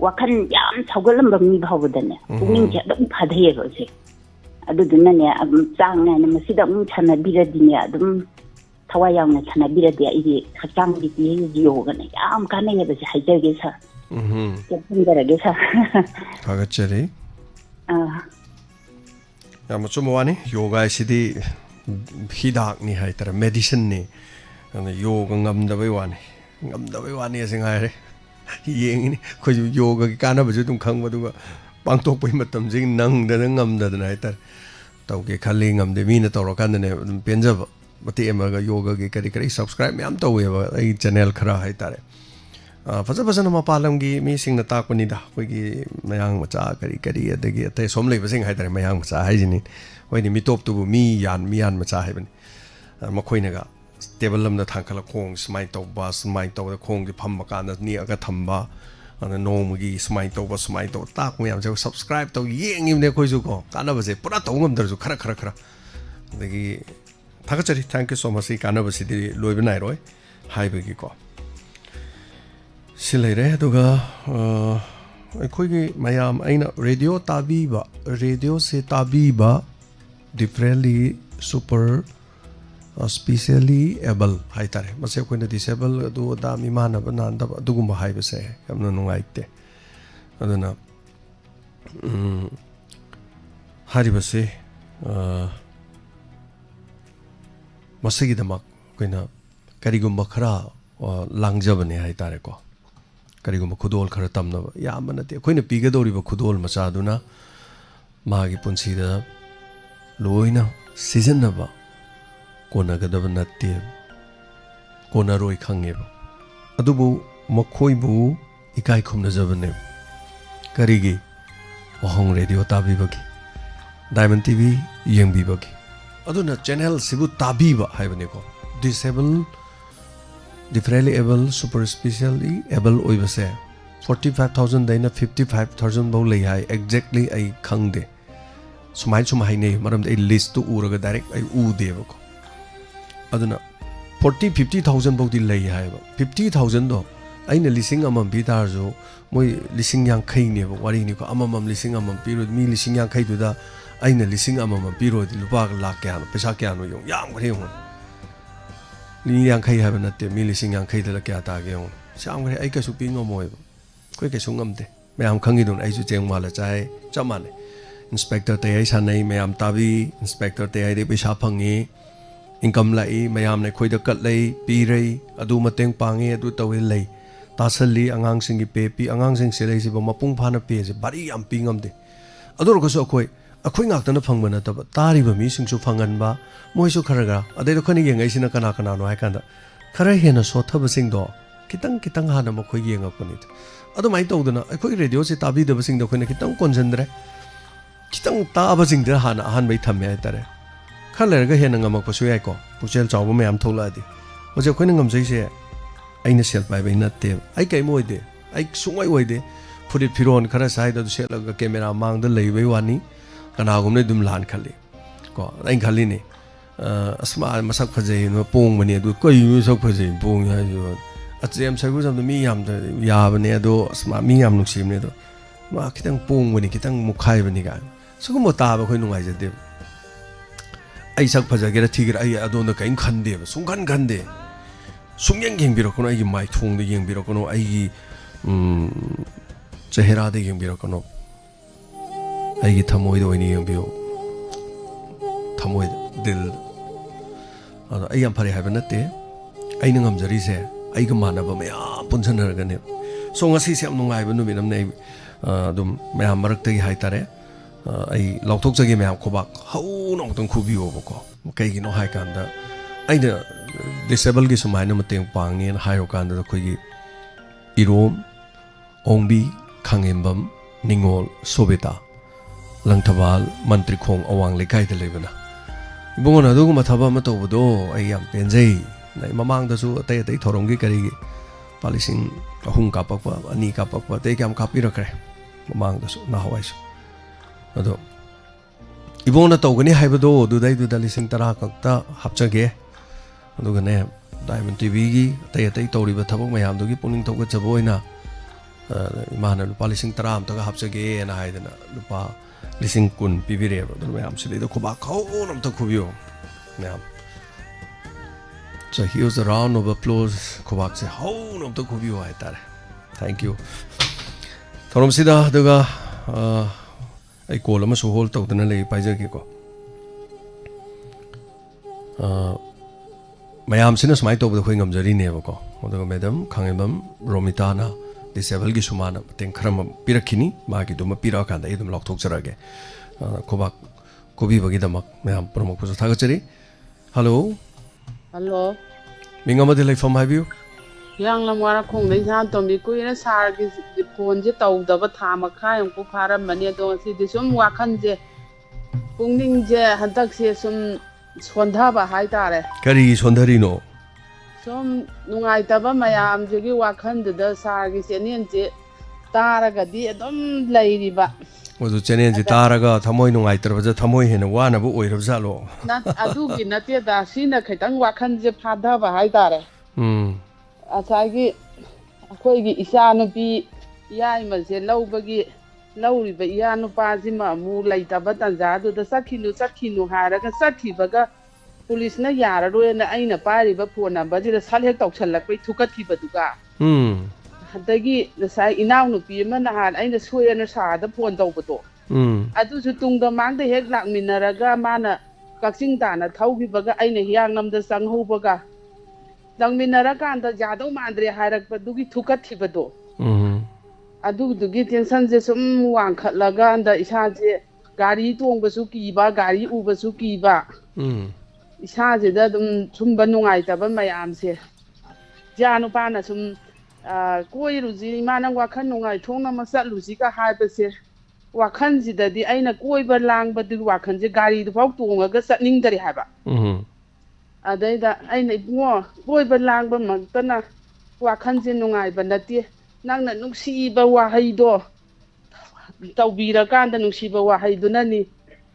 ꯋꯥꯈꯜ ꯌꯥꯝ ꯁꯧꯒꯠꯂꯝꯕ ꯃꯤ ꯐꯥꯎꯕꯗꯅꯦ ꯄꯨꯛꯅꯤꯡꯁꯦ ꯑꯗꯨꯝ ꯐꯊꯩꯑꯕ ꯁꯦ ꯑꯗꯨꯗꯨꯅꯅꯦ ꯆꯥꯡ ꯅꯥꯏꯅ ꯃꯁꯤꯗ ꯑꯃꯨꯛ ꯁꯥꯟꯅꯕꯤꯔꯗꯤꯅꯦ ꯑꯗꯨꯝ ꯊꯋꯥꯏ ꯌꯥꯎꯅ ꯁꯥꯟꯅꯕꯤꯔꯗꯤ ꯑꯩꯒꯤ ꯍꯛꯆꯥꯡꯒꯤ ꯌꯣꯒꯅ ꯌꯥꯝ ꯀꯥꯟꯅꯩꯕꯁꯦ ꯍꯥꯏꯖꯒꯦ ꯁꯥꯔ ꯆꯠꯊꯟꯖꯔꯒꯦ ꯁꯥꯔ ꯊꯥꯒꯠꯆꯔꯤ ꯌꯥꯝꯅ ꯆꯨꯝꯕ ꯋꯥꯅꯤ ꯌꯣꯒꯥ ꯍꯥꯏꯁꯤꯗꯤ ꯍꯤꯗꯥꯛꯅꯤ ꯍꯥꯏꯇꯥꯔꯦ ꯃꯦꯗꯤꯁꯤꯟꯅꯤ ꯑꯗꯨꯅ ꯌꯣꯒ ꯉꯝꯗꯕꯩ ꯋꯥꯅꯤ ꯑꯁꯤ ꯉꯥꯏꯔꯦ ꯌꯦꯡꯉꯤꯅꯤ ꯑꯩꯈꯣꯏꯁꯨ ꯌꯣꯒꯒꯤ ꯀꯥꯟꯅꯕꯁꯨ ꯑꯗꯨꯝ ꯈꯪꯕ ꯑꯗꯨꯒ ꯄꯥꯡꯊꯣꯛꯄꯒꯤ ꯃꯇꯝꯁꯤ ꯉꯝꯗꯗꯅ ꯍꯥꯏꯇꯥꯔꯦ ꯇꯧꯒꯦ ꯈꯜꯂꯤ ꯉꯝꯗꯦ ꯃꯤꯅ ꯇꯧꯔꯀꯥꯟꯗꯅꯦ ꯑꯗꯨꯝ ꯄꯦꯟꯖꯕ ꯃꯇꯦꯛ ꯑꯃꯒ ꯌꯣꯒꯒꯤ ꯀꯔꯤ ꯁꯕꯁꯀ꯭ꯔꯥꯏꯕ ꯃꯌꯥꯝ ꯇꯧꯋꯦꯕ ꯑꯩ ꯆꯦꯅꯦꯜ ꯈꯔ ꯍꯥꯏꯇꯥꯔꯦ ꯐꯖꯅ ꯃꯄꯥꯟ ꯂꯝꯒꯤ ꯃꯤꯁꯤꯡꯅ ꯇꯥꯛꯄꯅꯤꯗ ꯑꯩꯈꯣꯏꯒꯤ ꯃꯌꯥꯡ ꯃꯆꯥ ꯀꯔꯤ ꯑꯗꯒꯤ ꯑꯇꯩ ꯁꯣꯝ ꯂꯩꯕꯁꯤꯡ ꯍꯥꯏꯇꯥꯔꯦ ꯃꯌꯥꯡ ꯃꯆꯥ ꯍꯥꯏꯁꯤꯅꯤ ꯍꯣꯏꯅꯤ ꯃꯤꯇꯣꯞꯇꯨꯕꯨ ꯃꯤꯌꯥꯟ ꯃꯆꯥ ꯍꯥꯏꯕꯅꯤ ꯃꯈꯣꯏꯅꯒ ꯇꯦꯕꯜ ꯑꯃꯗ ꯊꯥꯡꯀꯠꯂ ꯈꯣꯡ ꯁꯨꯃꯥꯏꯅ ꯇꯧꯕꯗ ꯈꯣꯡꯁꯦ ꯐꯝꯕ ꯀꯥꯟꯗ ꯅꯦꯛꯑꯒ ꯊꯝꯕ ꯑꯗꯨꯅ ꯅꯣꯡꯃꯒꯤ ꯁꯨꯃꯥꯏꯅ ꯇꯧꯕ ꯇꯥꯛꯄ ꯃꯌꯥꯝꯁꯦ ꯁꯕꯁꯀ꯭ꯔꯥꯏꯕ ꯇꯧ ꯌꯦꯡꯉꯤꯕꯅꯦ ꯑꯩꯈꯣꯏꯁꯨ ꯀꯣ ꯀꯥꯟꯅꯕꯁꯦ ꯄꯨꯔꯥ ꯇꯧꯕꯉꯝꯗ꯭ꯔꯁꯨ ꯈꯔ ꯑꯗꯒꯤ ꯊꯥꯒꯠꯆꯔꯤ ꯊꯦꯡꯛ ꯌꯨ ꯁꯣ ꯃꯆ ꯀꯥꯟꯅꯕꯁꯤꯗꯤ ꯂꯣꯏꯕ ꯅꯥꯏꯔꯣꯏ ꯍꯥꯏꯕꯒꯤꯀꯣ ꯁꯤ ꯂꯩꯔꯦ ꯑꯗꯨꯒ ꯑꯩꯈꯣꯏꯒꯤ ꯃꯌꯥꯝ ꯑꯩꯅ ꯔꯦꯗꯤꯑꯣꯁꯦ ꯇꯥꯕꯤꯕ ꯗꯤꯐꯔꯦꯟꯂꯤ ꯁꯨꯄꯔ ꯁ꯭ꯄꯤꯁꯦꯜꯂꯤ ꯑꯦꯕꯜ ꯍꯥꯏꯇꯥꯔꯦ ꯃꯁꯤ ꯑꯩꯈꯣꯏꯅ ꯗꯤꯁꯦꯕꯜ ꯑꯗꯨ ꯑꯗꯥ ꯃꯤꯃꯥꯟꯅꯕ ꯅꯥꯟꯗꯕ ꯑꯗꯨꯒꯨꯝꯕ ꯍꯥꯏꯕꯁꯦ ꯌꯥꯝꯅ ꯅꯨꯡꯉꯥꯏꯇꯦ ꯑꯗꯨꯅ ꯍꯥꯏꯔꯤꯕꯁꯦ ꯃꯁꯤꯒꯤꯗꯃꯛ ꯑꯩꯈꯣꯏꯅ ꯀꯔꯤꯒꯨꯝꯕ ꯈꯔ ꯂꯥꯡꯖꯕꯅꯦ ꯍꯥꯏꯇꯥꯔꯦꯀꯣ ꯀꯔꯤꯒꯨꯝꯕ ꯈꯨꯗꯣꯜ ꯈꯔ ꯇꯝꯅꯕ ꯌꯥꯝꯕ ꯅꯠꯇꯦ ꯑꯩꯈꯣꯏꯅ ꯄꯤꯒꯗꯧꯔꯤꯕ ꯈꯨꯗꯣꯜ ꯃꯆꯥꯗꯨꯅ ꯃꯥꯒꯤ ꯄꯨꯟꯁꯤꯗ ꯂꯣꯏꯅ ꯁꯤꯖꯤꯟꯅꯕ ꯀꯣꯟꯅꯒꯗꯕ ꯅꯠꯇꯦ ꯀꯣꯟꯅꯔꯣꯏ ꯈꯪꯉꯦꯕ ꯑꯗꯨꯕꯨ ꯃꯈꯣꯏꯕꯨ ꯏꯀꯥꯏ ꯈꯨꯝꯅꯖꯕꯅꯦꯕ ꯀꯔꯤꯒꯤ ꯋꯥꯍꯣꯡ ꯔꯦꯗꯤꯑꯣ ꯇꯥꯕꯤꯕꯒꯤ ꯗꯥꯏꯃꯟ ꯇꯤꯚꯤ ꯌꯦꯡꯕꯤꯕꯒꯤ ꯑꯗꯨꯅ ꯆꯦꯅꯦꯜꯁꯤꯕꯨ ꯇꯥꯕꯤꯕ ꯍꯥꯏꯕꯅꯤꯀꯣ disable differently able super specially able ꯑꯣꯏꯕꯁꯦ 45,000ꯗꯩꯅ 55,000 ꯐꯥꯎ ꯂꯩ ꯍꯥꯏ ꯑꯦꯛꯖꯦꯛꯠꯂꯤ ꯑꯩ ꯈꯪꯗꯦ ꯁꯨꯝ ꯍꯥꯏꯅꯩ ꯃꯔꯝꯗꯤ ꯑꯩ ꯂꯤꯁꯇꯨ ꯎꯔꯒ ꯗꯥꯏꯔꯦꯛ ꯑꯩ ꯎꯗꯦꯕꯀꯣ ꯑꯗꯨꯅ 40-50,000 ꯐꯥꯎꯗꯤ ꯂꯩ ꯍꯥꯏꯕ 50,000ꯗꯣ ꯑꯩꯅ 1,000 ꯄꯤ ꯇꯥꯔꯁꯨ ꯃꯣꯏ 50,000ꯅꯦꯕ ꯋꯥꯔꯤꯅꯤꯀꯣ ꯑꯃꯃꯝ 1,000 ꯄꯤꯔꯣꯏ ꯃꯤ 50,000ꯗꯨꯗ ꯑꯩꯅ 1,000 ꯄꯤꯔꯣꯏꯗꯤ ꯂꯨꯄꯥ ꯂꯥꯛ ꯀꯌꯥꯅꯣ ꯄꯩꯁꯥ ꯀꯌꯥꯅꯣ ꯌꯦꯡꯉꯨ ꯌꯥꯝꯈ꯭ꯔꯦ ꯌꯦꯡꯉꯨ ꯃꯤ 50 ꯍꯥꯏꯕ ꯅꯠꯇꯦ ꯃꯤ 50,000ꯗ ꯀꯌꯥ ꯇꯥꯒꯦ ꯌꯦꯡꯉꯨ ꯌꯥꯝꯈ꯭ꯔꯦ ꯑꯩ ꯀꯩꯁꯨ ꯄꯤ ꯉꯝꯃꯣꯏꯕ ꯑꯩꯈꯣꯏ ꯀꯩꯁꯨ ꯉꯝꯗꯦ ꯃꯌꯥꯝ ꯈꯪꯉꯤꯗꯨꯅ ꯑꯩꯁꯨ ꯆꯦꯡ ꯃꯥꯜꯂ ꯆꯥꯏ ꯆꯞ ꯃꯥꯟꯅꯩ इंस्पेक्टर तैयारी सानई मैम ताबी इंस्पेक्टर तैयारी पैसा फंगी इनकम लाई मैम ने खोद कटलई पीरई अदु मतेंग पांगे अदु तवे लई तासली आंगांग सिंगी पे पी आंगांग सिंग से लेसिबो मपुंग फाना पे से बारी याम पिंगमदे अदुरगसु अखोई ngaktana phangba nataba tariba mi singsu phanganba moisu kharaga adai khani yengai sina kana kana no haikanda khara hena sothaba singdo kitang hana makhoi yengapani adu mai tawdana akhoi radio se tabi daba singdo khoi na kitang konjandre kitang taba singdra hana ahan bai thamme ai tare khalerga hena ngamak pasu yai ko puchel chawba mayam tholadi oje khoi na ngamjai se aina sel pai bai natte ai kai moide ai sungai oide furit firon khara sai da se la camera mang da lei bai wani kana gum ne dum lan khali ko ai khali ni asma masak phajai no pong mani du koi mi sok phajai pong ya jo achem sai gu jam mi yam da ya bane do asma mi yam nuk sim ne do ma kitang pong mani kitang mukhai bani ga su mo ta ba khoi nungai ja de ai sak phajage ra thigir ai adon da kain khande ba sung khan khande sung yang geng biro kono ai mai thong de geng biro kono ai chehra de geng biro kono ai thamoi do ni geng biro thamoi dil ada ai am phare ha ba natte ai na ngam jari se ai ga mana ba me a punsan har ga ne so ngasi se am nungai ba nu bi nam nei dum me am marak te hai tare ai lauthok jage me am khobak hau nong tong khubi ho ko kai gi no hai kan da ai da disable gi sumai na mateng pang ni hai ro kan da khoi gi irom ongbi khangembam ningol sobeta langthabal mantri khong awang lekai da lebana ibong na du ma thaba ma to do ai yam penjei nai mamang da su atai atai thorong gi kari gi palising ahung ka pakwa ani ka pakwa te kam kapi rakre mamang da su na hawai su ado ibong na to gani haibado du dai du dalising tara kakta hapchage adu gane diamond tv gi atai atai tori ba thabok mayam du gi puning thok ga boina imana lupa lising tara am to ga hapchage na haidana lupa lising kun pibire ro du mayam sile do khuba khau nam to khubio mayam so here's a round of applause khubak se hau nam to khubio hai tare thank you thorom sida daga ai call ama so hold to dana lei paija ki ko mayam sina smai to khoi ngam jari ne ba ko odaga madam khangembam romita na disable gi sumana teng khram pirakhini ma gi dum pira kan da idum lok thok jarage khobak kobi bagi damak mayam promo ko thaga chari hello hello mingama de lai fam habiu yang lam wara khong dei san to mi kuina sar gi phone je tau da ba tha ma kha yang ku pharam mani do si di sum wa khan je pungning je hantak se sum sondha ba hai tare kari sondhari no sum nungai ta ba mayam je gi wa khan da sar gi se nen je tara ga di adum lai ri ba odu chenen ji taraga thamoi nungai tar ba thamoi hena wa na bu oirab za lo na adu gi na te da sina khaitang wa khan je phada ba hai tare asagi akhoi gi isa nu bi yai ma je laubagi lauriba iya nu pa ji ma mu laita ba tanja du da sakhinu haraga sakhibaga police na yara ro na aina pari ba phone number ji da sal hek tawchal lakai thukathi ba duga hadagi na sai inaw nu pi ma na han aina soyana sa da phone taw ba to adu su tung da mang da hek lak minaraga mana kaksing ta na thaugi baga aina hiyang nam da sang ho baga dang minara kan da jado mandre harak ba dugi thukathi ba do adu dugi tension je sum wang khatlaga anda isa je gari tong ba su ki ba gari u ba su ki ba isa je da dum sum ba nungai ta ba mayam se janu pa na sum koi ru ji ma nang wa khan nungai thong na ma sat lu ji ka ha ba se wa khan ji da di aina koi ba lang ba di wa khan je gari du phau tong ga sat ning dari ha ba adai da aina ibungo koi ba lang ba mak ta na wa khan je nungai ba na ti nang na nuksi ba wa hai do tau bi ra kan da nuksi ba wa hai du na ni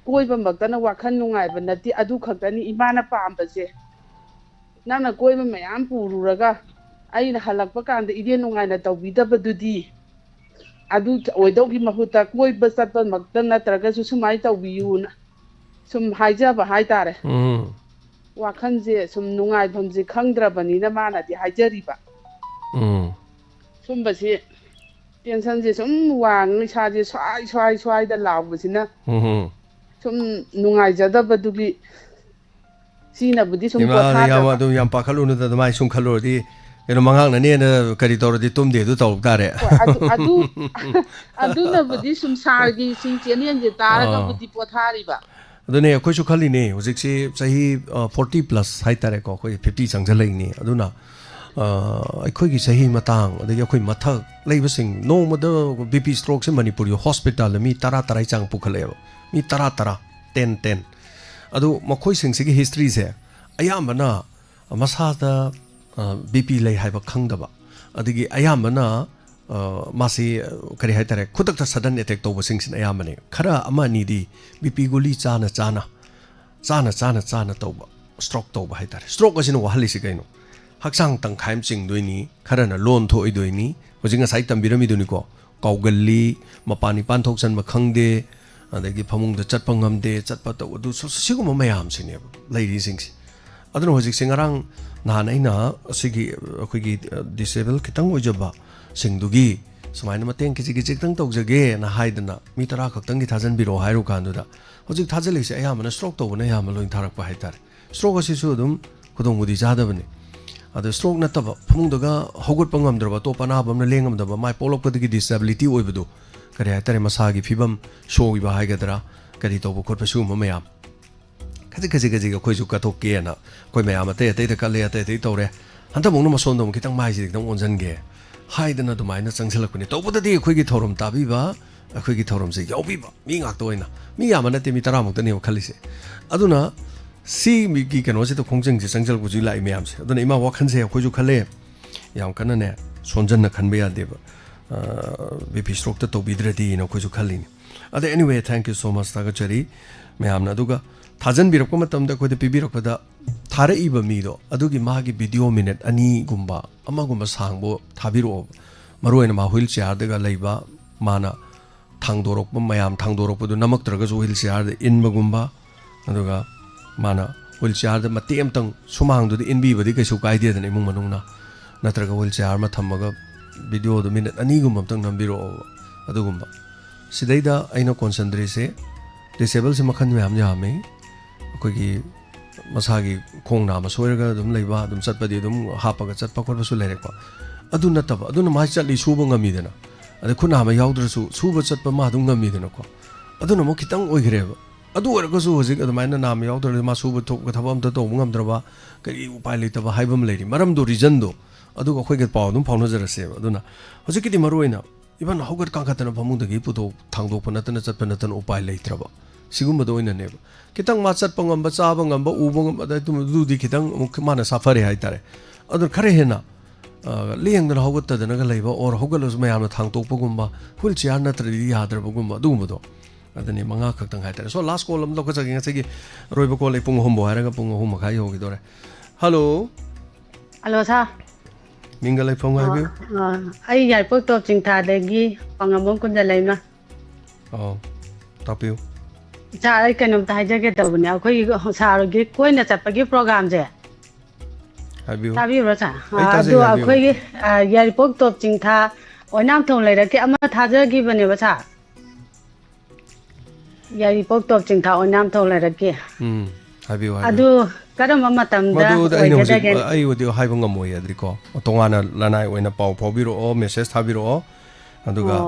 koi ba mak ta na wa khan nungai ba na ti adu khak ta ni imana pam ba je nang na koi ba mayam puru ra ga aina halak pa kan da ide nungai na tau bi da ba du di adu oi do gi mahuta koi ba sat ba mak ta na tra ga su sumai tau bi yu na sum hai ja ba hai ta re wa khan je sum nungai pham je khangdra ba ni na ma na di hai jari ba sum ba si tension je sum wang ni sa je swai da law ba si na sum nungai ja da ba du gi si na bu di sum ko tha ya ma du yam pa khalu na da mai sum khalu di eno mangang na ne na kari tor di tum de du taw ta re adu na bu di sum sar gi sing chen je ta ga bu di po tha ri ba adu ne khoi chu khali ne hojik se sahi 40 plus hai tare ko khoi 50 chang jalai ni aduna akhoi gi sahi matang adagi akhoi mathak leibasing no mada bp stroke se manipur hospital mi tara tarai chang pukhale mi tara 10 adu makhoi sing se gi history se ayamana masada bp lei haiba khangdaba adagi ayamana मासी करी है तारे खुद तक sudden attack तो busing सिन या मने खरा अमा नीदी बीपी गोली चाना तो स्ट्रोक तो है तारे स्ट्रोक असिन वहली से कइनो हक्सांग तंखाइम चिंग दोइनी खरना लोन थोइ दोइनी होजिंग साइ तंबिरमी दुनिको काउगल्ली मपानी पानथोक सन मखंगदे अदगी फमुंग चटप ngamदे चटप तो अदु सिगुम मयाम सिने लेडी सिंग अदन होजिक सिंगरांग नान अइना असिगी अखोगी डिसेबल खितंग ओजबा सिंगदुगी समायन मतेंग किछि तंग तौजगे ना हाइदना मी तरा खक्तंगी थाजन बिरो हाइरु कांदुदा होजिक थाजलिसे अयामना स्ट्रोक तौबना याम लोइन थारकपा हाइतारे स्ट्रोक असिसु अदुम खुदोंगुदी जादबने अदो स्ट्रोक नतब फमुंगदगा हौगटप ngamद्रबा तो पनाबमना लेंगमदबा माइ पोलकपदगी डिसेबिलिटी ओइबदो करी हाइतारे मसागी फिबम शोगिबा हाइगदरा करी तौब खोटपसु मयाम खजी अखोइसु कथोकेना अखोइ मयाम अतै अतै कले अतै अतै तौरे हंतमुंग मसोंदम खितंग माइसि खितंग ओनजनगे हाइदना दुमाइना चंगसलकनी तौबददी अखोइगी थौरम ताबीबा अखोइगी थौरमसे याउबीबा मी ngak toina मी यामना ते मी 10 मुक्तने खलिसे अदुना सी मी की कनोसे तो खोंजंग से चंगसल बुजी लाई मयाम से अदुना इमा वखनसे अखोइसु खले याम कनने सोनजन खनबे यादेबा बीपी स्ट्रोक तो बिद्रदी नो अखोइसु खलिनी अदे anyway thank you so much तागचरी मयामना दुगा थाजन बिरक मतमदा कोइ पिबिरकदा थारे इबा मीदो अदुगी मागी वीडियो मिनट अनि गुम्बा अमागुम्बा सांगबो थाबिरो मरोयना मा व्हील चेयर दगा लैबा माना थांदोरक मयाम थांदोरक दु नमक्त्रगा जो व्हील चेयर द इनबगुम्बा अदुगा माना व्हील चेयर द मतेम तंग सुमांग दु इनबी बदि कैसु काइदे दने मुंग मनुंगना नत्रगा व्हील चेयर मा थमगा वीडियो दु मिनट अनि गुम्बा तंग नंबिरो अदुगुम्बा सिदैदा आइनो कॉन्सेंट्रेट से डिसेबल से मखन में हम यामे अखोगी मसागी खोंगना सोयरगा दुम लेबा दुम चटपदी दुम हापगा चटपा खोटबसु लेरेको अदु नतब अदुना मा चटली सुबो ngamiदना अदे खुना मा याउद्रसु सुबो चटपा मा दुम ngamiदना को अदुना मो खितंग ओइग्रेबा अदु ओरगसु होजिक अदमाइना नाम याउद्र मा सुबो थोक थबम त तोब ngamद्रबा करी उपाय लेतबा हाइबम लेरि मरम दो रीजन दो अदु अखोइगे पाव दुम फाउनजरसे अदुना होजिकिदि मरोइना इबन हौगत कांखतन फमुंदगी पुतो थांदोक पनतन चटपनतन उपाय लेत्रबा सिगुम्बदो ओइननेब खितंग मा चटप ngamba चाबा ngamba उबो ngamba तुम दुदी खितंग माना साफरे हाइतारे अदु खरे हेना लेंगदन हौगतदन ग लेबा और हौगलस मयाम थांतोकपगुम्बा व्हील चेयर नत्रदि याद्रबगुम्बा दुगुम्बदो अदनि मंगा खक्तंग हाइतारे सो लास्ट कॉल अमदो खजगे ngasi रोइबो कॉल ए पुंग होमबो हारगा पुंग होम मखाइ होगिदोरे हेलो हेलो सा मिंगल फोंग हाइबे आई यारपोर्ट टॉप चिंथादगी पंगमों कुंजलैमा तापियो सा आई कनोमता हाइजगे तबने अखोई सारोगे कोइना चपगी प्रोग्राम जे हाइबियो ताबिरो सा अदो अखोई यारपोर्ट टॉप चिंथा ओनाम थों लेरके अमा थाजगी बनेबा सा यारपोर्ट टॉप चिंथा ओनाम थों लेरके हाइबियो अदो करम मतमदा आई ओदियो हाइबो ngamoi adriko tongana lanai oina pau phobiro o message thabiro aduga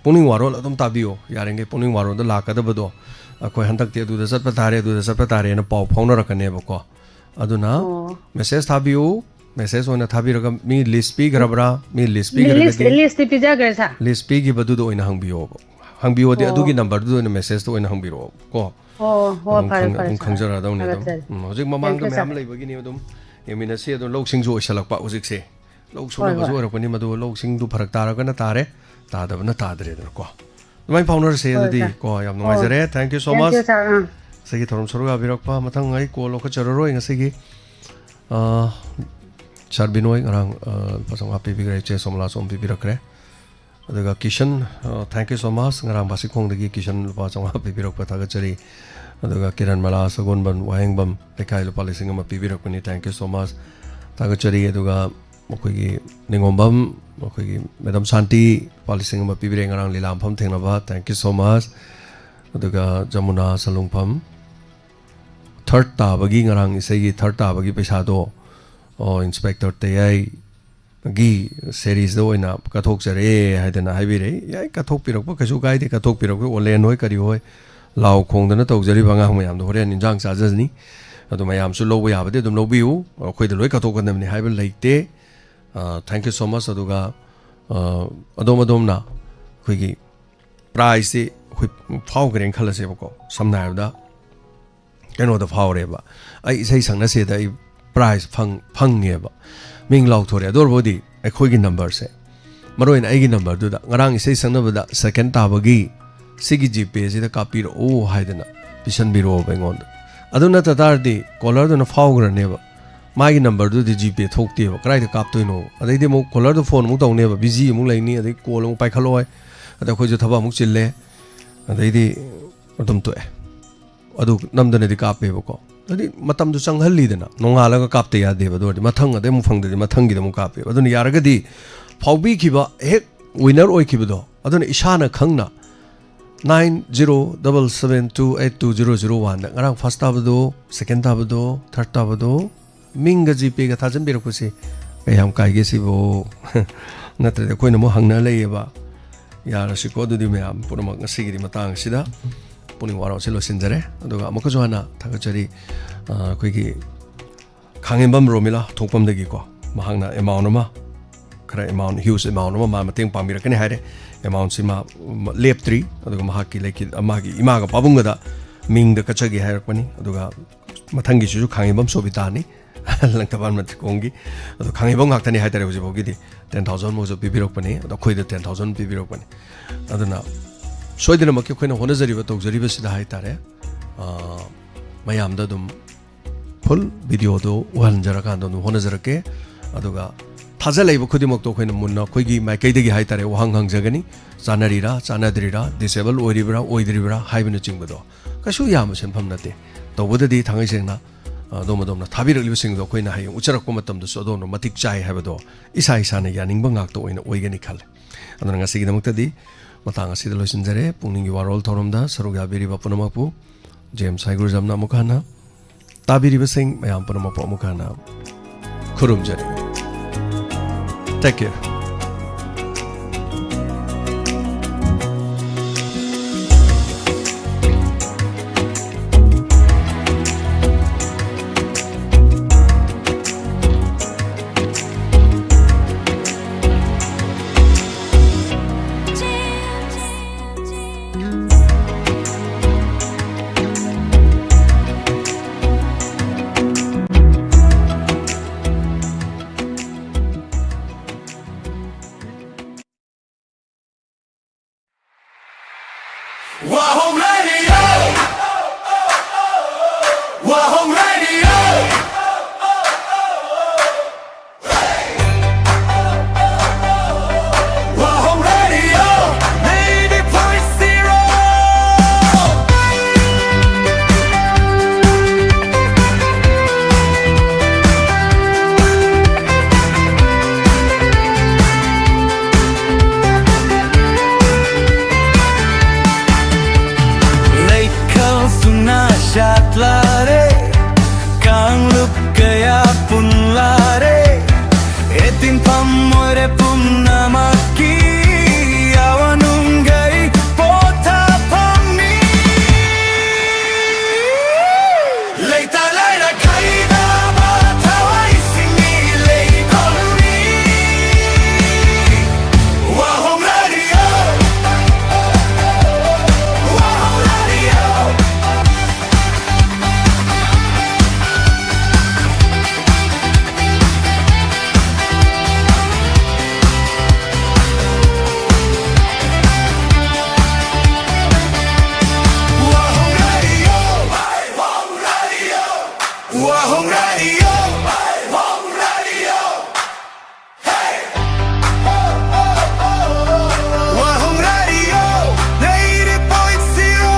puning warol adum tabiyo yarenge puning warol da lakadabado akoi hantak te du da satpa tare na pau phauno rakane bako aduna message thabiyo message oina thabiraga mi list pi grabra mi list pi pi jaga sa list pi gi badu do oina hangbiyo de adugi number du oina message to oina hangbiro ko खंजरा दौने हजिक ममांग ma'am लेबगिनी एमिनसे लौसिंग ओसलक्पा हजिकसे लौ सुनबसु ओरकनी मदु लौसिंग दु फरक तारगना तारे तादबना तादरेदको दुमाय फाउनर से अदि को याम नुमाइजरे thank you so much सगी थोरम सरुगा बिरकपा मथंग आई को लोक चररोय ngasi सरबिनोय ngरang pasang api bigrai che somla som bibirakre अदुगा Kishan thank you so much ngरang basi khongdagi Kishan lupa changa bibirakpa thagachari अदुगा किरण मला सगोनबन वाहेंगबम लेखाइ lupa lising ama bibirakpani thank you so much thagachari अदुगा मखोगी निंगोमबम मखोगी madam Shanti lupa lising ama bibireng ngरang lilampham thengnaba thank you so much अदुगा जमुना सलुंगफम थर्ड ताबगी ngरang isegi थर्ड ताबगी पैसा दो इंस्पेक्टर तयai गी series दो इना कथोक चरे हाइदना हाइबिरे याय कथोक पिरक कछु गाइदे कथोक पिरक ओलेन होय करी होय लाव खोंदना तौजरी बंगा मयाम दो होरेन इंजांग चाजनी अदु मयाम सु लोबो याबदे दुम लोबिउ अखोइद लोय कथोक गनमनि हाइबल लेते थैंक यू सो मच अदुगा अदोमना अखोइगी प्राइस से अखोइ फाव ग्रेन खलसे बको समना हाइबदा केनो द फावरेबा आई इसै संगना से प्राइस फंगेबा मिंग लाउथोरे दोरबोदी अखोइगी नंबर से maroin aigi number du da ngarang isei sangnaba da second tabagi sigi gp sida kapiro o haidana pisan biro bengon aduna tatardi caller du na faugra neba magi number du di gp thokti ba krai da kaptoino adai de mo caller du phone mu tawne ba busy mu laini adai call mu paikhaloi ada khoi ju thaba mu chille adai di adum to adu namdane di kape ba ko adi matam du changhalli dana nongala ga kapte ya de ba do mathang ade mu phangde mathang gi da mu kape aduna yaraga di phaubi khiba hek winner oi khiba aduna ishana khangna 9077282001 da ngarang first tabado second tabado third tabado minga gp ga thajan biro kusi kayam kai ge sibo natre de koina mo hangna leiba yara siko du di meam purama ngasi gi matang sida puning waro selo sinjare aduga amako johana thagachari koi gi khangembam romila thokpam de gi ko mahangna amount ma kara amount huge amount ma mateng pamira kani haire amount sima lep 3 aduga mahaki leki amagi imaga pabunga da ming da kachagi hair pani aduga mathangi su khangembam sobitani langtaban mat kongi adu khangembam ngaktani haitare hoji bogi di 10000 mo jo bibirok pani adu khoi da 10000 bibirok pani aduna soidina makki khoina honajari ba tokjari ba sida haitare mayam da dum full video do wanjara kan do honajarake aduga थाजालाइब खुदिमक तो खोइन Munna खोइगी माइकैदगी हाइतारे वहांग हंगजगनी चानारिरा चानाद्रिरा disable ओइरिब्रा ओइद्रिब्रा हाइबनो चिंगबदो कासु याम सेनफम नते तौबददी थांगै सेंना दोमदोमना थाबिरलिब सिंगदो खोइना हाय उचरक मतमदो सोदोनो मतिक चाइ हाबदो इसा इसाने यानिंगबा ngakto ओइन ओइगनी खाले अदना ngasi गिदमक्तदी Matang असिद लोसिनजरे पुंगनिंगी वारोल थोरमदा सरुगा बेरिबा पुनमकपु James हाइगुरजामना मुखाना ताबिरिबा सिंग मयाम पुनमपो मुखाना खुरुमजरी Take care. WAHONG Radio! WAHONG Radio! WAHONG Radio! 90.0! Shatlare kang lup gaya pun lare etin pamore punna maki awanungai pota pamni leita laira kaida ba tawai singi lei kolni WAHONG Radio WAHONG Radio WAHONG Radio, WAHONG Radio, hey! WAHONG Radio, 90.0.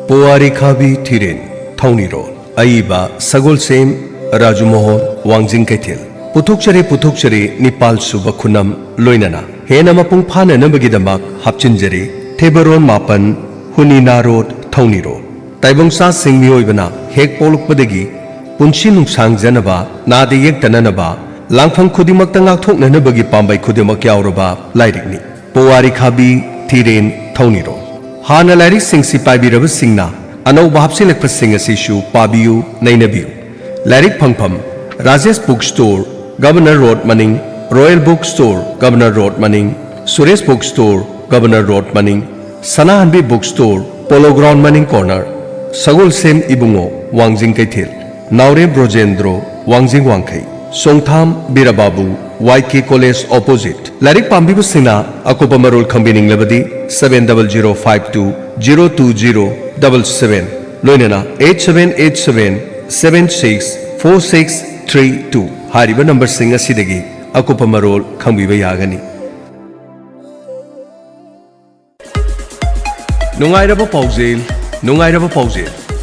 Puari Khabi Thirin Thauniro Aiba Sagol Sem Raju Mohon Wangjing Kaitil पुथुक्चरे Nepal सुब खुनम लोइनना हेना मपुंग फाना नबगिदमक हापचिनजरी थेबरोन मापन हुनिना road थौनी road ताइबंसा सिंह मियोइबना हेक पोलुकपदगी पुंसी नुंसांग जनबा नादे येक्तननबा लांगफंग खुदिमक तंगाक्थोकननबगी पांबाई खुदिमक यावरबा लाइरिकनी पुवारी खाबी थिरेन थौनी रोड हाना लाइरिक सिंगसी पाइबिरब सिंगना अनौबा हापसिलकप सिंग असिसु पाबियु नैनबियु लाइरिक फंगफम Rajesh book store Governor Road Maning, Royal Book Store, Governor Road Maning, Suresh Book Store, Governor Road Maning, Sanahanbi Book Store, Polo Ground Manning Corner, Sagul Sem Ibungo, Wangjing Kaithil, Naure Brojendro, Wangjing Wangkai, Songtham Birababu, YK College Opposite. Larik Pambibu Sina, Akopa Marul Combining Labadi, 70052 02077, Loinana 8787 764632. Hariba number Singa Sidagi, Akopa Marul Kambiba Yagani. Nungairaba Pauzil,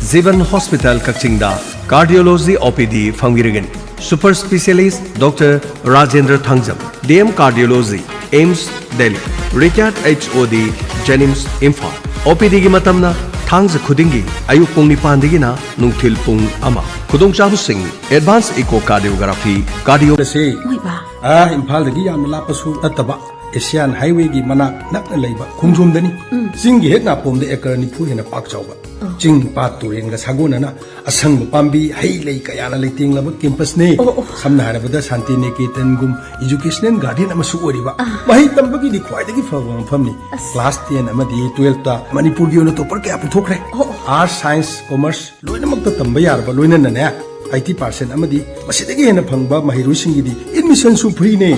Zivan Hospital Kachingda, Cardiology OPD Fangiragan, Super Specialist Dr. Rajendra Thangjam, DM Cardiology, AIMS Delhi, Richard HOD, Jennings Imphal, OPD Gimatamna, Thangza Kudingi, Ayuk Pung Nipandigina, Nungtil Pung Ama, Kudung Chabu Singh, Advanced Echocardiography, Cardio. Imphal the Giam Lapasu Ataba. Asian Highway gi mana nakna leiba khungjum dani jingi hek na pom de ekar ni phu hena pak chawba jing pa turen ga sagona na asang pambi hei lei kaya na leiting laba campus ne samna harabada Shanti Niketan gum educational garden amasu oriba mahi tambagi di khwai dagi phawam famni class 10 amadi 12 ta Manipur gi ona topper kya puthokre arts science commerce loina mak ta tamba yarba loina na ne 80% amadi masidagi hena phangba mahirusing gi di admission su free ne